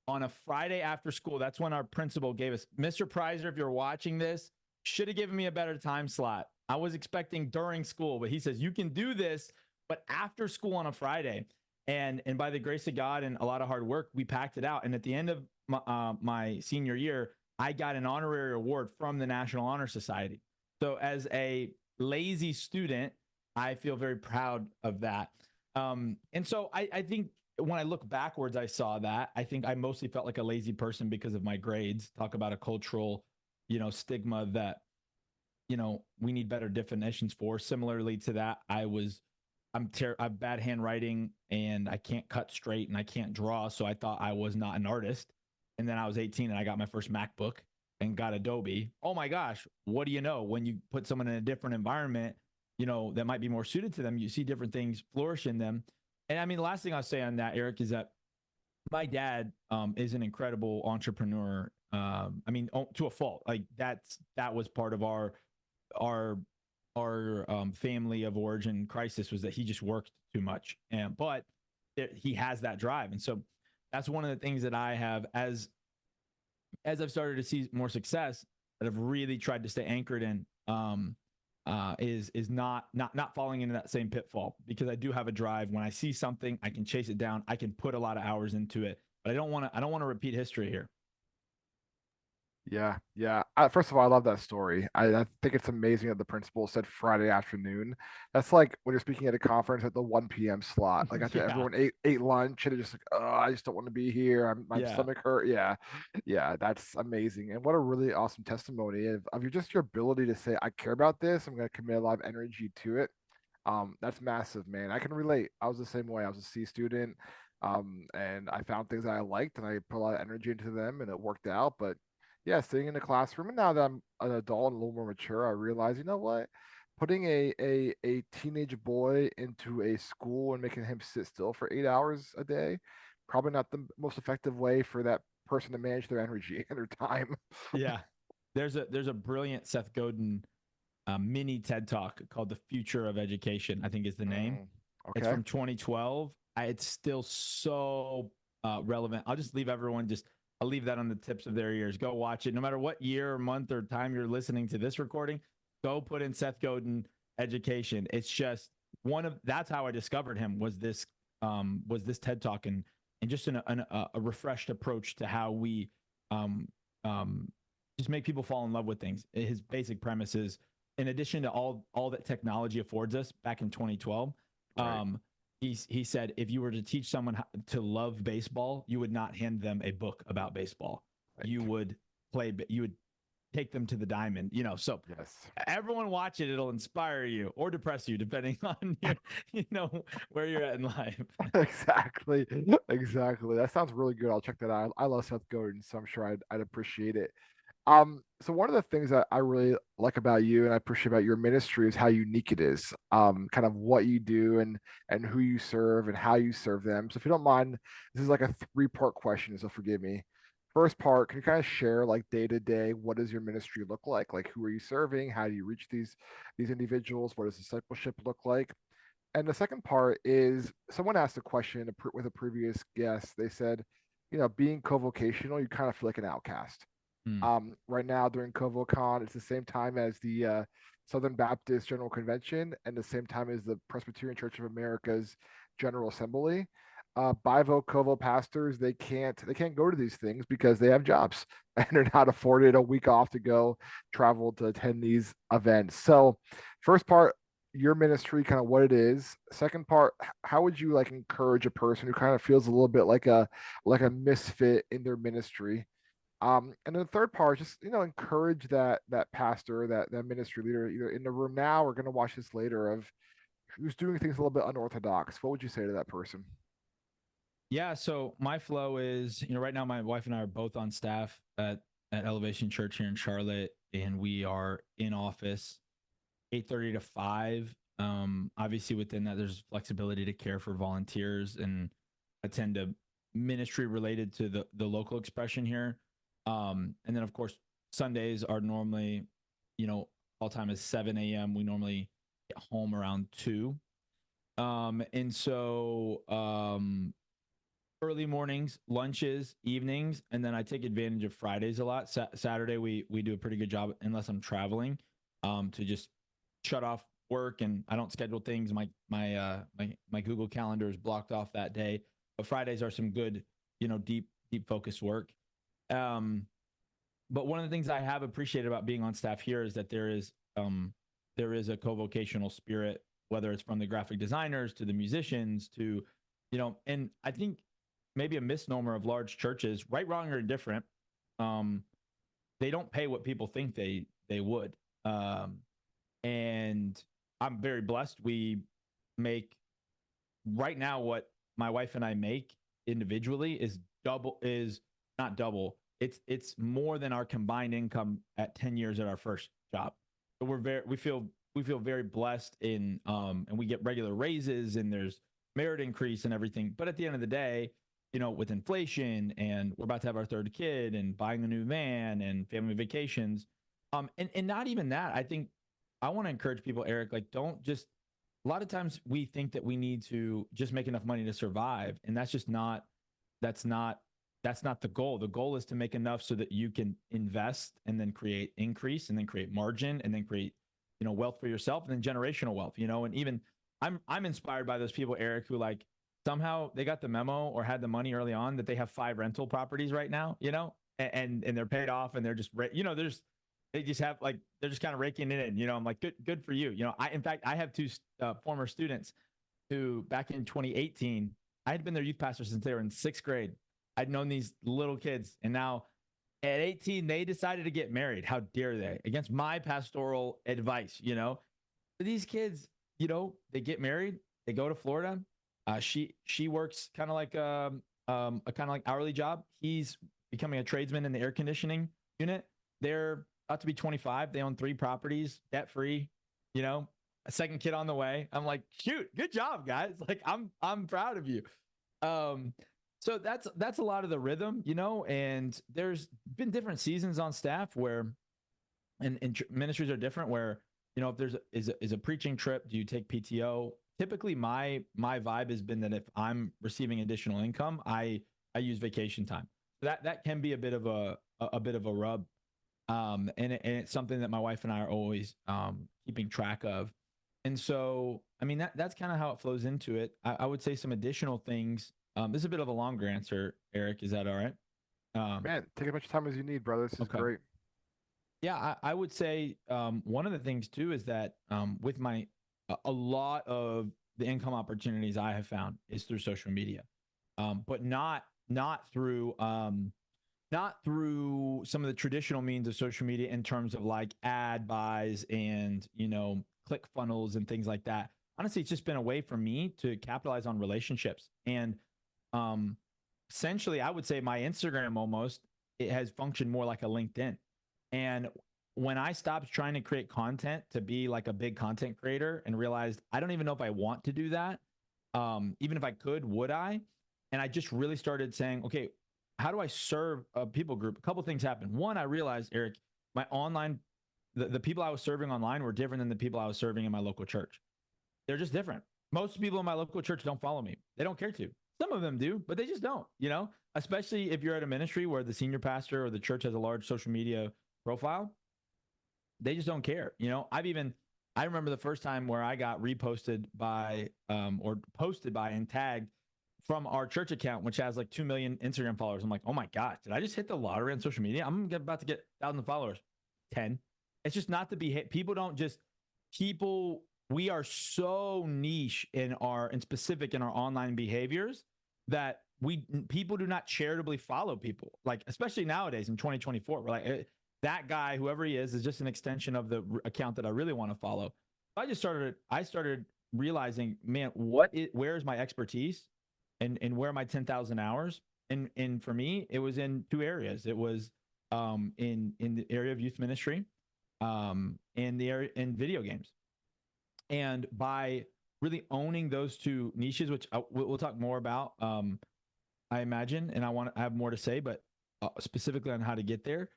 on a Friday after school. That's when our principal gave us, Mr. Prizer, if you're watching this, should have given me a better time slot. I was expecting during school, but he says, you can do this, but after school on a Friday. And by the grace of God and a lot of hard work, we packed it out. And at the end of my senior year, I got an honorary award from the National Honor Society. So as a lazy student, I feel very proud of that. And so I think when I look backwards, I saw that. I think I mostly felt like a lazy person because of my grades. Talk about a cultural, stigma that, we need better definitions for. Similarly to that, I have bad handwriting and I can't cut straight and I can't draw. So I thought I was not an artist. And then I was 18 and I got my first MacBook and got Adobe. Oh my gosh. What do you know? When you put someone in a different environment, that might be more suited to them, you see different things flourish in them. And I mean, the last thing I'll say on that, Eric, is that my dad is an incredible entrepreneur. To a fault. Like that was part of our family of origin crisis, was that he just worked too much. But he has that drive. And so that's one of the things that I have, as I've started to see more success, that I've really tried to stay anchored in, is not falling into that same pitfall, because I do have a drive. When I see something, I can chase it down. I can put a lot of hours into it, but I don't want to repeat history here. Yeah, yeah. First of all, I love that story. I think it's amazing that the principal said Friday afternoon. That's like when you're speaking at a conference at the 1 p.m. slot. Like after Yeah. everyone ate lunch and it's just like, oh, I just don't want to be here. My Yeah. stomach hurt. Yeah, yeah. That's amazing. And what a really awesome testimony of your ability to say, I care about this. I'm going to commit a lot of energy to it. That's massive, man. I can relate. I was the same way. I was a C student, and I found things that I liked, and I put a lot of energy into them, and it worked out. But yeah, sitting in the classroom, and now that I'm an adult and a little more mature, I realize, you know what? Putting a teenage boy into a school and making him sit still for 8 hours a day, probably not the most effective way for that person to manage their energy and their time. Yeah. There's a brilliant Seth Godin mini TED Talk called "The Future of Education," I think is the name. Okay. It's from 2012. It's still so relevant. I'll just leave everyone, I'll leave that on the tips of their ears. Go watch it. No matter what year or month or time you're listening to this recording, go put in Seth Godin education. It's just that's how I discovered him, was this TED Talk, and just a refreshed approach to how we just make people fall in love with things. His basic premise is, in addition to all that technology affords us back in 2012, Right. he said, if you were to teach someone how to love baseball, you would not hand them a book about baseball. Right. You would take them to the diamond, so Yes. everyone watch it. It'll inspire you or depress you, depending on where you're at in life. Exactly. Exactly. That sounds really good. I'll check that out. I love Seth Godin, so I'm sure I'd appreciate it. So one of the things that I really like about you and I appreciate about your ministry is how unique it is. Kind of what you do and who you serve and how you serve them. So if you don't mind, this is like a three-part question, so forgive me. First part, can you kind of share, like, day to day, what does your ministry look like? Like, who are you serving? How do you reach these individuals? What does discipleship look like? And the second part is, someone asked a question with a previous guest. They said, being co-vocational, you kind of feel like an outcast. Right now during Covo Con, it's the same time as the Southern Baptist General Convention and the same time as the Presbyterian Church of America's General Assembly. Bivo Covo pastors, they can't go to these things because they have jobs and they're not afforded a week off to go travel to attend these events. So first part, your ministry, kind of what it is. Second part, how would you like encourage a person who kind of feels a little bit like a misfit in their ministry? And then the third part, just encourage that pastor, that ministry leader, either in the room now or going to watch this later, of who's doing things a little bit unorthodox. What would you say to that person? Yeah, so my flow is, right now my wife and I are both on staff at Elevation Church here in Charlotte, and we are in office 8:30 to 5. Obviously within that there's flexibility to care for volunteers and attend to ministry related to the local expression here. And then of course Sundays are normally, all time is 7 a.m. We normally get home around 2. And so early mornings, lunches, evenings, and then I take advantage of Fridays a lot. Saturday we do a pretty good job, unless I'm traveling, to just shut off work, and I don't schedule things. My Google Calendar is blocked off that day. But Fridays are some good, deep focused work. But one of the things I have appreciated about being on staff here is that there is a co-vocational spirit, whether it's from the graphic designers to the musicians to, and I think maybe a misnomer of large churches, right, wrong, or indifferent, they don't pay what people think they would. And I'm very blessed. We make right now what my wife and I make individually is not double. It's more than our combined income at 10 years at our first job. So we feel very blessed and we get regular raises and there's merit increase and everything. But at the end of the day, with inflation, and we're about to have our third kid and buying a new van and family vacations, and not even that, I think I want to encourage people, Eric, like, don't just, a lot of times we think that we need to just make enough money to survive. And that's not the goal. The goal is to make enough so that you can invest and then create increase and then create margin and then create, wealth for yourself, and then generational wealth, and even I'm inspired by those people, Eric, who like somehow they got the memo or had the money early on that they have 5 rental properties right now, and they're paid off, and they're just, they just have like, they're just kind of raking it in, I'm like, good for you. In fact, I have 2 former students who back in 2018, I had been their youth pastor since they were in 6th grade. I'd known these little kids, and now at 18, they decided to get married. How dare they? Against my pastoral advice, these kids, they get married, they go to Florida. She works kind of like a kind of like hourly job. He's becoming a tradesman in the air conditioning unit. They're about to be 25. They own 3 properties, debt free. A second kid on the way. I'm like, shoot, good job, guys. Like, I'm proud of you. So that's a lot of the rhythm, and there's been different seasons on staff where, and ministries are different where, if there's is a preaching trip, do you take PTO? Typically my vibe has been that if I'm receiving additional income, I use vacation time. That can be a bit of a rub. And it's something that my wife and I are always keeping track of. And so, I mean, that's kind of how it flows into it. I would say some additional things. This is a bit of a longer answer, Eric. Is that all right? Man, take as much time as you need, brother. This is Okay. great. Yeah, I would say one of the things too is that with a lot of the income opportunities I have found is through social media, but not through some of the traditional means of social media in terms of like ad buys and click funnels and things like that. Honestly, it's just been a way for me to capitalize on relationships. And essentially, I would say my Instagram almost, it has functioned more like a LinkedIn. And when I stopped trying to create content to be like a big content creator and realized I don't even know if I want to do that, even if I could, would I? And I just really started saying, okay, how do I serve a people group? A couple things happened. One, I realized, Eric, my online, the people I was serving online were different than the people I was serving in my local church. They're just different. Most people in my local church don't follow me. They don't care to. Some of them do, but they just don't, especially if you're at a ministry where the senior pastor or the church has a large social media profile. They just don't care. I remember the first time where I got reposted by or posted by and tagged from our church account, which has like 2 million Instagram followers. I'm like, oh my gosh, did I just hit the lottery on social media? I'm about to get 1,000 followers. 10. It's just not to be hit. People we are so niche in and specific in our online behaviors that people do not charitably follow people, like, especially nowadays in 2024. We're like, that guy, whoever he is just an extension of the account that I really want to follow. I started realizing, man, where is my expertise, and where are my 10,000 hours? And for me, it was in two areas. It was in the area of youth ministry, in the area in video games. And by really owning those two niches, which we'll talk more about, I imagine, and I have more to say, but specifically on how to get there.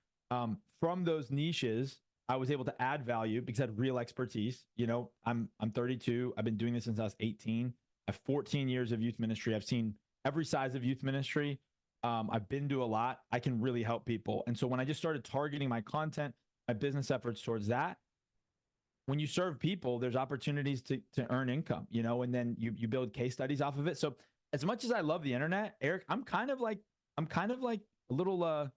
From those niches, I was able to add value because I had real expertise. You know, I'm 32. I've been doing this since I was 18. I have 14 years of youth ministry. I've seen every size of youth ministry. I've been to a lot. I can really help people. And so when I just started targeting my content, my business efforts towards that, when you serve people, there's opportunities to earn income, you know, and then you build case studies off of it. So as much as I love the internet, Eric, I'm kind of like a little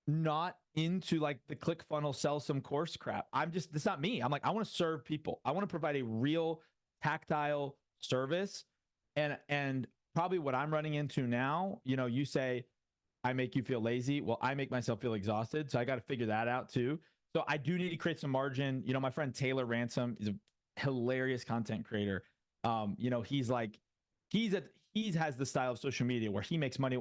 not into like the ClickFunnels sell some course crap. That's not me. I'm like, I want to serve people. I want to provide a real tactile service. And probably what I'm running into now, you know, you say, I make you feel lazy. Well, I make myself feel exhausted. So I got to figure that out too. So I do need to create some margin. You know, my friend Taylor Ransom is a hilarious content creator. You know, he has the style of social media where he makes money.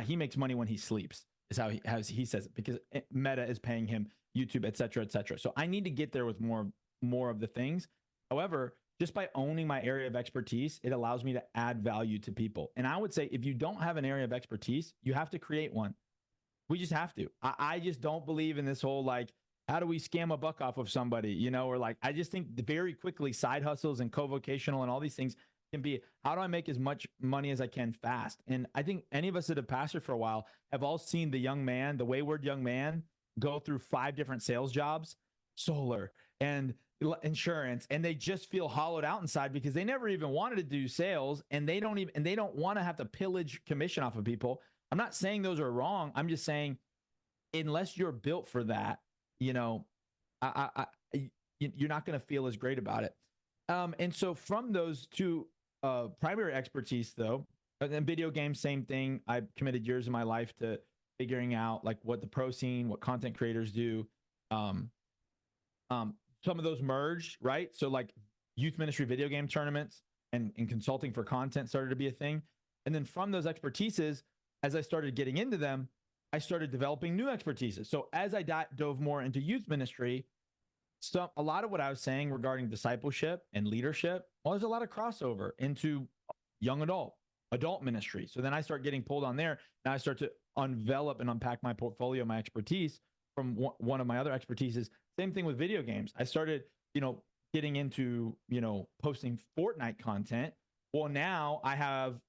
He makes money when he sleeps, is how he says it, because Meta is paying him, YouTube, et cetera, et cetera. So I need to get there with more of the things. However, just by owning my area of expertise, it allows me to add value to people. And I would say, if you don't have an area of expertise, you have to create one. We just have to. I just don't believe in this whole, like, how do we scam a buck off of somebody, you know, or like, I just think very quickly side hustles and co-vocational and all these things can be, how do I make as much money as I can fast? And I think any of us that have pastored for a while have all seen the wayward young man go through 5 different sales jobs, solar and insurance, and they just feel hollowed out inside because they never even wanted to do sales, and they don't want to have to pillage commission off of people. I'm not saying those are wrong. I'm just saying, unless you're built for that, you know, you're not going to feel as great about it. And so from those two primary expertise, though, and video games, same thing. I committed years of my life to figuring out like what the pro scene, what content creators do. Some of those merged, right? So like youth ministry video game tournaments and consulting for content started to be a thing. And then from those expertises, as I started getting into them, I started developing new expertises. So as I dove more into youth ministry, a lot of what I was saying regarding discipleship and leadership, well, there's a lot of crossover into young adult ministry. So then I start getting pulled on there. Now I start to envelop and unpack my portfolio, my expertise from one of my other expertises. Same thing with video games. I started, you know, getting into, you know, posting Fortnite content. Well, now I have,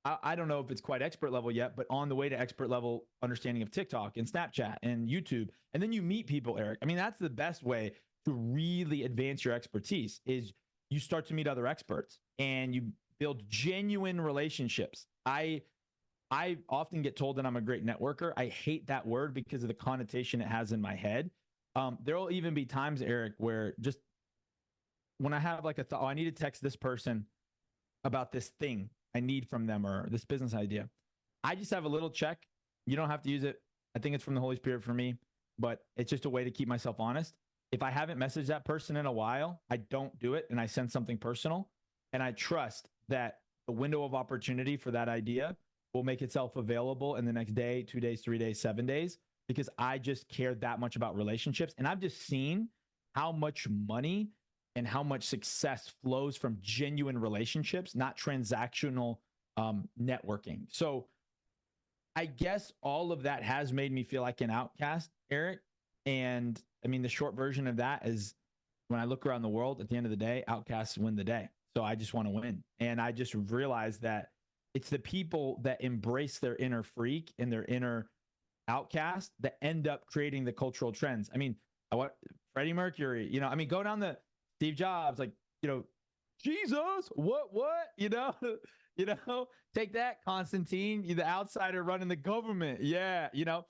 I don't know if it's quite expert level yet, but on the way to expert level understanding of TikTok and Snapchat and YouTube. And then you meet people, Eric. I mean, that's the best way to really advance your expertise, is you start to meet other experts and you build genuine relationships. I often get told that I'm a great networker. I hate that word because of the connotation it has in my head. There will even be times, Eric, where just when I have like a thought, oh, I need to text this person about this thing I need from them or this business idea, I just have a little check. You don't have to use it. I think it's from the Holy Spirit for me, but it's just a way to keep myself honest. If I haven't messaged that person in a while, I don't do it, and I send something personal, and I trust that the window of opportunity for that idea will make itself available in the next day, 2 days, 3 days, 7 days, because I just care that much about relationships. And I've just seen how much money and how much success flows from genuine relationships, not transactional networking. So I guess all of that has made me feel like an outcast, Eric. And I mean, the short version of that is, when I look around the world, at the end of the day, outcasts win the day. So I just want to win. And I just realized that it's the people that embrace their inner freak and their inner outcast that end up creating the cultural trends. I mean, what Freddie Mercury, you know, I mean, go down the Steve Jobs, like, you know, Jesus, what, you know, take that, Constantine, you the outsider running the government. Yeah. You know,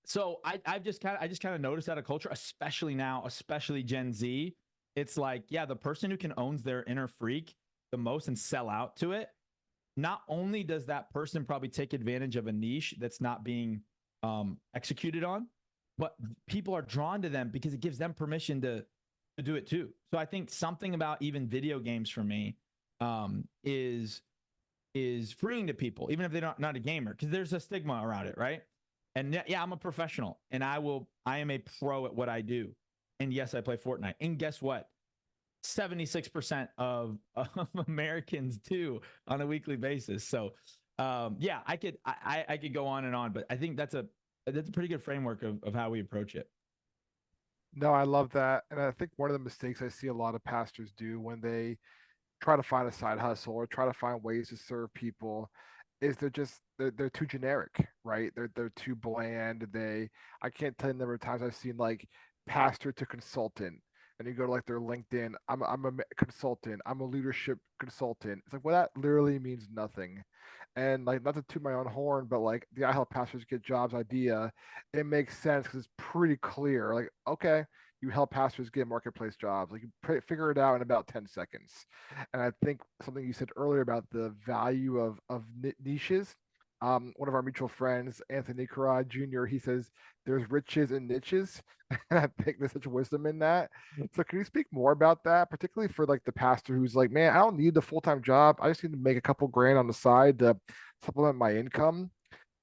So I just kind of noticed that a culture, especially now, especially Gen Z, it's like, yeah, the person who can owns their inner freak the most and sell out to it. Not only does that person probably take advantage of a niche that's not being executed on, but people are drawn to them because it gives them permission to do it too. So I think something about even video games for me is freeing to people, even if they're not a gamer, because there's a stigma around it, right? And yeah, I'm a professional, and I am a pro at what I do. And yes, I play Fortnite. And guess what? 76% of Americans do on a weekly basis. So yeah, I could go on and on, but I think that's a pretty good framework of how we approach it. No, I love that. And I think one of the mistakes I see a lot of pastors do when they try to find a side hustle or try to find ways to serve people is they're too generic, right? They're too bland. I can't tell you the number of times I've seen like pastor to consultant, and you go to like their LinkedIn. I'm a consultant. I'm a leadership consultant. It's like, well, that literally means nothing. And like, not to toot my own horn, but like the I help pastors get jobs idea, it makes sense because it's pretty clear. Like, okay, you help pastors get marketplace jobs. Like, you figure it out in about 10 seconds. And I think something you said earlier about the value of niches. One of our mutual friends, Anthony Carrad Jr., he says there's riches and niches. And I think there's such wisdom in that. So can you speak more about that, particularly for like the pastor who's like, man, I don't need the full-time job. I just need to make a couple grand on the side to supplement my income.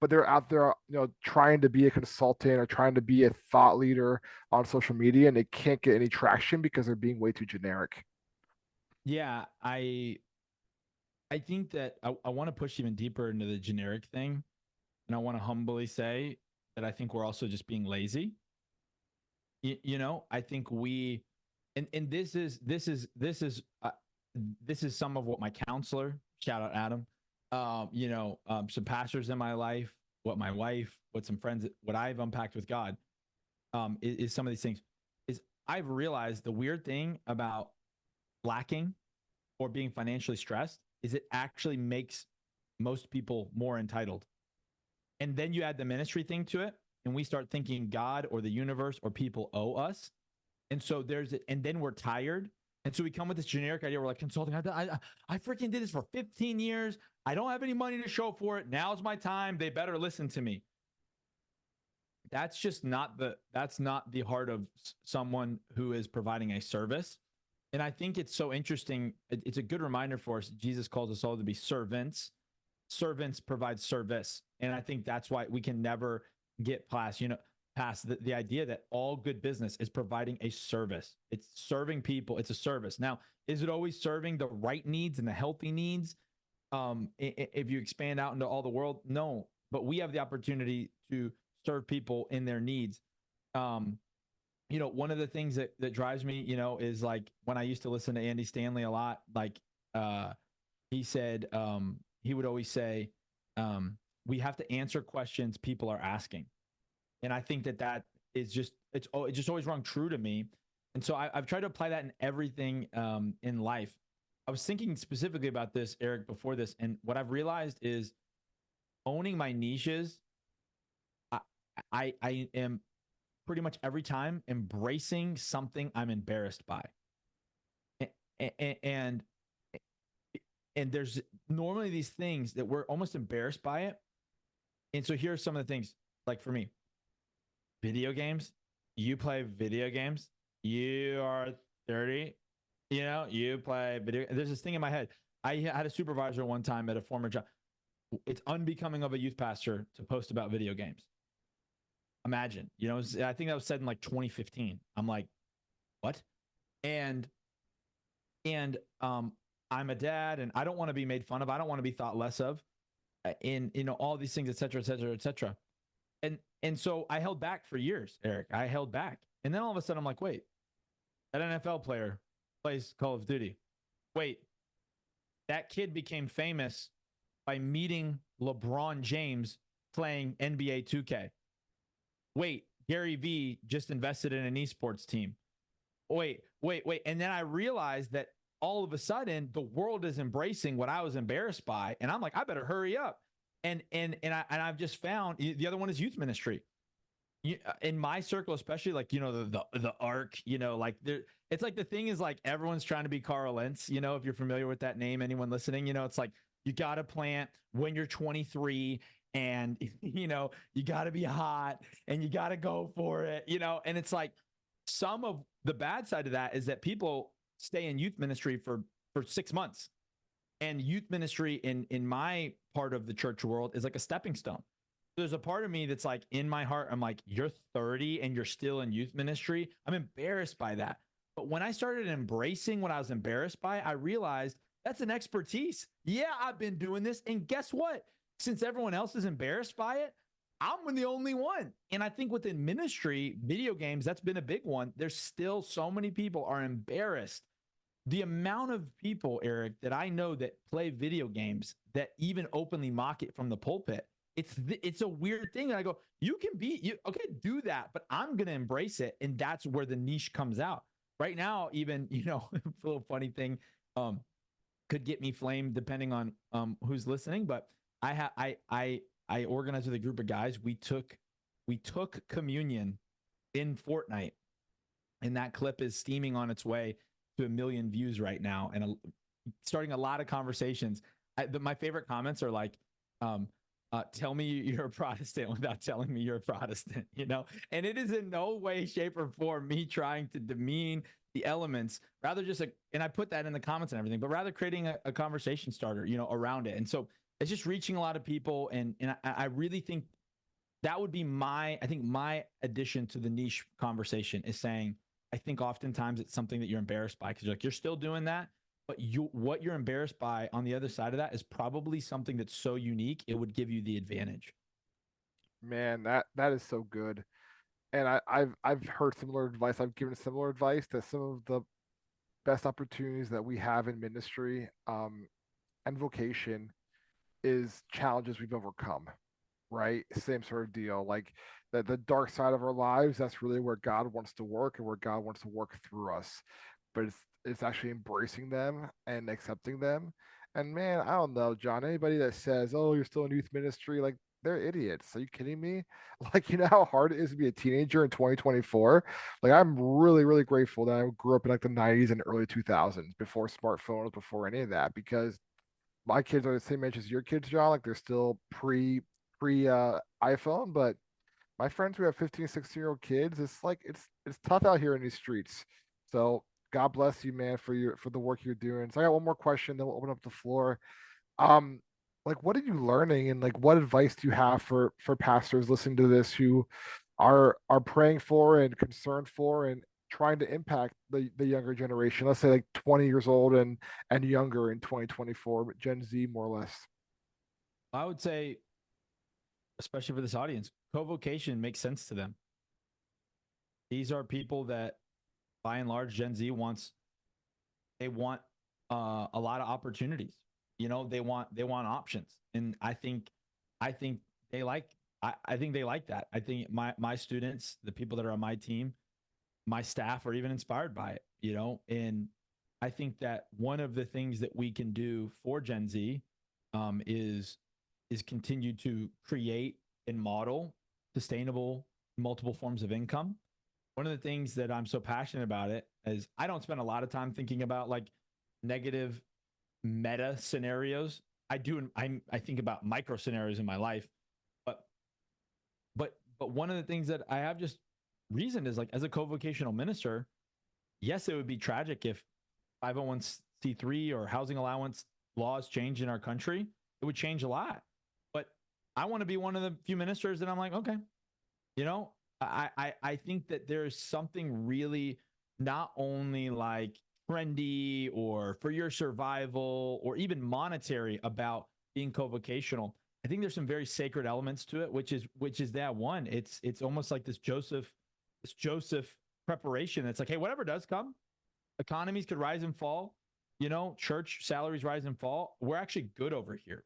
But they're out there, trying to be a consultant or trying to be a thought leader on social media, and they can't get any traction because they're being way too generic. Yeah, I think that I want to push even deeper into the generic thing, and I want to humbly say that I think we're also just being lazy. I think and this is some of what my counselor, shout out Adam, some pastors in my life, what my wife, what some friends, what I've unpacked with God, is some of these things. Is I've realized the weird thing about lacking or being financially stressed is it actually makes most people more entitled. And then you add the ministry thing to it, and we start thinking God or the universe or people owe us. And so and then we're tired. And so we come with this generic idea. We're like, consulting. I freaking did this for 15 years. I don't have any money to show for it. Now's my time. They better listen to me. That's not the heart of someone who is providing a service. And I think it's so interesting. It's a good reminder for us. Jesus calls us all to be servants. Servants provide service. And I think that's why we can never get past the idea that all good business is providing a service. It's serving people. It's a service. Now, is it always serving the right needs and the healthy needs? If you expand out into all the world, no. But we have the opportunity to serve people in their needs. One of the things that drives me, is like when I used to listen to Andy Stanley a lot, like he said, he would always say, we have to answer questions people are asking. And I think that is it's just always rung true to me. And so I've tried to apply that in everything in life. I was thinking specifically about this, Eric, before this. And what I've realized is owning my niches. I am pretty much every time embracing something I'm embarrassed by. And there's normally these things that we're almost embarrassed by it. And so here are some of the things, like for me, video games. You play video games. You are 30. You play video. There's this thing in my head. I had a supervisor one time at a former job. It's unbecoming of a youth pastor to post about video games. Imagine, I think that was said in like 2015. I'm like, what? And I'm a dad, and I don't want to be made fun of. I don't want to be thought less of in all these things, et cetera, et cetera, et cetera. And so I held back for years, Eric. I held back. And then all of a sudden I'm like, wait, that NFL player plays Call of Duty. Wait, that kid became famous by meeting LeBron James playing NBA 2K. Wait, Gary Vee just invested in an esports team. Wait. And then I realized that all of a sudden the world is embracing what I was embarrassed by. And I'm like, I better hurry up. And I've just found the other one is youth ministry. in my circle, especially like, the arc, like there, it's like the thing is like everyone's trying to be Carl Lentz, if you're familiar with that name, anyone listening, it's like you got to plant when you're 23 and, you got to be hot and you got to go for it, and it's like some of the bad side of that is that people stay in youth ministry for 6 months, and youth ministry in my part of the church world is like a stepping stone. There's a part of me that's like, in my heart, I'm like, you're 30 and you're still in youth ministry. I'm embarrassed by that. But when I started embracing what I was embarrassed by, I realized that's an expertise. Yeah, I've been doing this. And guess what? Since everyone else is embarrassed by it, I'm the only one. And I think within ministry, video games, that's been a big one. There's still so many people are embarrassed. The amount of people, Eric, that I know that play video games that even openly mock it from the pulpit, it's a weird thing. And I go, you can okay, do that, but I'm going to embrace it. And that's where the niche comes out. Right now, even, a little funny thing could get me flamed depending on who's listening. But I organized with a group of guys. We took communion in Fortnite, and that clip is steaming on its way to 1 million views right now, and starting a lot of conversations. My favorite comments are like, tell me you're a Protestant without telling me you're a Protestant, and it is in no way, shape, or form me trying to demean the elements, rather just and I put that in the comments and everything, but rather creating a conversation starter, around it. And so it's just reaching a lot of people. And I really think that would be my addition to the niche conversation is saying, I think oftentimes it's something that you're embarrassed by, because you're still doing that, but what you're embarrassed by on the other side of that is probably something that's so unique, it would give you the advantage. Man, that is so good. And I've heard similar advice. I've given similar advice that some of the best opportunities that we have in ministry and vocation is challenges we've overcome, right? Same sort of deal. Like the dark side of our lives, that's really where God wants to work and where God wants to work through us. But it's actually embracing them and accepting them. And man, I don't know, John, anybody that says, "Oh, you're still in youth ministry," like they're idiots. Are you kidding me? Like, you know how hard it is to be a teenager in 2024? Like, I'm really, really grateful that I grew up in like the 90s and early 2000s before smartphones, before any of that, because my kids are the same age as your kids, John. Like they're still pre iPhone, but my friends who have 15, 16-year-old kids, it's tough out here in these streets. So God bless you, man, for the work you're doing. So I got one more question, then we'll open up the floor. Um, like what are you learning and like what advice do you have for pastors listening to this who are praying for and concerned for and trying to impact the younger generation, let's say like 20 years old and younger in 2024, but Gen Z more or less. I would say, especially for this audience, co-vocation makes sense to them. These are people that, by and large, Gen Z they want a lot of opportunities. They want options, and I think they like I think they like that. I think my students, the people that are on my team, my staff are even inspired by it. And I think that one of the things that we can do for Gen Z is continue to create and model sustainable multiple forms of income. One of the things that I'm so passionate about it is I don't spend a lot of time thinking about like negative meta scenarios. I do. I think about micro scenarios in my life, but one of the things that I have just reasoned is like, as a co-vocational minister, yes, it would be tragic if 501c3 or housing allowance laws change in our country. It would change a lot, but I want to be one of the few ministers that I'm like, okay, I think that there's something really not only like trendy or for your survival or even monetary about being co-vocational. I think there's some very sacred elements to it, which is that one. It's almost like this Joseph preparation. It's like, hey, whatever does come, economies could rise and fall, church salaries rise and fall. We're actually good over here.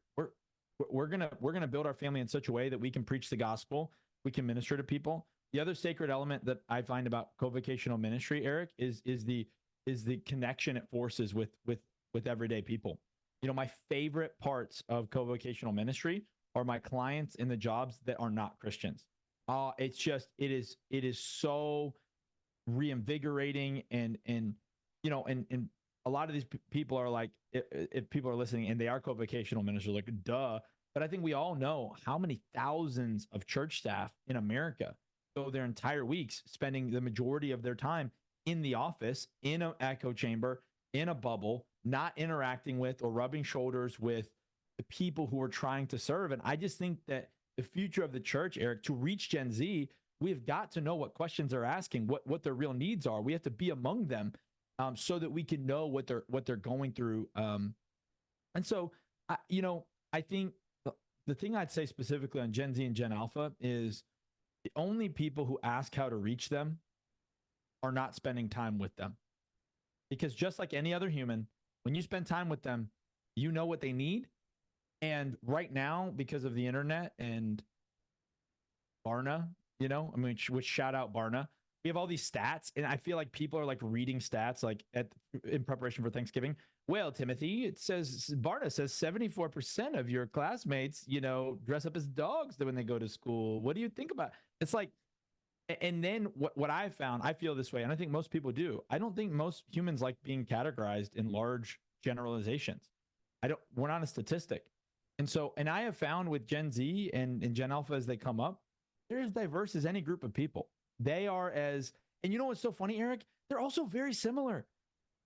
We're gonna build our family in such a way that we can preach the gospel, we can minister to people. The other sacred element that I find about co-vocational ministry, Eric, is the connection it forces with everyday people. My favorite parts of co-vocational ministry are my clients in the jobs that are not Christians. It's just it is so reinvigorating, and a lot of these people are like, if people are listening and they are co-vocational ministers, like, duh. But I think we all know how many thousands of church staff in America go their entire weeks spending the majority of their time in the office, in an echo chamber, in a bubble, not interacting with or rubbing shoulders with the people who are trying to serve. And I just think that the future of the church, Eric, to reach Gen Z, we've got to know what questions they're asking, what their real needs are. We have to be among them, so that we can know what they're going through. And so, I think the thing I'd say specifically on Gen Z and Gen Alpha is the only people who ask how to reach them are not spending time with them. Because just like any other human, when you spend time with them, you know what they need. And right now, because of the internet and Barna, which shout out Barna, we have all these stats, and I feel like people are like reading stats like in preparation for Thanksgiving. Well, Timothy, it says Barna says 74% of your classmates, dress up as dogs when they go to school. What do you think about? It's like, and then what I found, I feel this way, and I think most people do. I don't think most humans like being categorized in large generalizations. We're not a statistic. And I have found with Gen Z and Gen Alpha as they come up, they're as diverse as any group of people. They are and you know what's so funny, Eric? They're also very similar.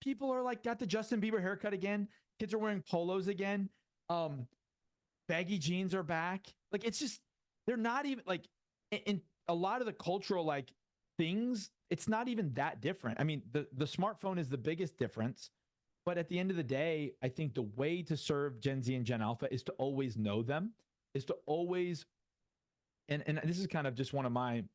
People are like, got the Justin Bieber haircut again. Kids are wearing polos again. Baggy jeans are back. Like, it's just, they're not even like, in a lot of the cultural like things, it's not even that different. I mean, the smartphone is the biggest difference. But at the end of the day, I think the way to serve Gen Z and Gen Alpha is to always know them, is to always, and this is kind of just one of my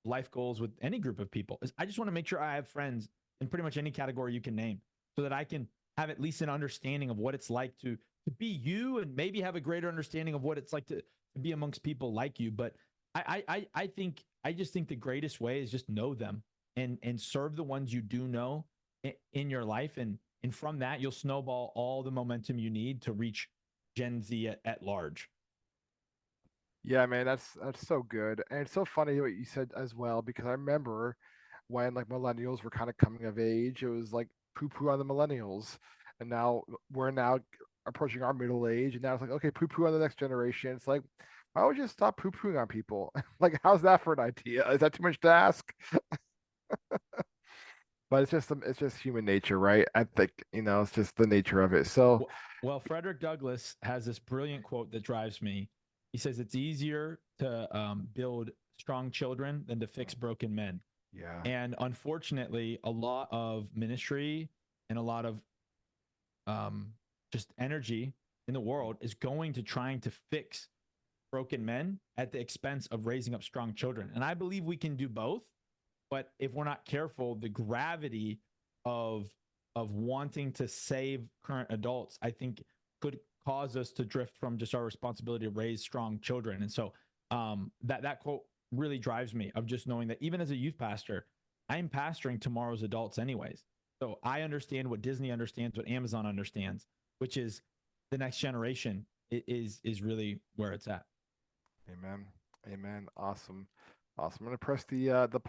life goals with any group of people, is I just want to make sure I have friends in pretty much any category you can name, so that I can have at least an understanding of what it's like to be you, and maybe have a greater understanding of what it's like to be amongst people like you. But I just think the greatest way is just know them and serve the ones you do know in your life. And from that, you'll snowball all the momentum you need to reach Gen Z at large. Yeah, man, that's so good. And it's so funny what you said as well, because I remember when like millennials were kind of coming of age, it was like poo poo on the millennials. And now we're now approaching our middle age, and now it's like, okay, poo poo on the next generation. It's like, why would you stop poo pooing on people? Like, how's that for an idea? Is that too much to ask? But it's just human nature, right? I think, it's just the nature of it. So Well, Frederick Douglass has this brilliant quote that drives me. He says it's easier to build strong children than to fix broken men. yeah. And unfortunately, a lot of ministry and a lot of just energy in the world is going to trying to fix broken men at the expense of raising up strong children. And I believe we can do both. But if we're not careful, the gravity of wanting to save current adults, I think, could cause us to drift from just our responsibility to raise strong children. And so that quote really drives me, of just knowing that even as a youth pastor, I'm pastoring tomorrow's adults anyways. So I understand what Disney understands, what Amazon understands, which is the next generation is really where it's at. Amen. Amen. Awesome. Awesome. I'm gonna press the pause